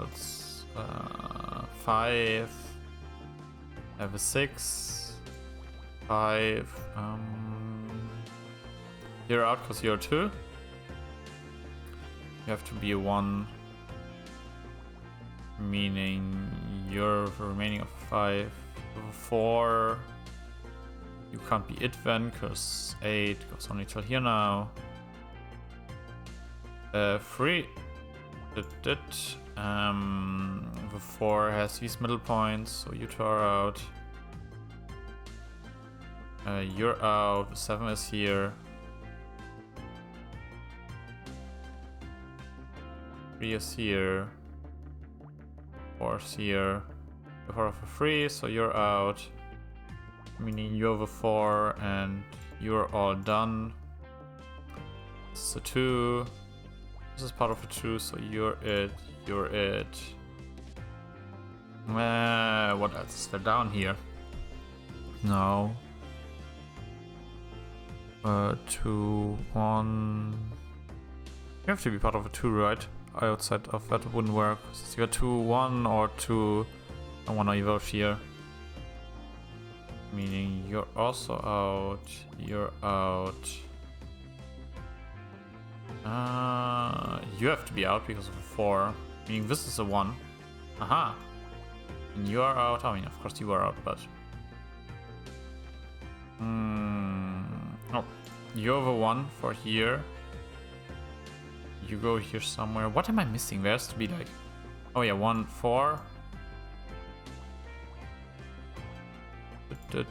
It's 5. I have a 6. 5. You're out because you're 2. You have to be a 1. Meaning you're the remaining of 5. 4. You can't be it then, because 8 goes only till here now. 3. The 4 has these middle points, so you two are out. You're out. The 7 is here. 3 is here. 4 is here. The 4 of a 3, so you're out. Meaning you have a 4 and you're all done. This is a 2. This is part of a 2, so you're it. You're it. What else is there down here? No. 2, 1. You have to be part of a 2, right? Outside of that wouldn't work. So you got 2, 1 or 2. I want to evolve here. Meaning you're also out. You're out. You have to be out because of a 4. Meaning this is a 1. Aha. And you are out. I mean, of course you are out, but... Oh. You have a 1 for here. You go here somewhere. What am I missing? There has to be like... Oh yeah, 1, 4. That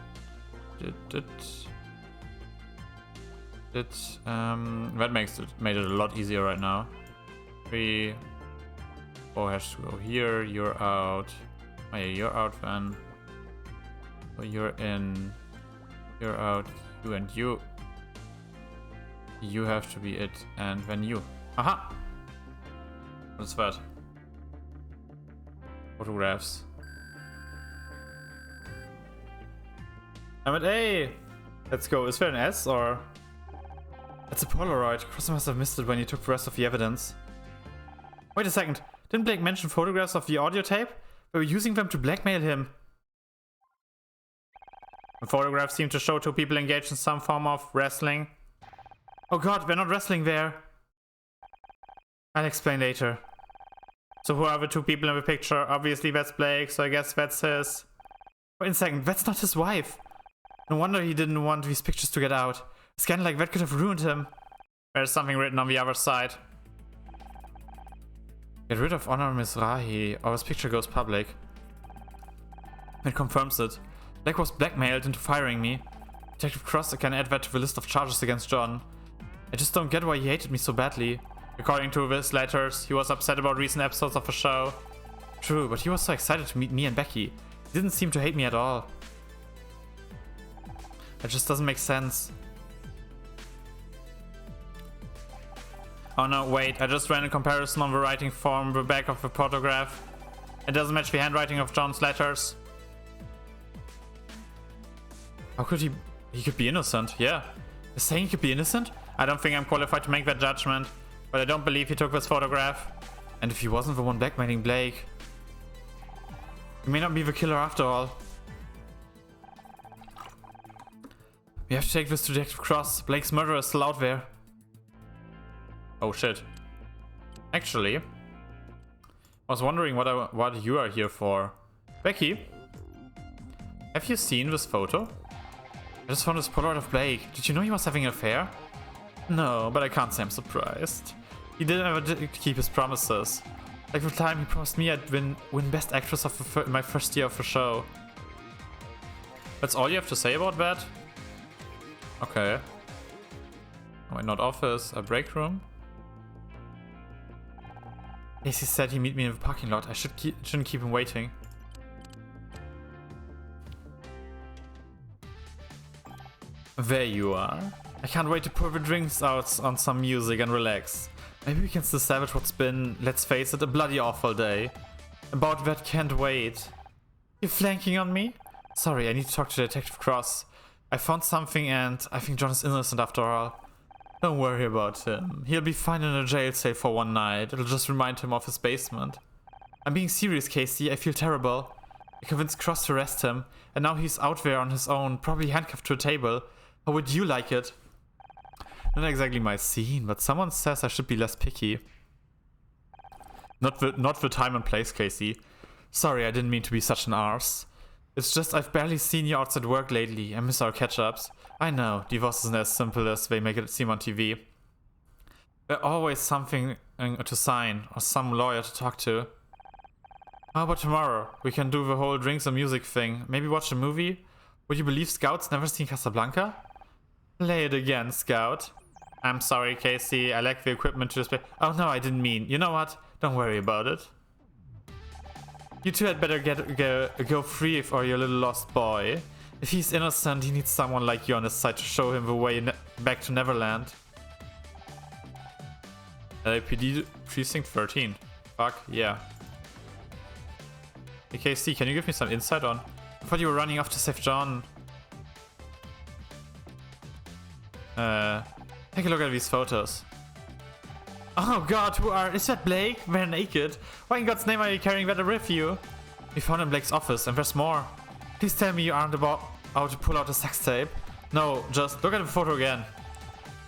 made it a lot easier right now. 3, 4 has to go here. You're out. Oh yeah, you're out then. So you're in. You're out. You and you. You have to be it, and then you. Aha! What's that? Photographs. I'm at A! Let's go. Is there an S or? It's a Polaroid. Cross must have missed it when he took the rest of the evidence. Wait a second. Didn't Blake mention photographs of the audio tape? We were using them to blackmail him. The photographs seem to show 2 people engaged in some form of wrestling. Oh god, we're not wrestling there. I'll explain later. So who are the 2 people in the picture? Obviously that's Blake, so I guess that's his... Wait a second, that's not his wife. No wonder he didn't want these pictures to get out. A scan like that could have ruined him. There's something written on the other side. Get rid of Honor Mizrahi, or his picture goes public. It confirms it. Blake was blackmailed into firing me. Detective Cross can add that to the list of charges against John. I just don't get why he hated me so badly. According to his letters, he was upset about recent episodes of the show. True, but he was so excited to meet me and Becky. He didn't seem to hate me at all. It just doesn't make sense. Oh no, wait, I just ran a comparison on the writing from the back of the photograph. It doesn't match the handwriting of John's letters. How could he... He could be innocent, yeah. You're saying he could be innocent? I don't think I'm qualified to make that judgment. But I don't believe he took this photograph. And if he wasn't the one blackmailing Blake, he may not be the killer after all. We have to take this to Detective Cross. Blake's murderer is still out there. Oh shit. Actually, I was wondering what you are here for. Becky, have you seen this photo? I just found this Polaroid of Blake. Did you know he was having an affair? No, but I can't say I'm surprised. He did keep his promises. Like the time he promised me I'd win Best Actress of my first year of the show. That's all you have to say about that? Okay. Why not office? A break room? Casey said he'd meet me in the parking lot. I shouldn't keep him waiting. There you are. I can't wait to pour the drinks out on some music and relax. Maybe we can still salvage what's been, let's face it, a bloody awful day. About that, can't wait. You're flanking on me? Sorry, I need to talk to Detective Cross. I found something and I think John is innocent after all. Don't worry about him. He'll be fine in a jail cell for one night. It'll just remind him of his basement. I'm being serious, Casey. I feel terrible. I convinced Cross to arrest him, and now he's out there on his own, probably handcuffed to a table. How would you like it? Not exactly my scene, but someone says I should be less picky. Not the time and place, Casey. Sorry, I didn't mean to be such an arse. It's just I've barely seen you outside work lately. I miss our catch-ups. I know, divorce isn't as simple as they make it seem on TV. There's always something to sign or some lawyer to talk to. How about tomorrow? We can do the whole drinks and music thing. Maybe watch a movie? Would you believe Scout's never seen Casablanca? Play it again, Scout. I'm sorry, Casey. I lack the equipment to display. Oh no, I didn't mean. You know what? Don't worry about it. You two had better go free for your little lost boy. If he's innocent, he needs someone like you on his side to show him the way back to Neverland. LAPD Precinct 13. Fuck, yeah. Hey, KC, can you give me some insight on? I thought you were running off to save John. Take a look at these photos. Oh god, is that Blake? They're naked. Why in God's name are you carrying that with you? We found in Blake's office and there's more. Please tell me you aren't about to pull out a sex tape. No, just look at the photo again.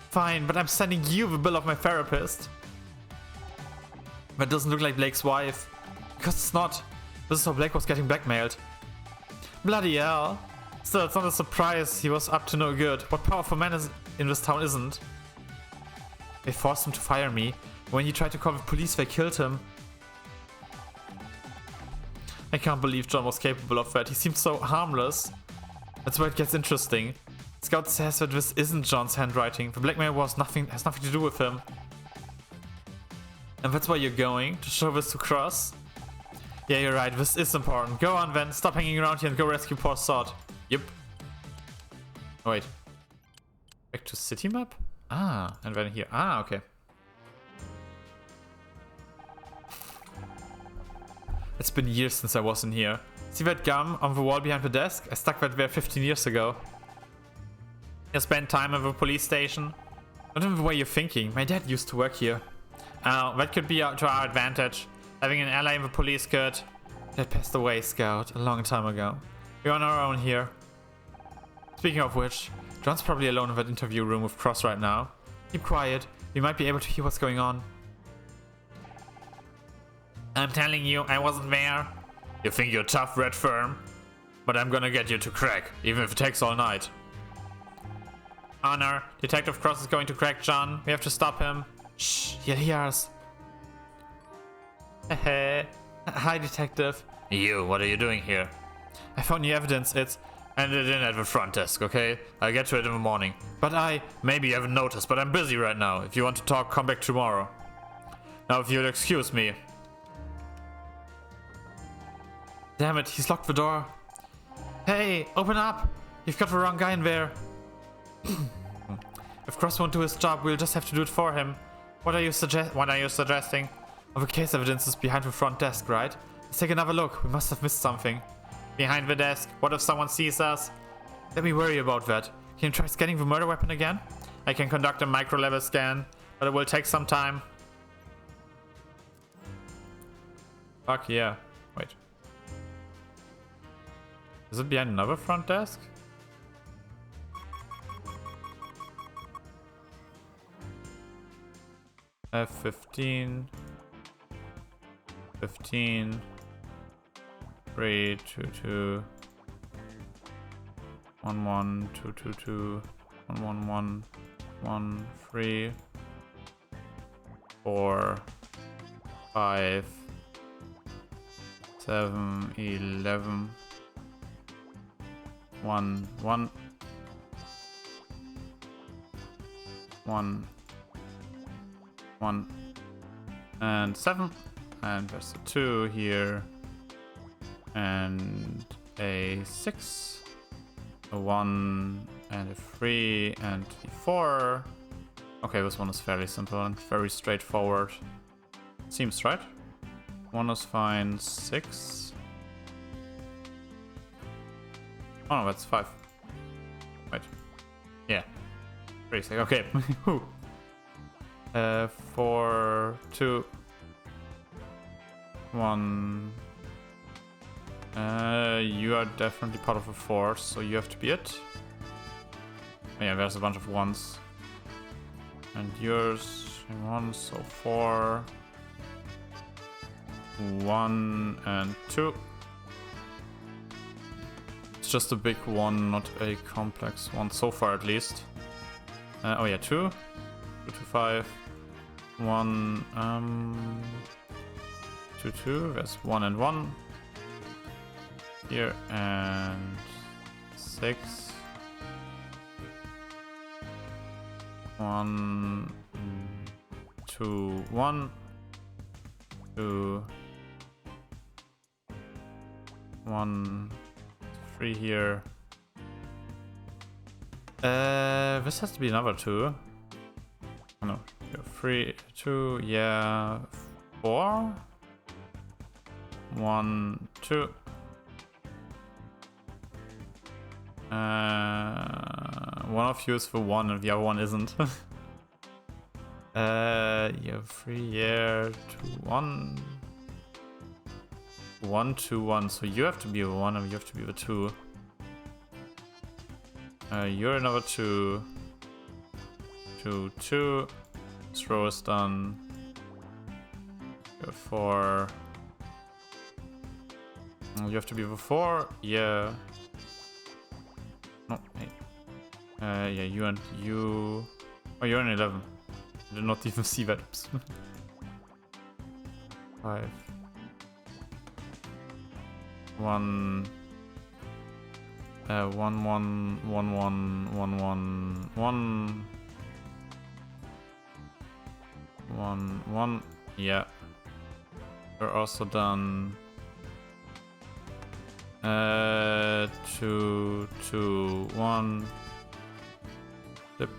Fine, but I'm sending you the bill of my therapist. That doesn't look like Blake's wife. Because it's not. This is how Blake was getting blackmailed. Bloody hell. Still, it's not a surprise he was up to no good. What powerful man in this town isn't? They forced him to fire me. When he tried to call the police, they killed him. I can't believe John was capable of that. He seemed so harmless. That's where it gets interesting. Scout says that this isn't John's handwriting. The blackmail has nothing to do with him. And that's why you're going? To show this to Cross? Yeah, you're right. This is important. Go on then. Stop hanging around here and go rescue poor Sod. Yep. Oh, wait. Back to city map? Ah, and then here. Ah, okay. It's been years since I was in here. See that gum on the wall behind the desk? I stuck that there 15 years ago. You spent time at the police station? Not in the way you're thinking. My dad used to work here. Oh, that could be to our advantage. Having an ally in the police could. Dad passed away, Scout, a long time ago. We're on our own here. Speaking of which, John's probably alone in that interview room with Cross right now. Keep quiet. We might be able to hear what's going on. I'm telling you, I wasn't there. You think you're tough, Red Firm? But I'm gonna get you to crack, even if it takes all night. Honor, Detective Cross is going to crack John. We have to stop him. Shh, he'll hear us. Hi, Detective. You, what are you doing here? I found new evidence. It's handed in at the front desk, okay? I'll get to it in the morning. But maybe you haven't noticed, but I'm busy right now. If you want to talk, come back tomorrow. Now, if you'll excuse me. Damn it, he's locked the door. Hey, open up! You've got the wrong guy in there. If Cross won't do his job, we'll just have to do it for him. What are you suggesting? Oh, the case evidence is behind the front desk, right? Let's take another look. We must have missed something. Behind the desk? What if someone sees us? Let me worry about that. Can you try scanning the murder weapon again? I can conduct a micro-level scan, but it will take some time. Fuck yeah. Wait. Is it behind another front desk? F15. 15. 3, 2, 2. 1, 1, 2, 2, 2. 1, 1, 1. 1, 3. 4. 5. 7, 11. 1, 1. 1. 1. And 7. And there's a 2 here. And a 6. A 1. And a 3. And a 4. Okay, this one is fairly simple and very straightforward. Seems right. 1 is fine. 6. Oh no, that's 5. Wait. Yeah. 3, 6. Okay. 4, 2. 1. You are definitely part of a force, so you have to be it. Oh, yeah, there's a bunch of 1s. And yours 1, so 4. 1 and 2. It's just a big 1, not a complex one, so far at least. Oh yeah, 2. 2 to 5. 1, 2, 2. There's 1 and 1. Here, and 6. 1, 2, 1. 2. 1, 3 here. This has to be another 2. Oh no, 3, 2, yeah, 4. 1, 2. One of you is for 1 and the other one isn't. Yeah, 3, yeah, 2, 1. 1, 2, 1. So you have to be a 1 and you have to be a 2. You're another 2. 2, 2. This row is done. You're 4. You have to be the 4. Yeah. No, hey. Yeah, you and you. Oh, you're an 11. I did not even see that. Oops. 5. 1. 1, 1, 1, 1, 1, 1, 1. 1, 1. Yeah. We're also done. 2, 2, 1. Zip.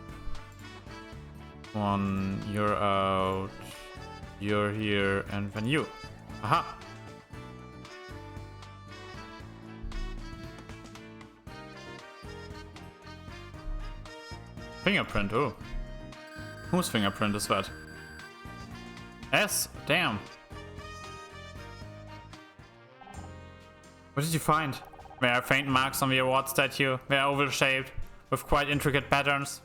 1, you're out. You're here, and then you. Aha! Fingerprint, oh. Whose fingerprint is that? S? Damn. What did you find? There are faint marks on the award statue. They are oval shaped, with quite intricate patterns.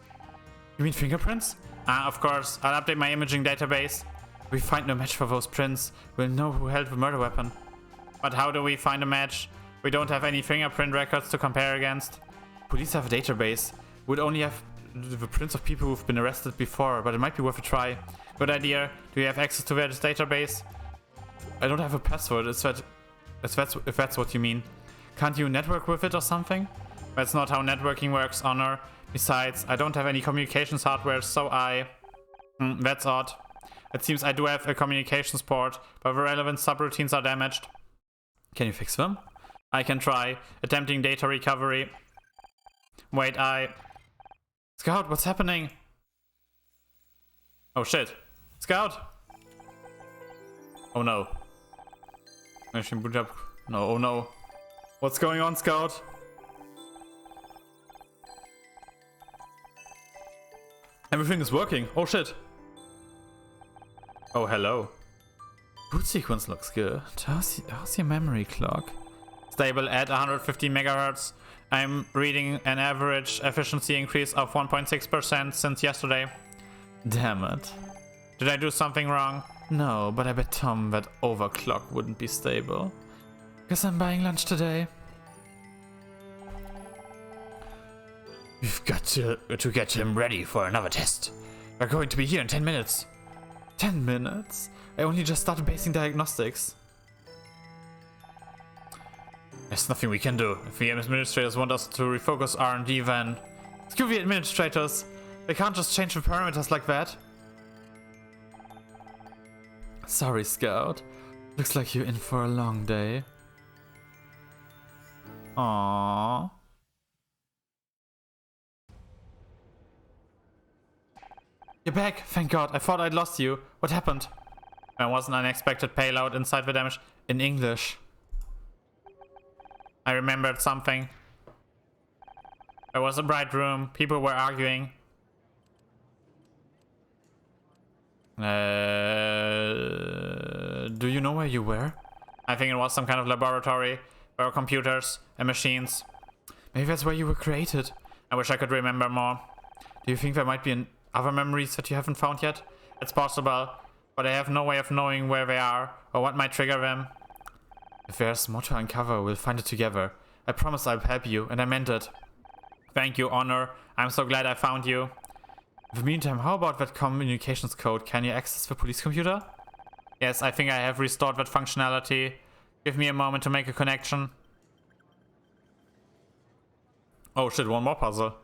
You mean fingerprints? Ah, of course. I'll update my imaging database. If we find no match for those prints, we'll know who held the murder weapon. But how do we find a match? We don't have any fingerprint records to compare against. Police have a database. Would only have the prints of people who've been arrested before, but it might be worth a try. Good idea. Do you have access to this database? I don't have a password. If that's what you mean. Can't you network with it or something? That's not how networking works, Honor. Besides, I don't have any communications hardware, so that's odd. It seems I do have a communications port, but the relevant subroutines are damaged. Can you fix them? I can try. Attempting data recovery. Wait, Scout, what's happening? Oh shit. Scout! Oh no. Machine boot up. No, oh no. What's going on, Scout? Everything is working. Oh shit. Oh, hello. Boot sequence looks good. How's your memory clock? Stable at 150 megahertz. I'm reading an average efficiency increase of 1.6% since yesterday. Damn it. Did I do something wrong? No, but I bet Tom that overclock wouldn't be stable. Guess I'm buying lunch today. We've got to get him ready for another test. We're going to be here in 10 minutes. 10 minutes? I only just started basing diagnostics. There's nothing we can do. If the administrators want us to refocus R&D, then... Screw the administrators. They can't just change the parameters like that. Sorry, Scout. Looks like you're in for a long day. Aww. You're back, thank God. I thought I'd lost you. What happened? There was an unexpected payload inside the damage. In English. I remembered something. There was a bright room. People were arguing. Do you know where you were? I think it was some kind of laboratory. There were computers and machines. Maybe that's where you were created. I wish I could remember more. Do you think there might be other memories that you haven't found yet? It's possible, but I have no way of knowing where they are or what might trigger them. If there's more to uncover, we'll find it together. I promise I'll help you, and I meant it. Thank you, Honor. I'm so glad I found you. In the meantime, how about that communications code? Can you access the police computer? Yes, I think I have restored that functionality. Give me a moment to make a connection. Oh shit, one more puzzle.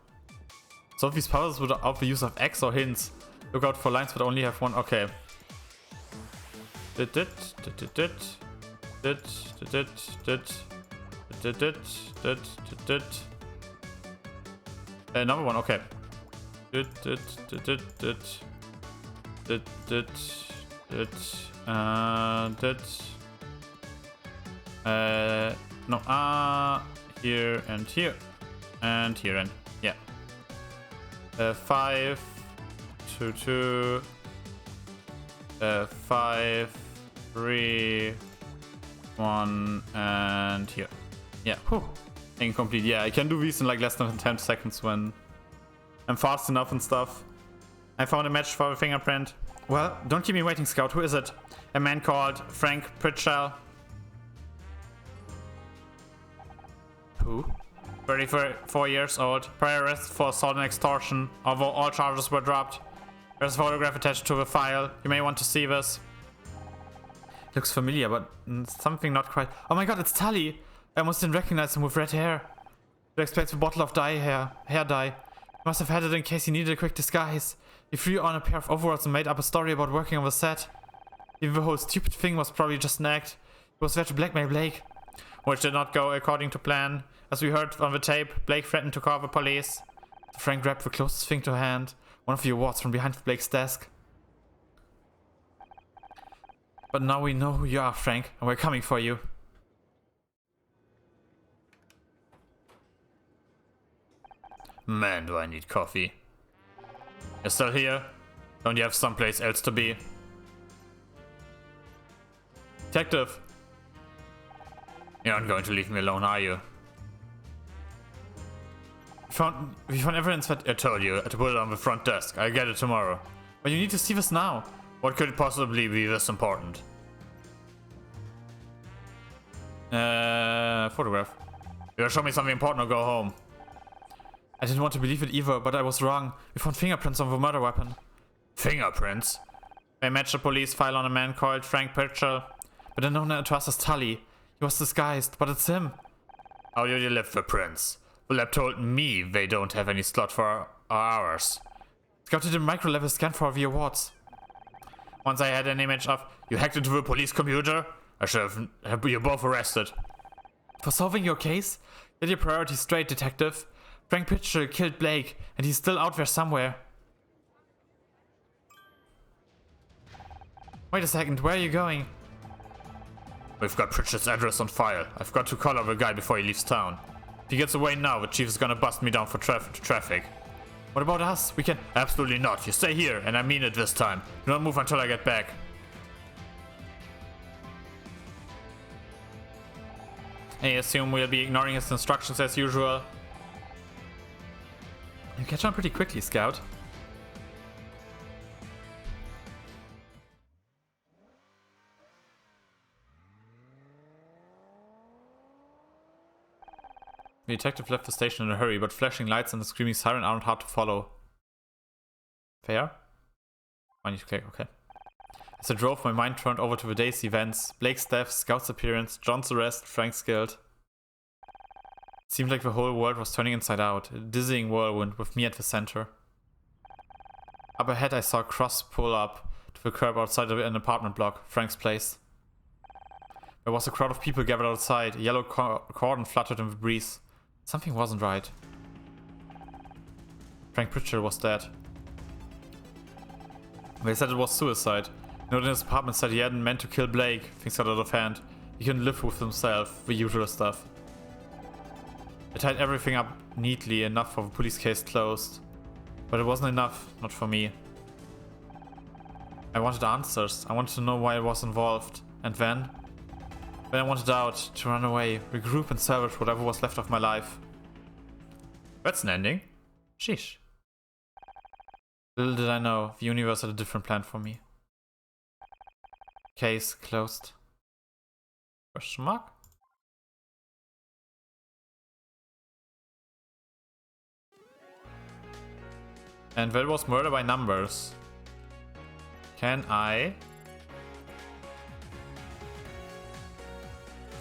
So if these puzzles without the use of X or hints. Look out for lines that only have one. Okay. Another one, okay. No, here and here. And here and yeah. 5, 2, 2, 5, 3, 1, and here. Yeah, whew. Incomplete. Yeah, I can do these in like less than 10 seconds when I'm fast enough and stuff. I found a match for the fingerprint. Well, don't keep me waiting, Scout. Who is it? A man called Frank Pritchell. Who? 34 years old. Prior arrest for assault and extortion, although all charges were dropped. There's a photograph attached to the file. You may want to see this. Looks familiar, but something not quite. Oh my god, it's Tully! I almost didn't recognize him with red hair. It explains the bottle of hair dye. He must have had it in case he needed a quick disguise. He threw on a pair of overalls and made up a story about working on the set. Even the whole stupid thing was probably just an act. He was there to blackmail Blake. Which did not go according to plan. As we heard on the tape, Blake threatened to call the police. Frank grabbed the closest thing to hand, one of the awards from behind Blake's desk. But now we know who you are, Frank, and we're coming for you. Man, do I need coffee. You're still here? Don't you have someplace else to be? Detective! You aren't going to leave me alone, are you? We found evidence that... I told you to put it on the front desk. I'll get it tomorrow. But you need to see this now. What could possibly be this important? Photograph. You'll show me something important or go home. I didn't want to believe it either, but I was wrong. We found fingerprints on the murder weapon. Fingerprints? They matched a police file on a man called Frank Pritchell. But unknown to us as Tully. He was disguised, but it's him. How did you lift the prints? The lab told me they don't have any slot for ours. Scout did a micro-level scan for the awards. Once I had an image of... You hacked into the police computer? I should have you both arrested. For solving your case? Get your priorities straight, Detective. Frank Pritchell killed Blake, and he's still out there somewhere. Wait a second, where are you going? We've got Pritchell's address on file. I've got to collar the guy before he leaves town. If he gets away now, the chief is gonna bust me down for traffic. What about us? We can... Absolutely not. You stay here, and I mean it this time. Do not move until I get back. I assume we'll be ignoring his instructions as usual. You catch on pretty quickly, Scout. The detective left the station in a hurry, but flashing lights and the screaming siren aren't hard to follow. Fair? I need to click, okay. As I drove, my mind turned over to the day's events. Blake's death, Scout's appearance, John's arrest, Frank's guilt. It seemed like the whole world was turning inside out, a dizzying whirlwind with me at the center. Up ahead I saw a cross pull up to the curb outside of an apartment block, Frank's place. There was a crowd of people gathered outside, a yellow cordon fluttered in the breeze. Something wasn't right. Frank Pritchard was dead. They said it was suicide. Note in his apartment said he hadn't meant to kill Blake. Things got out of hand. He couldn't live with himself, the usual stuff. They tied everything up neatly, enough for the police case closed. But it wasn't enough, not for me. I wanted answers. I wanted to know why I was involved. And then I wanted out, to run away, regroup and salvage whatever was left of my life. That's an ending. Sheesh. Little did I know, the universe had a different plan for me. Case closed. Question mark? And that was murder by numbers. Can I...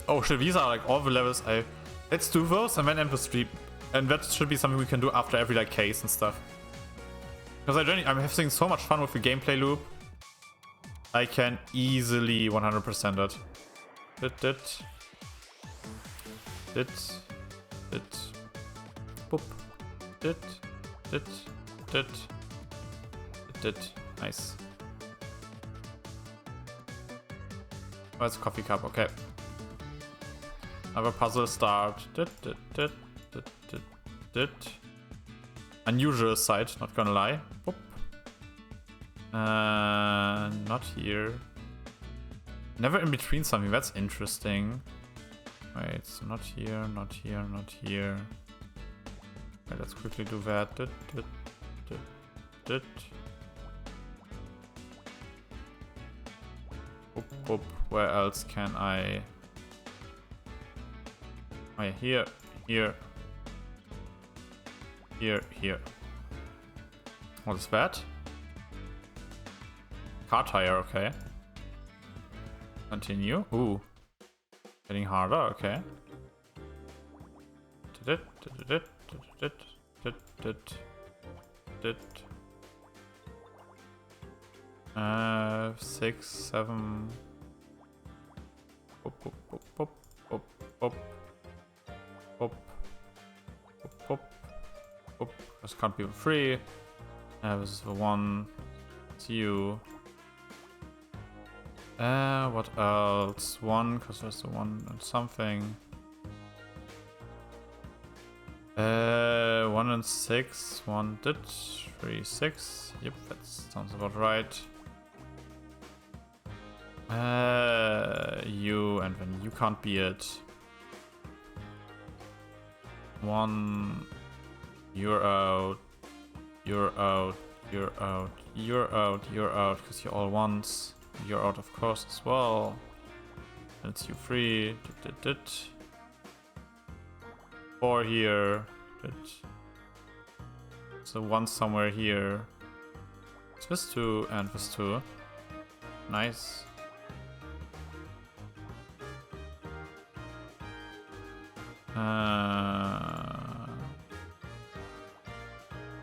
Oh shit, these are like all the levels I... Let's do those and then end the stream. And that should be something we can do after every like case and stuff. Because I'm having so much fun with the gameplay loop. I can easily 100% it. Boop. Nice. Oh, it's a coffee cup, okay. Another puzzle start. Unusual sight, not gonna lie. Boop. Not here. Never in between something, that's interesting. Wait, so not here, not here, not here. Okay, let's quickly do that. Boop. Where else can I... Oh yeah, here. What is that? Car tire, okay. Continue. Ooh. Getting harder, okay. 6, 7. This can't be free. This is the one. It's you. What else? 1, because there's the 1 and something. 1 and 6. 1 did. 3, 6. Yep, that sounds about right. You, and then you can't be it. 1. You're out. You're out. You're out. You're out. You're out. Because you're all ones. You're out, of course, as well. And it's you 3. 4 here. So 1 somewhere here. It's this 2 and this 2. Nice.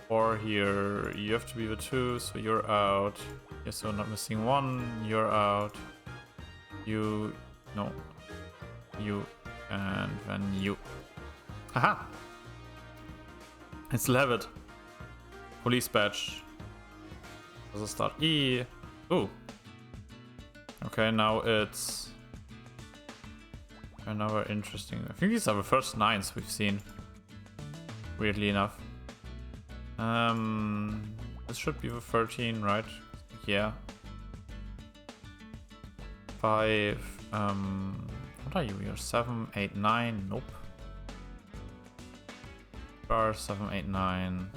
Or here, you have to be the 2, so you're out. Yeah, so not missing 1, you're out. You, no. You, and then you. Aha! I still have it. Police badge. Does it start? E. Ooh. Okay, now it's another interesting. I think these are the first 9s we've seen. Weirdly enough. This should be the 13, right? Yeah. 5. What are you? You're 7, 8, 9. Nope. Bar 7, 8, 9.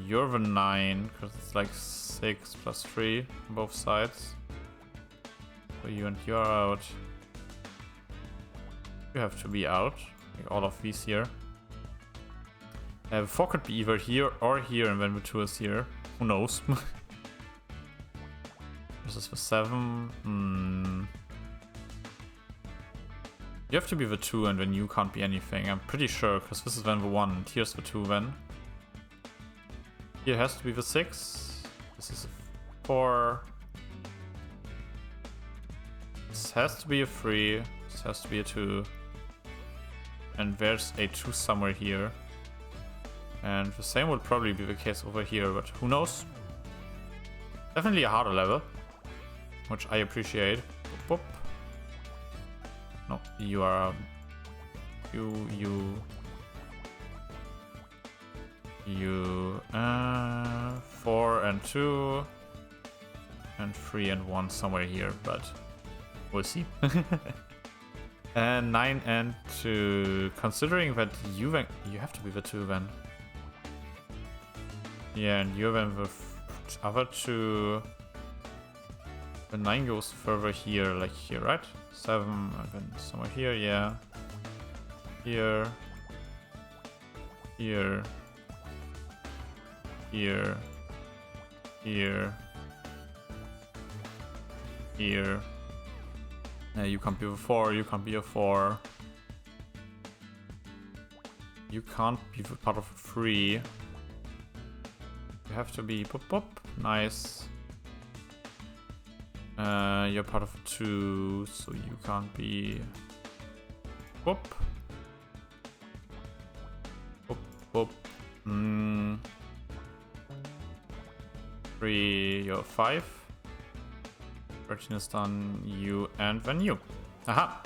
You're the 9, because it's like 6 plus 3 on both sides. So you and you are out. You have to be out. Like all of these here. 4 could be either here or here, and then the 2 is here. Who knows? This is the 7. You have to be the 2, and then you can't be anything. I'm pretty sure, because this is then the 1, and here's the 2 then. Here has to be the 6. This is a 4. This has to be a 3. This has to be a 2. And there's a 2 somewhere here. And the same would probably be the case over here, but who knows? Definitely a harder level, which I appreciate. Boop, boop. No, you are... You... 4 and 2. And 3 and 1 somewhere here, but we'll see. And 9 and 2. Considering that you have to be the 2 then. Yeah, and you're then the other 2. The 9 goes further here, like here, right? 7, and then somewhere here, yeah. Here. Here. Here. Here. Here. You can't be a 4, you can't be a 4. You can't be the part of a 3. You have to be boop boop. Nice. You're part of a 2, so you can't be boop. Boop boop. 3, you're 5. 13 is done, you and then you. Aha!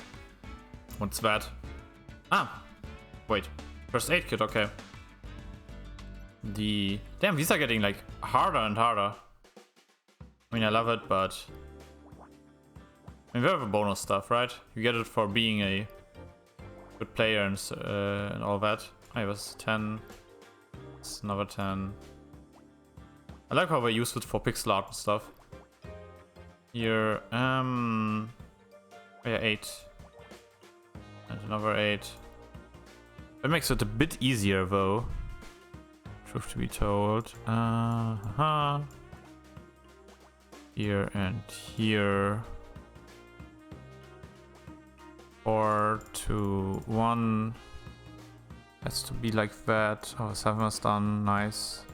What's that? Ah! Wait. First aid kit, okay. Damn, these are getting like harder and harder. I mean, I love it, but... I mean, we have a bonus stuff, right? You get it for being a good player and all that. I was 10. It's another 10. I like how they use it for pixel art and stuff. Here, yeah, 8. And another 8. That makes it a bit easier, though. Truth to be told. Here and here. 4, 2, 1. Has to be like that. Oh, 7 is done. Nice.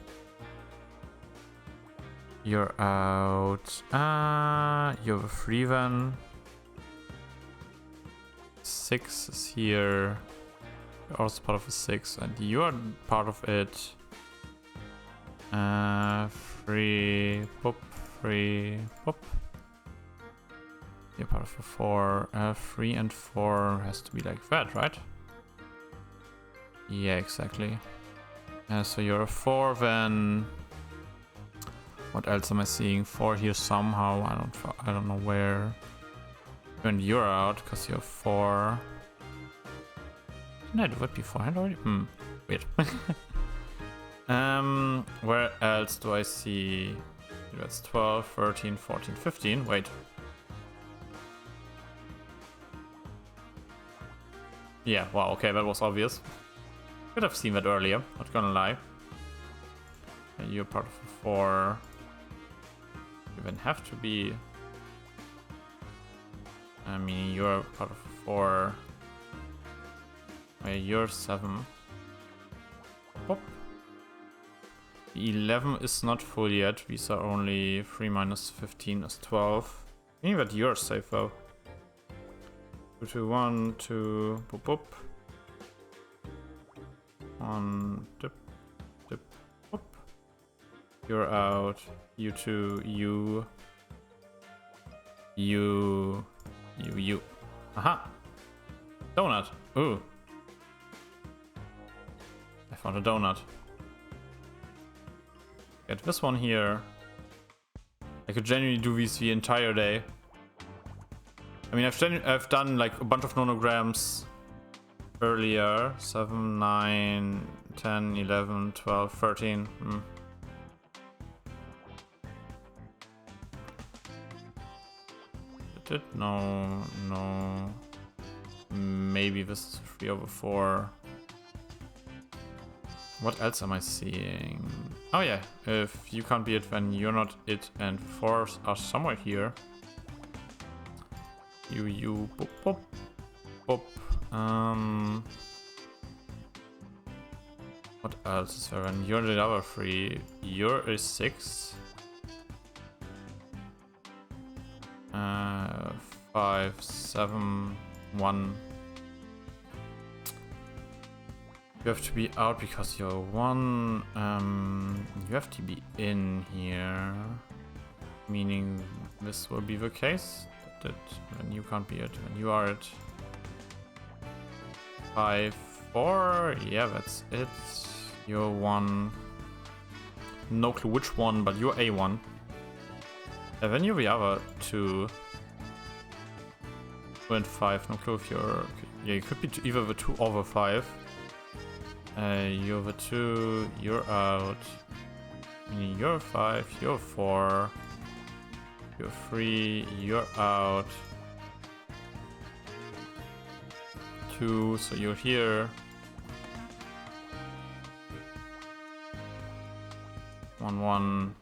You're out. You're 3 then. 6 is here. You're also part of a 6, and you are part of it. 3, pop, 3, pop. You're part of a 4. 3 and 4 has to be like that, right? Yeah, exactly. So you're a 4 then. What else am I seeing? 4 here somehow. I don't know where. And you're out because you're 4. Didn't I do it beforehand already? Weird. Where else do I see? That's 12, 13, 14, 15. Wait. Yeah, wow, okay, that was obvious. Could have seen that earlier, not gonna lie. And you're part of a 4. You then have to be... I mean, you're part of a 4. You're 7. Pop. The 11 is not full yet. These are only 3 minus 15 is 12. I think that you're safe though. 2, 2, 1, 2, boop, boop. 1, dip, dip, boop. You're out. You 2, you. Aha! Donut! Ooh. I found a donut. Get this one here. I could genuinely do these the entire day. I mean, I've done like a bunch of nonograms earlier. 7, 9, 10, 11, 12, 13. No. Maybe this is 3/4. What else am I seeing? Oh yeah, if you can't be it, then you're not it, and 4s are somewhere here. You, boop, boop, boop. What else is there? And you're the other 3. You're a 6. 5, 7, 1. You have to be out because you're 1. You have to be in here. Meaning this will be the case. That when you can't be it, when you are it. 5, 4. Yeah, that's it. You're 1. No clue which one, but you're A1. And then you're the other 2. 2 and 5. No clue if you're. Yeah, you could be either the 2 or the 5. You're the 2. You're out. You're 5. You're 4. You're 3. You're out. 2. So you're here. 1, 1.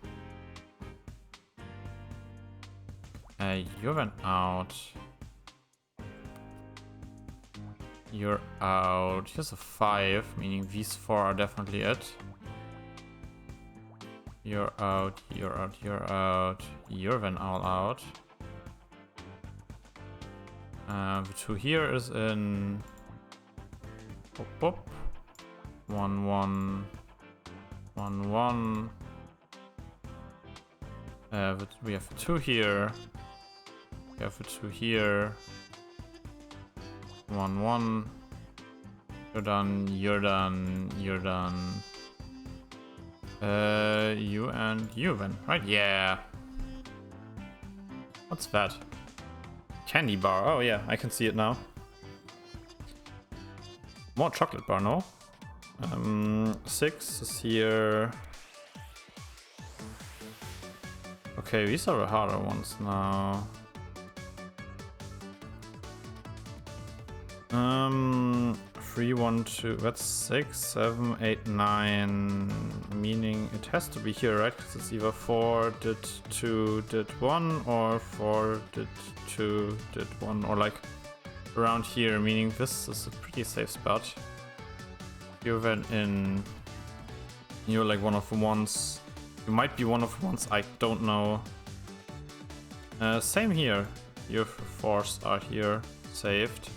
You're then out. You're out. Here's a 5, meaning these 4 are definitely it. You're out, you're out, you're out. You're then all out. The 2 here is in. Boop, boop. 1, 1. 1, 1. We have 2 here. We have 2 here. 1, 1. You're done, you're done, you're done. You and you then, right? Yeah. What's that? Candy bar. Oh yeah, I can see it now. More chocolate bar, no? 6 is here. Okay, these are the harder ones now. 3, 1, 2, that's 6, 7, 8, 9, meaning it has to be here, right? Because it's either 4 did 2 did 1 or 4 did 2 did 1, or like around here, meaning this is a pretty safe spot. You're then in. You're like one of the ones. You might be one of the ones, I don't know. Same here. Your 4s are here, saved.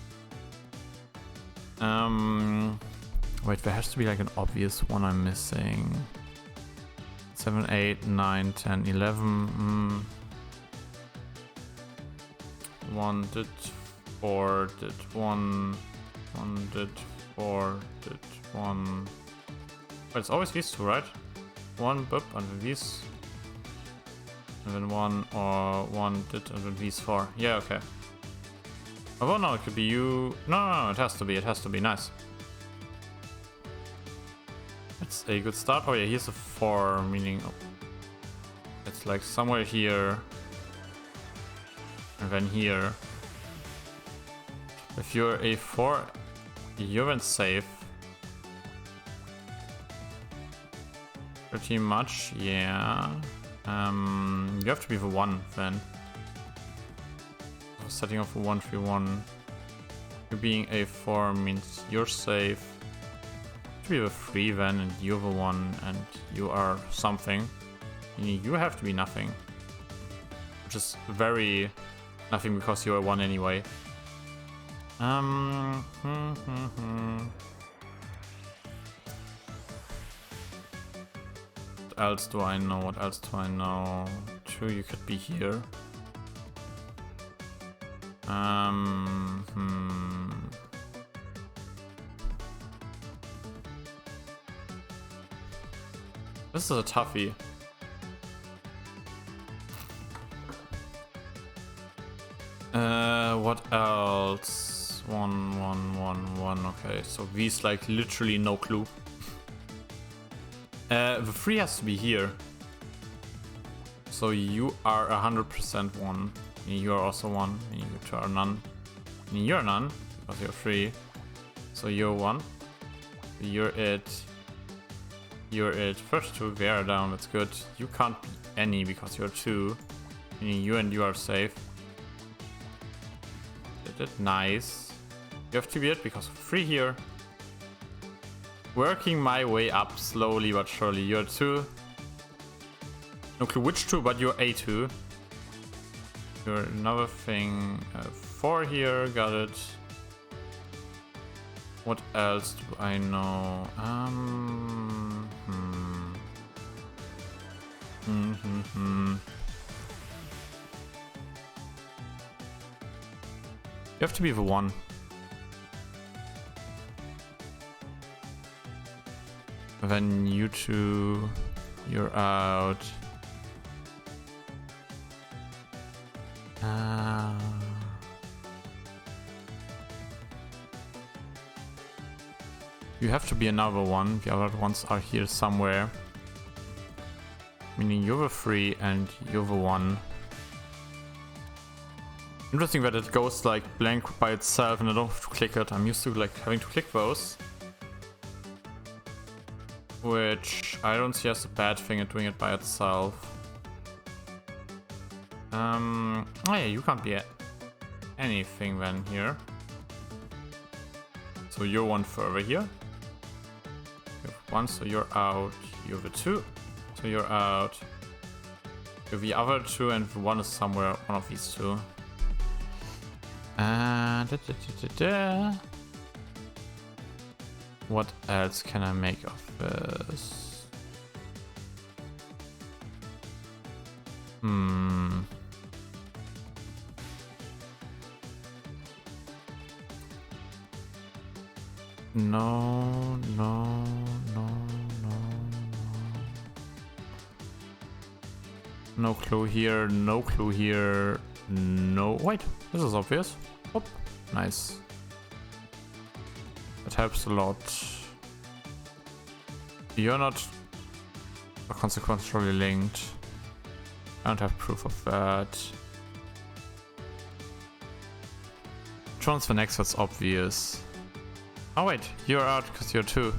Wait, there has to be like an obvious one I'm missing. 7, 8, 9, 10, 11. 1 did 4 did 1. 1 did 4 did 1. But it's always these 2, right? 1 boop under these. And then 1 or 1 did under these 4. Yeah, okay. Oh no, it could be you. No, it has to be. It has to be. Nice. It's a good start. Oh yeah, here's a 4, meaning it's like somewhere here. And then here. If you're a 4, you're then safe. Pretty much, yeah. You have to be the 1 then. Setting off a 1, 3, 1. You being a 4 means you're safe. To be the 3 then, and you're the 1, and you are something. You have to be nothing. Which is very nothing because you're a 1 anyway. What else do I know? What else do I know? 2, you could be here. This is a toughie. What else? 1, 1, 1, 1. Okay, so V's like literally no clue. The 3 has to be here. So you are 100% 1. You are also 1. You two are none. You're none because you're 3. So you're 1. You're it. You're it. First 2, they are down. That's good. You can't be any because you're 2. You and you are safe. Nice. You have to be it because 3 here. Working my way up slowly but surely. You're 2. No clue which 2, but you're A2. You're another thing. 4 here. Got it. What else do I know? You have to be the 1. Then you two, you're out. You have to be another 1. The other ones are here somewhere. Meaning you're the 3 and you're the 1. Interesting that it goes like blank by itself and I don't have to click it. I'm used to like having to click those. Which I don't see as a bad thing at doing it by itself. Oh yeah, you can't be anything then here. So you're 1 further here. You have 1, so you're out. You have a 2, so you're out. You have the other 2 and the 1 is somewhere, one of these 2. What else can I make of this? No. No clue here, no clue here. No, wait, this is obvious. Oh, nice. That helps a lot. You're not consequentially linked. I don't have proof of that. Which one's the next that's obvious? Oh wait, you're out because you're 2.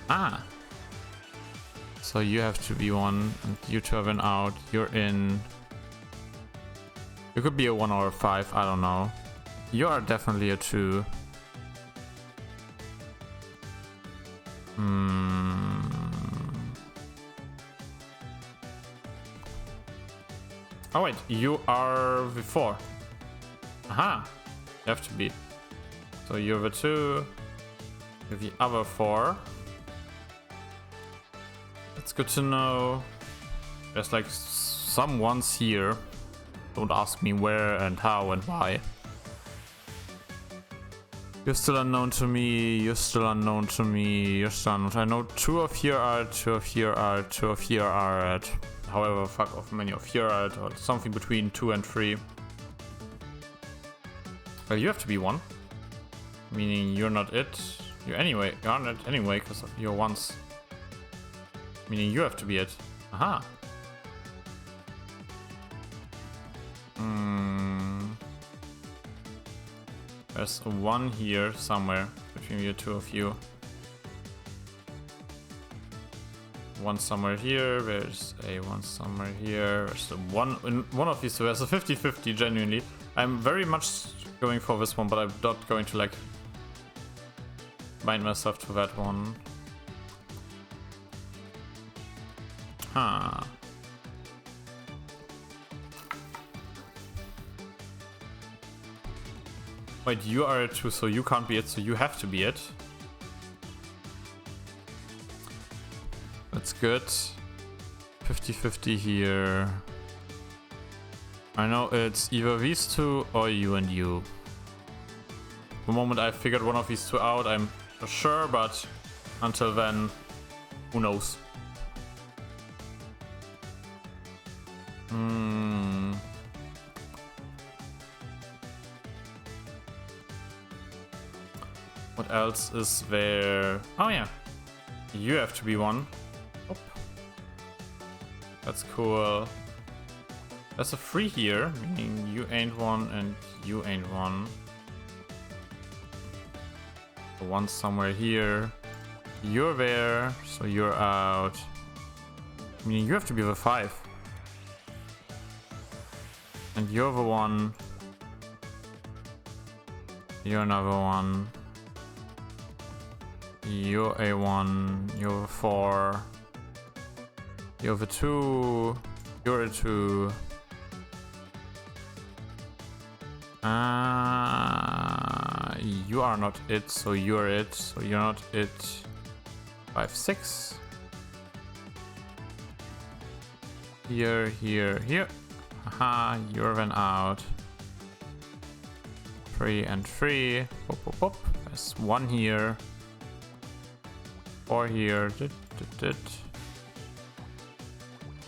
Ah! So you have to be 1 and you 2 have been out. You're in. You could be a 1 or a 5, I don't know. You are definitely a 2. Oh wait, you are the 4. Aha! You have to be. So you're the 2. You're the other 4. That's good to know. There's like some ones here. Don't ask me where and how and why. You're still unknown to me. You're still unknown to me. You're still unknown. I know 2 of here are, 2 of here are, 2 of here are at. However, fuck off many of here are at, or something between 2 and 3. Well, you have to be 1. Meaning you're not it. You're not it anyway because of your 1s. Meaning you have to be it. Aha. There's a 1 here somewhere between the 2 of you. 1 somewhere here, there's a 1 somewhere here, there's a 1 in one of these two. There's a 50-50 genuinely. I'm very much going for this one, but I'm not going to like bind myself to that one. Huh. Wait, you are a 2, so you can't be it, so you have to be it. That's good. 50-50 here. I know it's either these 2 or you and you. The moment I figured one of these 2 out, I'm sure, but until then, who knows? What else is there? Oh yeah. You have to be 1. Oh. That's cool. There's a 3 here, meaning you ain't 1 and you ain't 1. The 1 somewhere here. You're there, so you're out. Meaning you have to be the 5. And you're the 1. You're another 1. You're a 1. You're a 4. You're the 2. You're a 2. You are not it, so you're it. So you're not it. 5, 6. Here, here, here. Haha, you're then out. 3 and 3. Whoop, whoop, whoop. There's 1 here. 4 here. You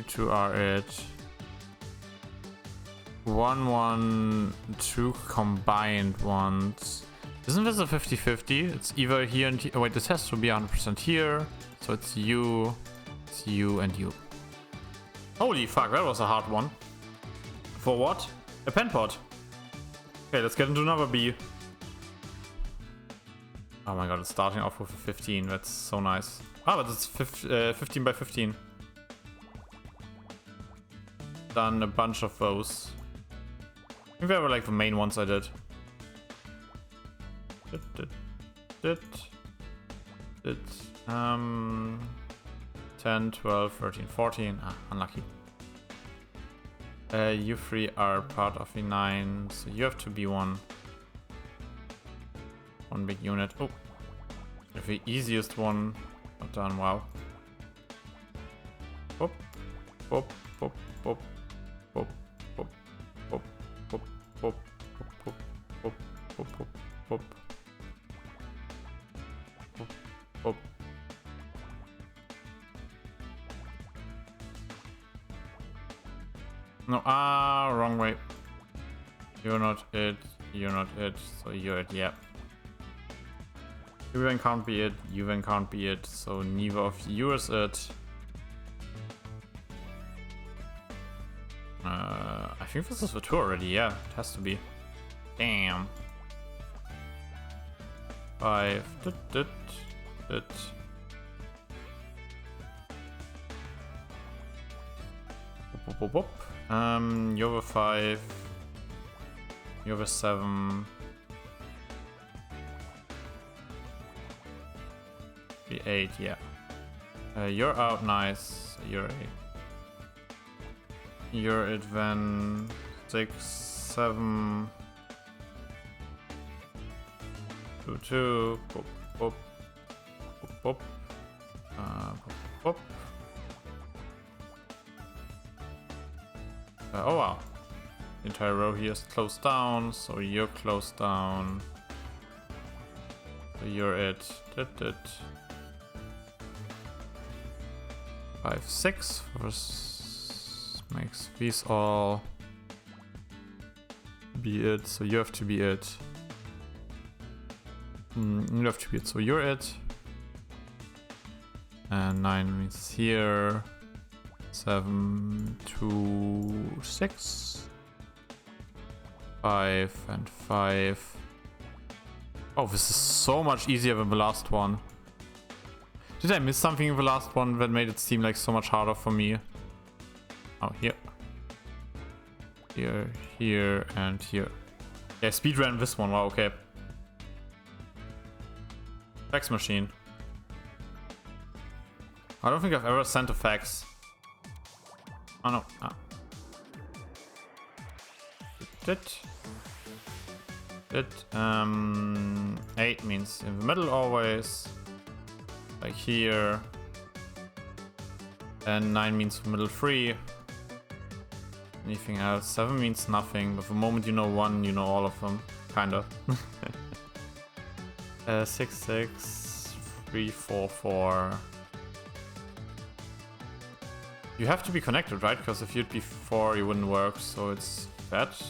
2 are it. 1, 1, 2 combined ones. Isn't this a 50-50? It's either here and here. Oh, wait, this has to be 100% here. So it's you, and you. Holy fuck, that was a hard one. For what? A pen pot. Okay, let's get into another B. Oh my god, it's starting off with a 15. That's so nice. Ah, but it's 15 by 15. Done a bunch of those. I think they were like the main ones I did. 10, 12, 13, 14. Ah, unlucky. You 3 are part of the 9, so you have to be 1. 1 big unit. Oh, the easiest one. Not done. Wow. Whoop, whoop, whoop, whoop, whoop, whoop, whoop, whoop, whoop, whoop, whoop, whoop, whoop, whoop. Whoop. No, wrong way. You're not it, so you're it, yeah. You then can't be it, you then can't be it, so neither of you is it. I think this is the 2 already, yeah, it has to be. Damn. 5. Whoop, whoop, whoop. You're a 5. You're a 7. The 8, yeah. You're out, nice. You're a. You're it then. 6, 7. 2, 2. Boop, boop. Boop, boop. Boop, boop. Oh wow. The entire row here is closed down, so you're closed down. So you're it. 5, 6. First makes these all be it, so you have to be it. You have to be it, so you're it. And 9 means here. 7, 2, 6. 5 and 5. Oh, this is so much easier than the last one. Did I miss something in the last one that made it seem like so much harder for me? Oh, here. Here, here, and here. Yeah, speedran this one. Wow, okay. Fax machine. I don't think I've ever sent a fax. Oh no. Ah. 8 means in the middle always. Like here. And 9 means the middle 3. Anything else? 7 means nothing, but the moment you know 1, you know all of them. Kinda. 6, 6, 3, 4, 4. You have to be connected, right? Because if you'd be 4, you wouldn't work, so it's that.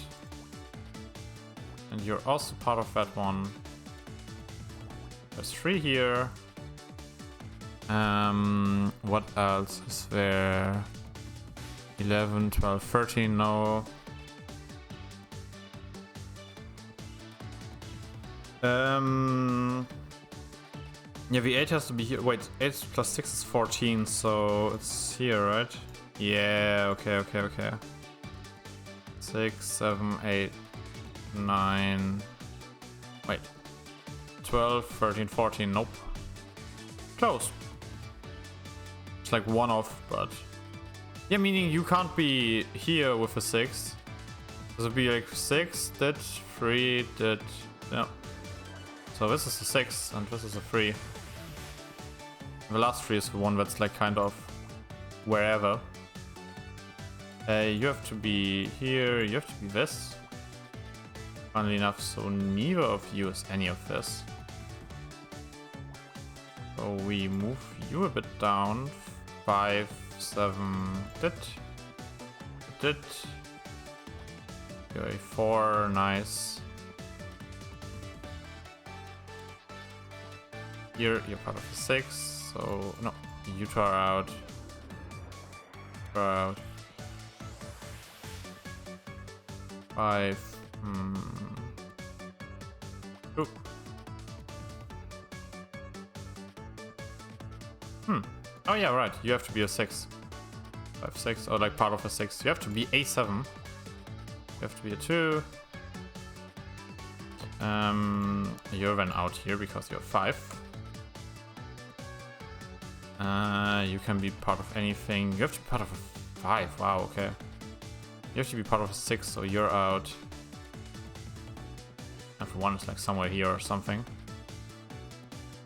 And you're also part of that one. There's 3 here. What else is there? 11, 12, 13, no. Yeah, the 8 has to be here. Wait, 8 plus 6 is 14, so it's here, right? Yeah, okay. 6, 7, 8, 9. Wait. 12, 13, 14, nope. Close. It's like 1 off, but... Yeah, meaning you can't be here with a 6. This would be like 6, that, 3, that... Yeah. So this is a 6, and this is a 3. The last 3 is the one that's like kind of wherever. You have to be here, you have to be this. Funnily enough, so neither of you is any of this. So we move you a bit down. 5, 7, dit. Okay, 4, nice. You're part of the 6, so no, you two are out. Out. 5. Oop. Oh yeah, right. You have to be a 6. 5, 6, or like part of a 6. You have to be a 7. You have to be a 2. You're then out here because you're 5. You can be part of anything. You have to be part of a 5. Wow, okay. You have to be part of a 6, so you're out. And for 1 is like somewhere here or something.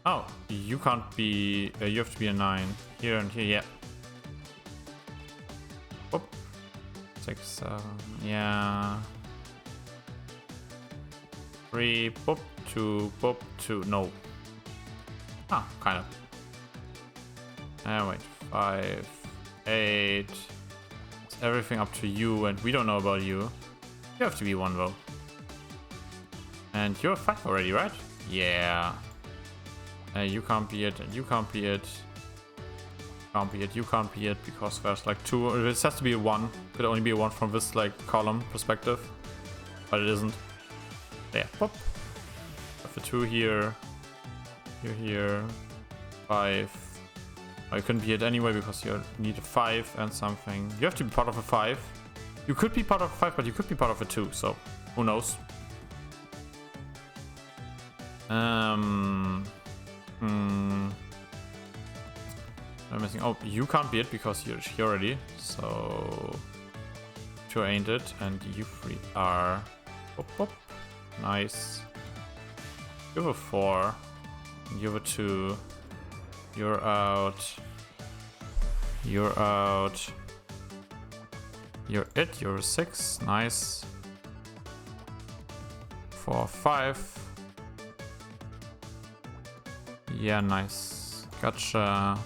Oh, you can't be... you have to be a 9. Here and here, yeah. Oop. 6, 7, yeah. 3, boop, 2, boop, 2, no. Ah, kind of. Wait, 5, 8. It's everything up to you, and we don't know about you. You have to be 1 though. And you're 5 already, right? Yeah. You can't be it, and you can't be it. Can't be it, you can't be it, because there's like 2. This has to be a 1. Could only be a 1 from this like column perspective. But it isn't. There. Pop. Have the 2 here. You're here. 5. Oh, you couldn't be it anyway because you need a 5 and something. You have to be part of a 5. You could be part of a 5, but you could be part of a 2, so who knows? I'm missing. Oh, you can't be it because you're here already. So 2 ain't it, and you 3 are. Boop, boop. Nice. You have a 4. You have a 2. You're out. You're out. You're it. You're a 6. Nice. 4, 5. Yeah, nice. Gotcha.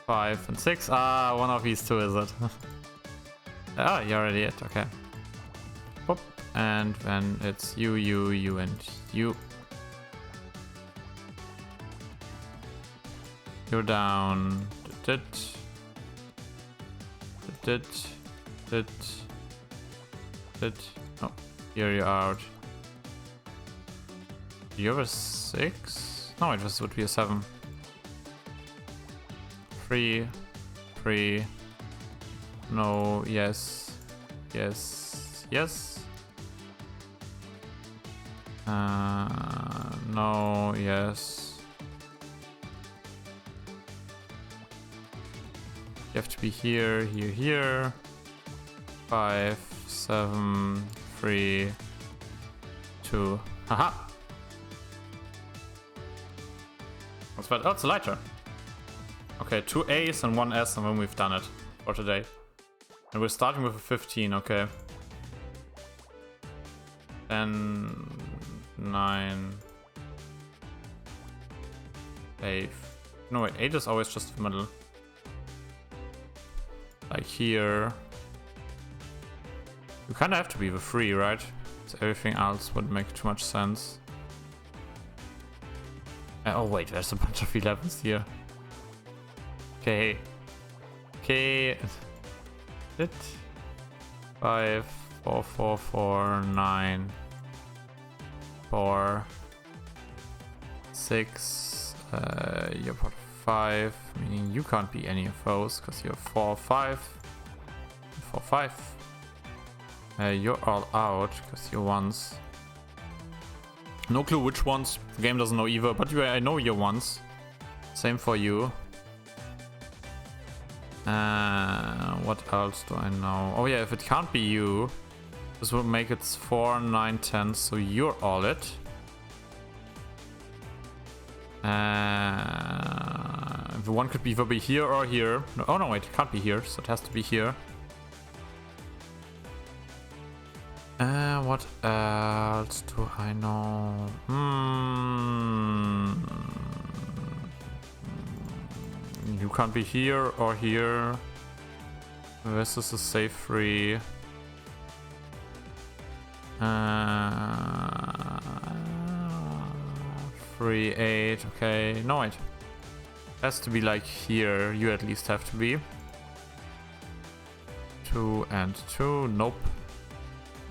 5 and 6. Ah, one of these 2 is it? Oh, you're already it. Okay. Boop. And then it's you, and you. You're down. Oh, here you're out. You have a 6? No, it just would be a 7. 3. No, yes. No, yes. You have to be here. 5, 7, 3, 2. Haha! What's that? Oh, it's a lighter. Okay, 2 A's and 1 S, and then we've done it for today. And we're starting with a 15, okay. 10, 9, 8. No, wait, 8 is always just the middle. Like here. You kind of have to be the 3, right? So everything else would make too much sense. Oh wait, there's a bunch of 11s here. Okay. Okay. It. 5, 4, 4, 4, 9, 4, 6. You're part of 5, meaning you can't be any of those because you're 4, 5, 4, 5. You're all out because you're ones. No clue which ones. The game doesn't know either, but I know you're ones. Same for you. What else do I know? Oh yeah, if it can't be you, this will make it 4, 9, 10, so you're all it. The one could either be here or here. No, oh no, wait, it can't be here, so it has to be here. What else do I know? You can't be here or here. This is a safe free. 3, 8. Okay, no wait. Has to be like here. You at least have to be. 2 and 2. Nope.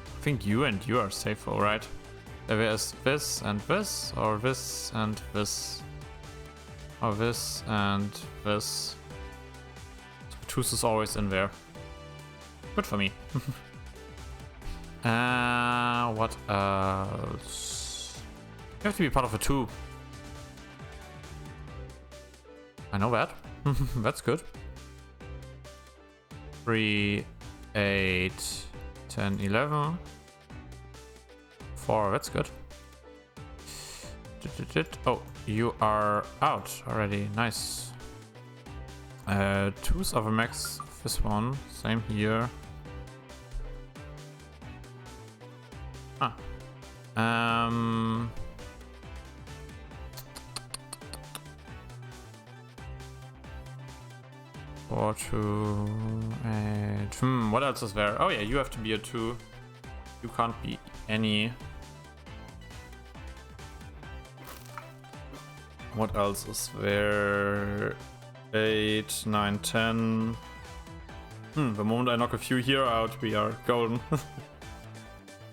I think you and you are safe, alright. There is this and this, or this and this. Or this and this. Tooth is always in there. Good for me. What else? You have to be part of a 2. I know that. That's good. 3, 8, 10, 11. 4, that's good. Oh, you are out already. Nice. 2's of a max. This one. Same here. Ah. 4, 2, 8. What else is there? Oh yeah, you have to be a 2. You can't be any. What else is there? 8, 9, 10. The moment I knock a few here out, we are golden.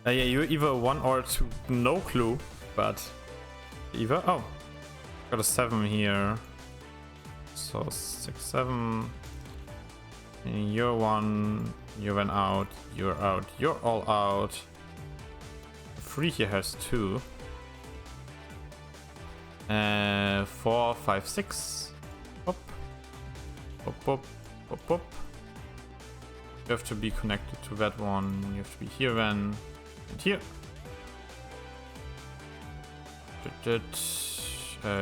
Yeah, you're either 1 or 2. No clue, but either. Oh, got a 7 here. So 6, 7. And you're 1. You went out. You're out. You're all out. 3 here has 2. 4, 5, 6. Hop. Hop, hop, hop, hop. You have to be connected to that one. You have to be here then. And here.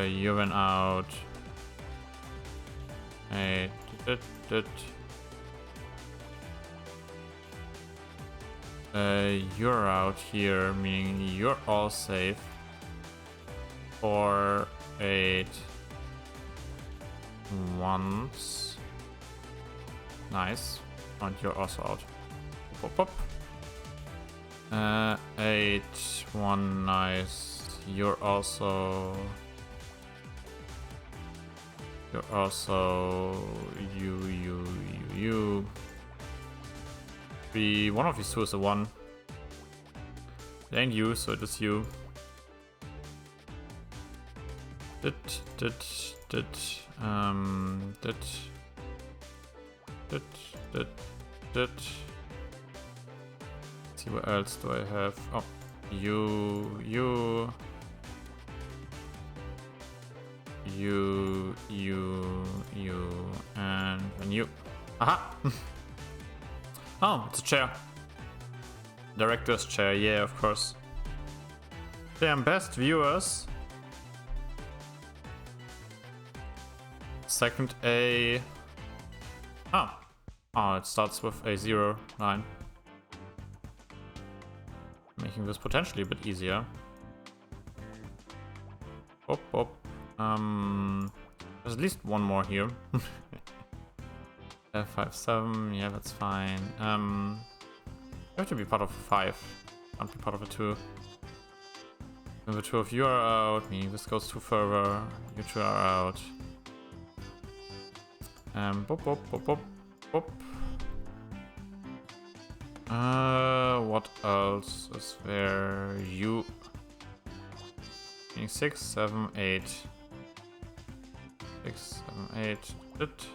You went out. You're out here, meaning you're all safe. 4, 8. Once. Nice. And you're also out. Pop, pop. 8, 1, nice. You're also you. 3, one of these 2 is a 1. It ain't you, so it is you. See, what else do I have? Oh, you, and you. Aha! Oh, it's a chair. Director's chair, yeah, of course. Damn, best viewers. Second A. Oh. Oh, it starts with a 0, 9. Making this potentially a bit easier. Hop, hop. There's at least one more here. 5, 7, yeah, that's fine. You have to be part of a 5. Can't be part of a 2. And the two of you are out, meaning this goes too further. You two are out. Boop, boop, boop, boop, boop. What else is there? You. Meaning 6, 7, 8. 6, 7, 8. It.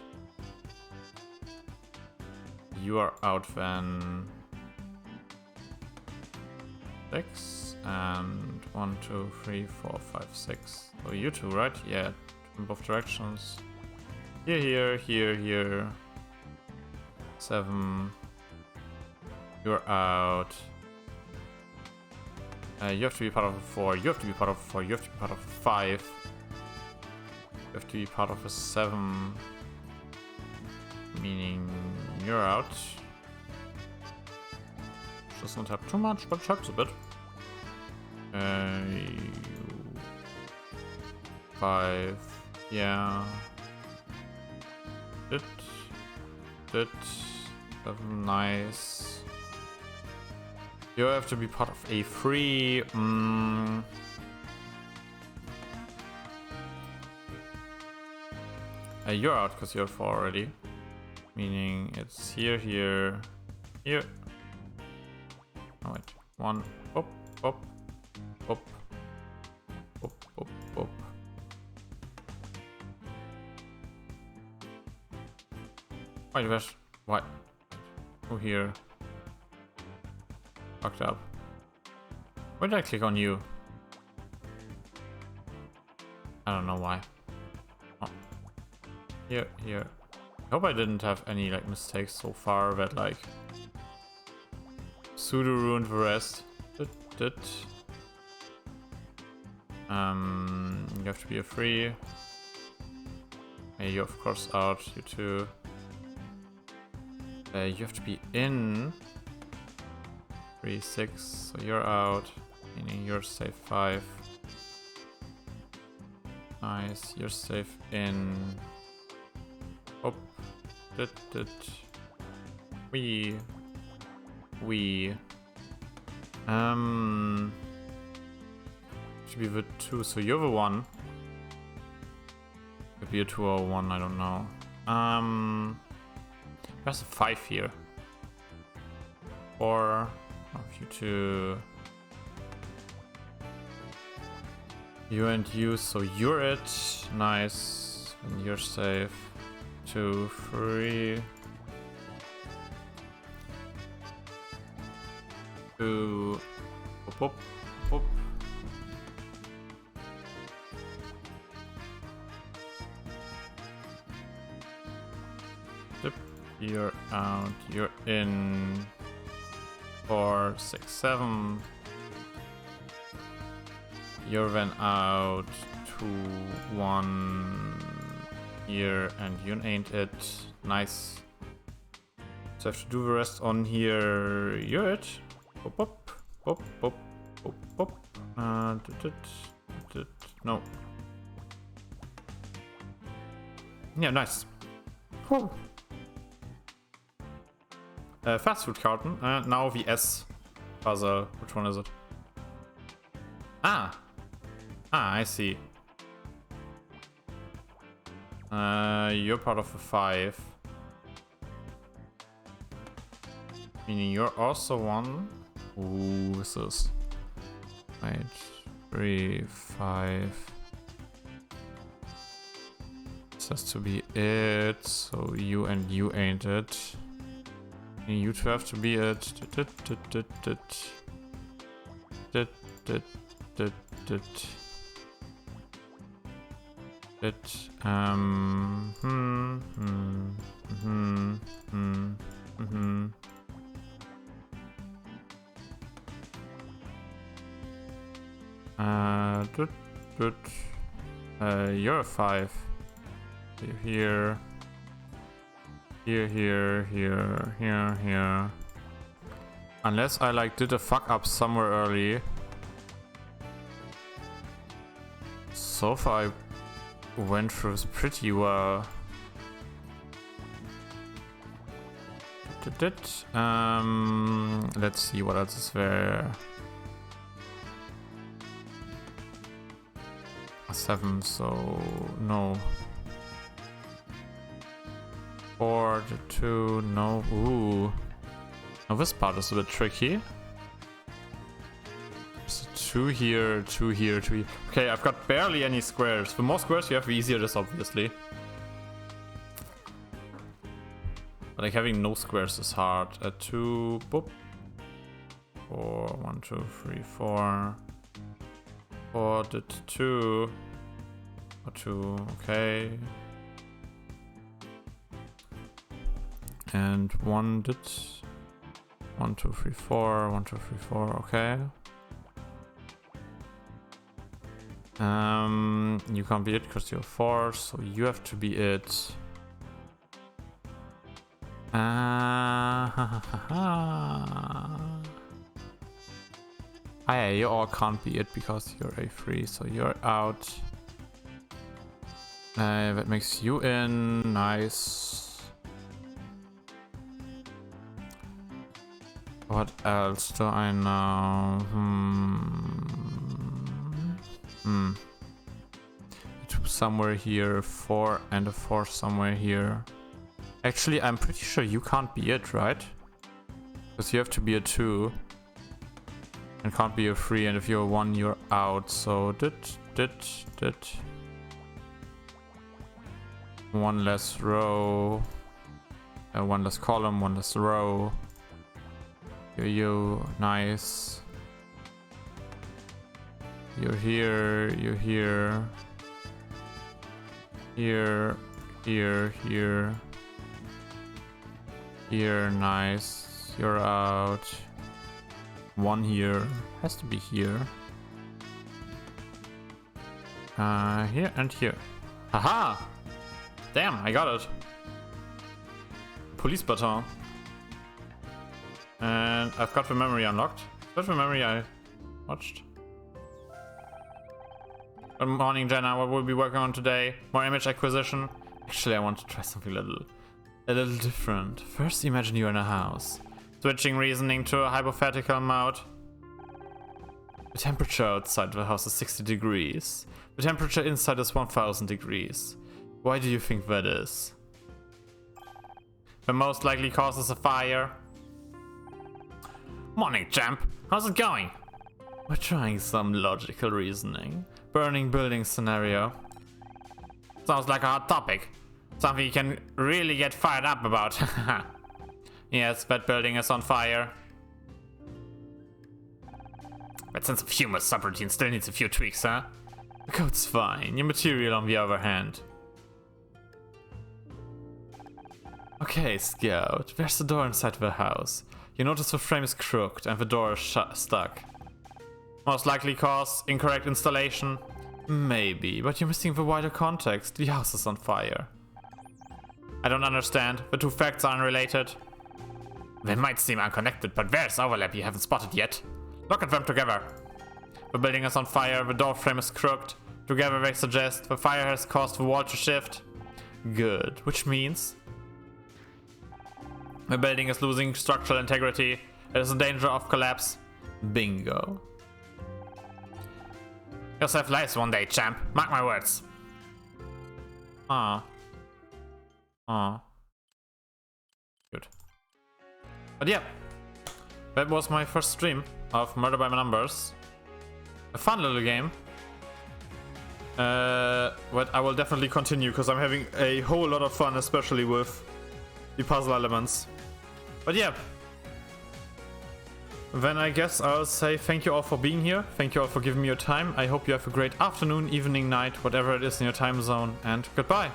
You are out then. 6 and 1, 2, 3, 4, 5, 6. So you two, right? Yeah, in both directions. Here, here. 7. You're out. You have to be part of a 4. You have to be part of a 4. You have to be part of a 5. You have to be part of a 7. Meaning you're out. Does not have too much, but helps a bit. 5. Yeah. Did. 7. Nice. You have to be part of a 3. You're out because you're 4 already. Meaning it's here. Oh wait. 1. Up. Wait, where's what? Oh, here. Fucked up. Why did I click on you? I don't know why. Oh. Here. I hope I didn't have any like mistakes so far that like pseudo ruined the rest. You have to be a 3. You're of course out. You too. You have to be in 3, 6. So you're out. Meaning you're safe 5. Nice. You're safe in. Up. We. Should be the 2, so you're the 1. Could be a 2 or a 1, I don't know. There's a 5 here. 4. You 2. You and you, so you're it. Nice. And you're safe. 2, 3. 2. Boop. You're out. You're in. 4, 6, 7. You're then out. 2, 1. Here, and you ain't it. Nice. So I have to do the rest on here. You're it. Boop. No. Yeah, nice. Whew. Fast food carton. Now the S puzzle. Which one is it? Ah, I see. You're part of a 5. Meaning you're also 1. Ooh, this is 8, 3, 5. This has to be it. So you and you ain't it. You two have to be it. You're a 5. You're here. Unless I like did a fuck up somewhere early. So far I went through this pretty well. Let's see what else is there. 7, so no. 4 to 2, no. Ooh. Now this part is a bit tricky. So 2 here, 2 here, 2 here. Okay, I've got barely any squares. The more squares you have, the easier it is, obviously. But like having no squares is hard. 2, boop. 4, 1, 2, 3, 4. 4 did 2. 2, okay. And 1 did 1, 2, 3, 4. 1, 2, 3, 4, okay. You can't be it because you're 4, so you have to be it. Yeah, you all can't be it because you're A3, so you're out. That makes you in. Nice. What else do I know? Two somewhere here, 4 and a 4 somewhere here. Actually, I'm pretty sure you can't be it, right? Because you have to be a 2. And can't be a 3, and if you're a 1, you're out. So did. 1 less row. 1 less column, 1 less row. You, nice. You're here, you're here. Here, here, here. Here, nice. You're out. 1 here. Has to be here. Here and here. Haha! Damn, I got it. Police baton. And I've got the memory unlocked. That's the memory I watched. Good morning, Jenna. What will we be working on today? More image acquisition? Actually, I want to try something a little different. First, imagine you're in a house. Switching reasoning to a hypothetical mode. The temperature outside the house is 60 degrees. The temperature inside is 1000 degrees. Why do you think that is? The most likely cause is a fire. Morning, champ. How's it going? We're trying some logical reasoning. Burning building scenario. Sounds like a hot topic. Something you can really get fired up about. Yes, that building is on fire. That sense of humor subroutine still needs a few tweaks, huh? The code's fine. Your material, on the other hand. Okay, Scout. There's the door inside the house. You notice the frame is crooked and the door is stuck. Most likely cause incorrect installation? Maybe, but you're missing the wider context. The house is on fire. I don't understand. The two facts are unrelated. They might seem unconnected, but there's overlap you haven't spotted yet. Look at them together. The building is on fire, the door frame is crooked. Together they suggest the fire has caused the wall to shift. Good, which means the building is losing structural integrity. It is in danger of collapse. Bingo. You'll save lives one day, champ. Mark my words. Good. But yeah, that was my first stream of Murder by Numbers. A fun little game. But I will definitely continue because I'm having a whole lot of fun, especially with the puzzle elements. But yeah. Then I guess I'll say thank you all for being here. Thank you all for giving me your time. I hope you have a great afternoon, evening, night, whatever it is in your time zone, and goodbye.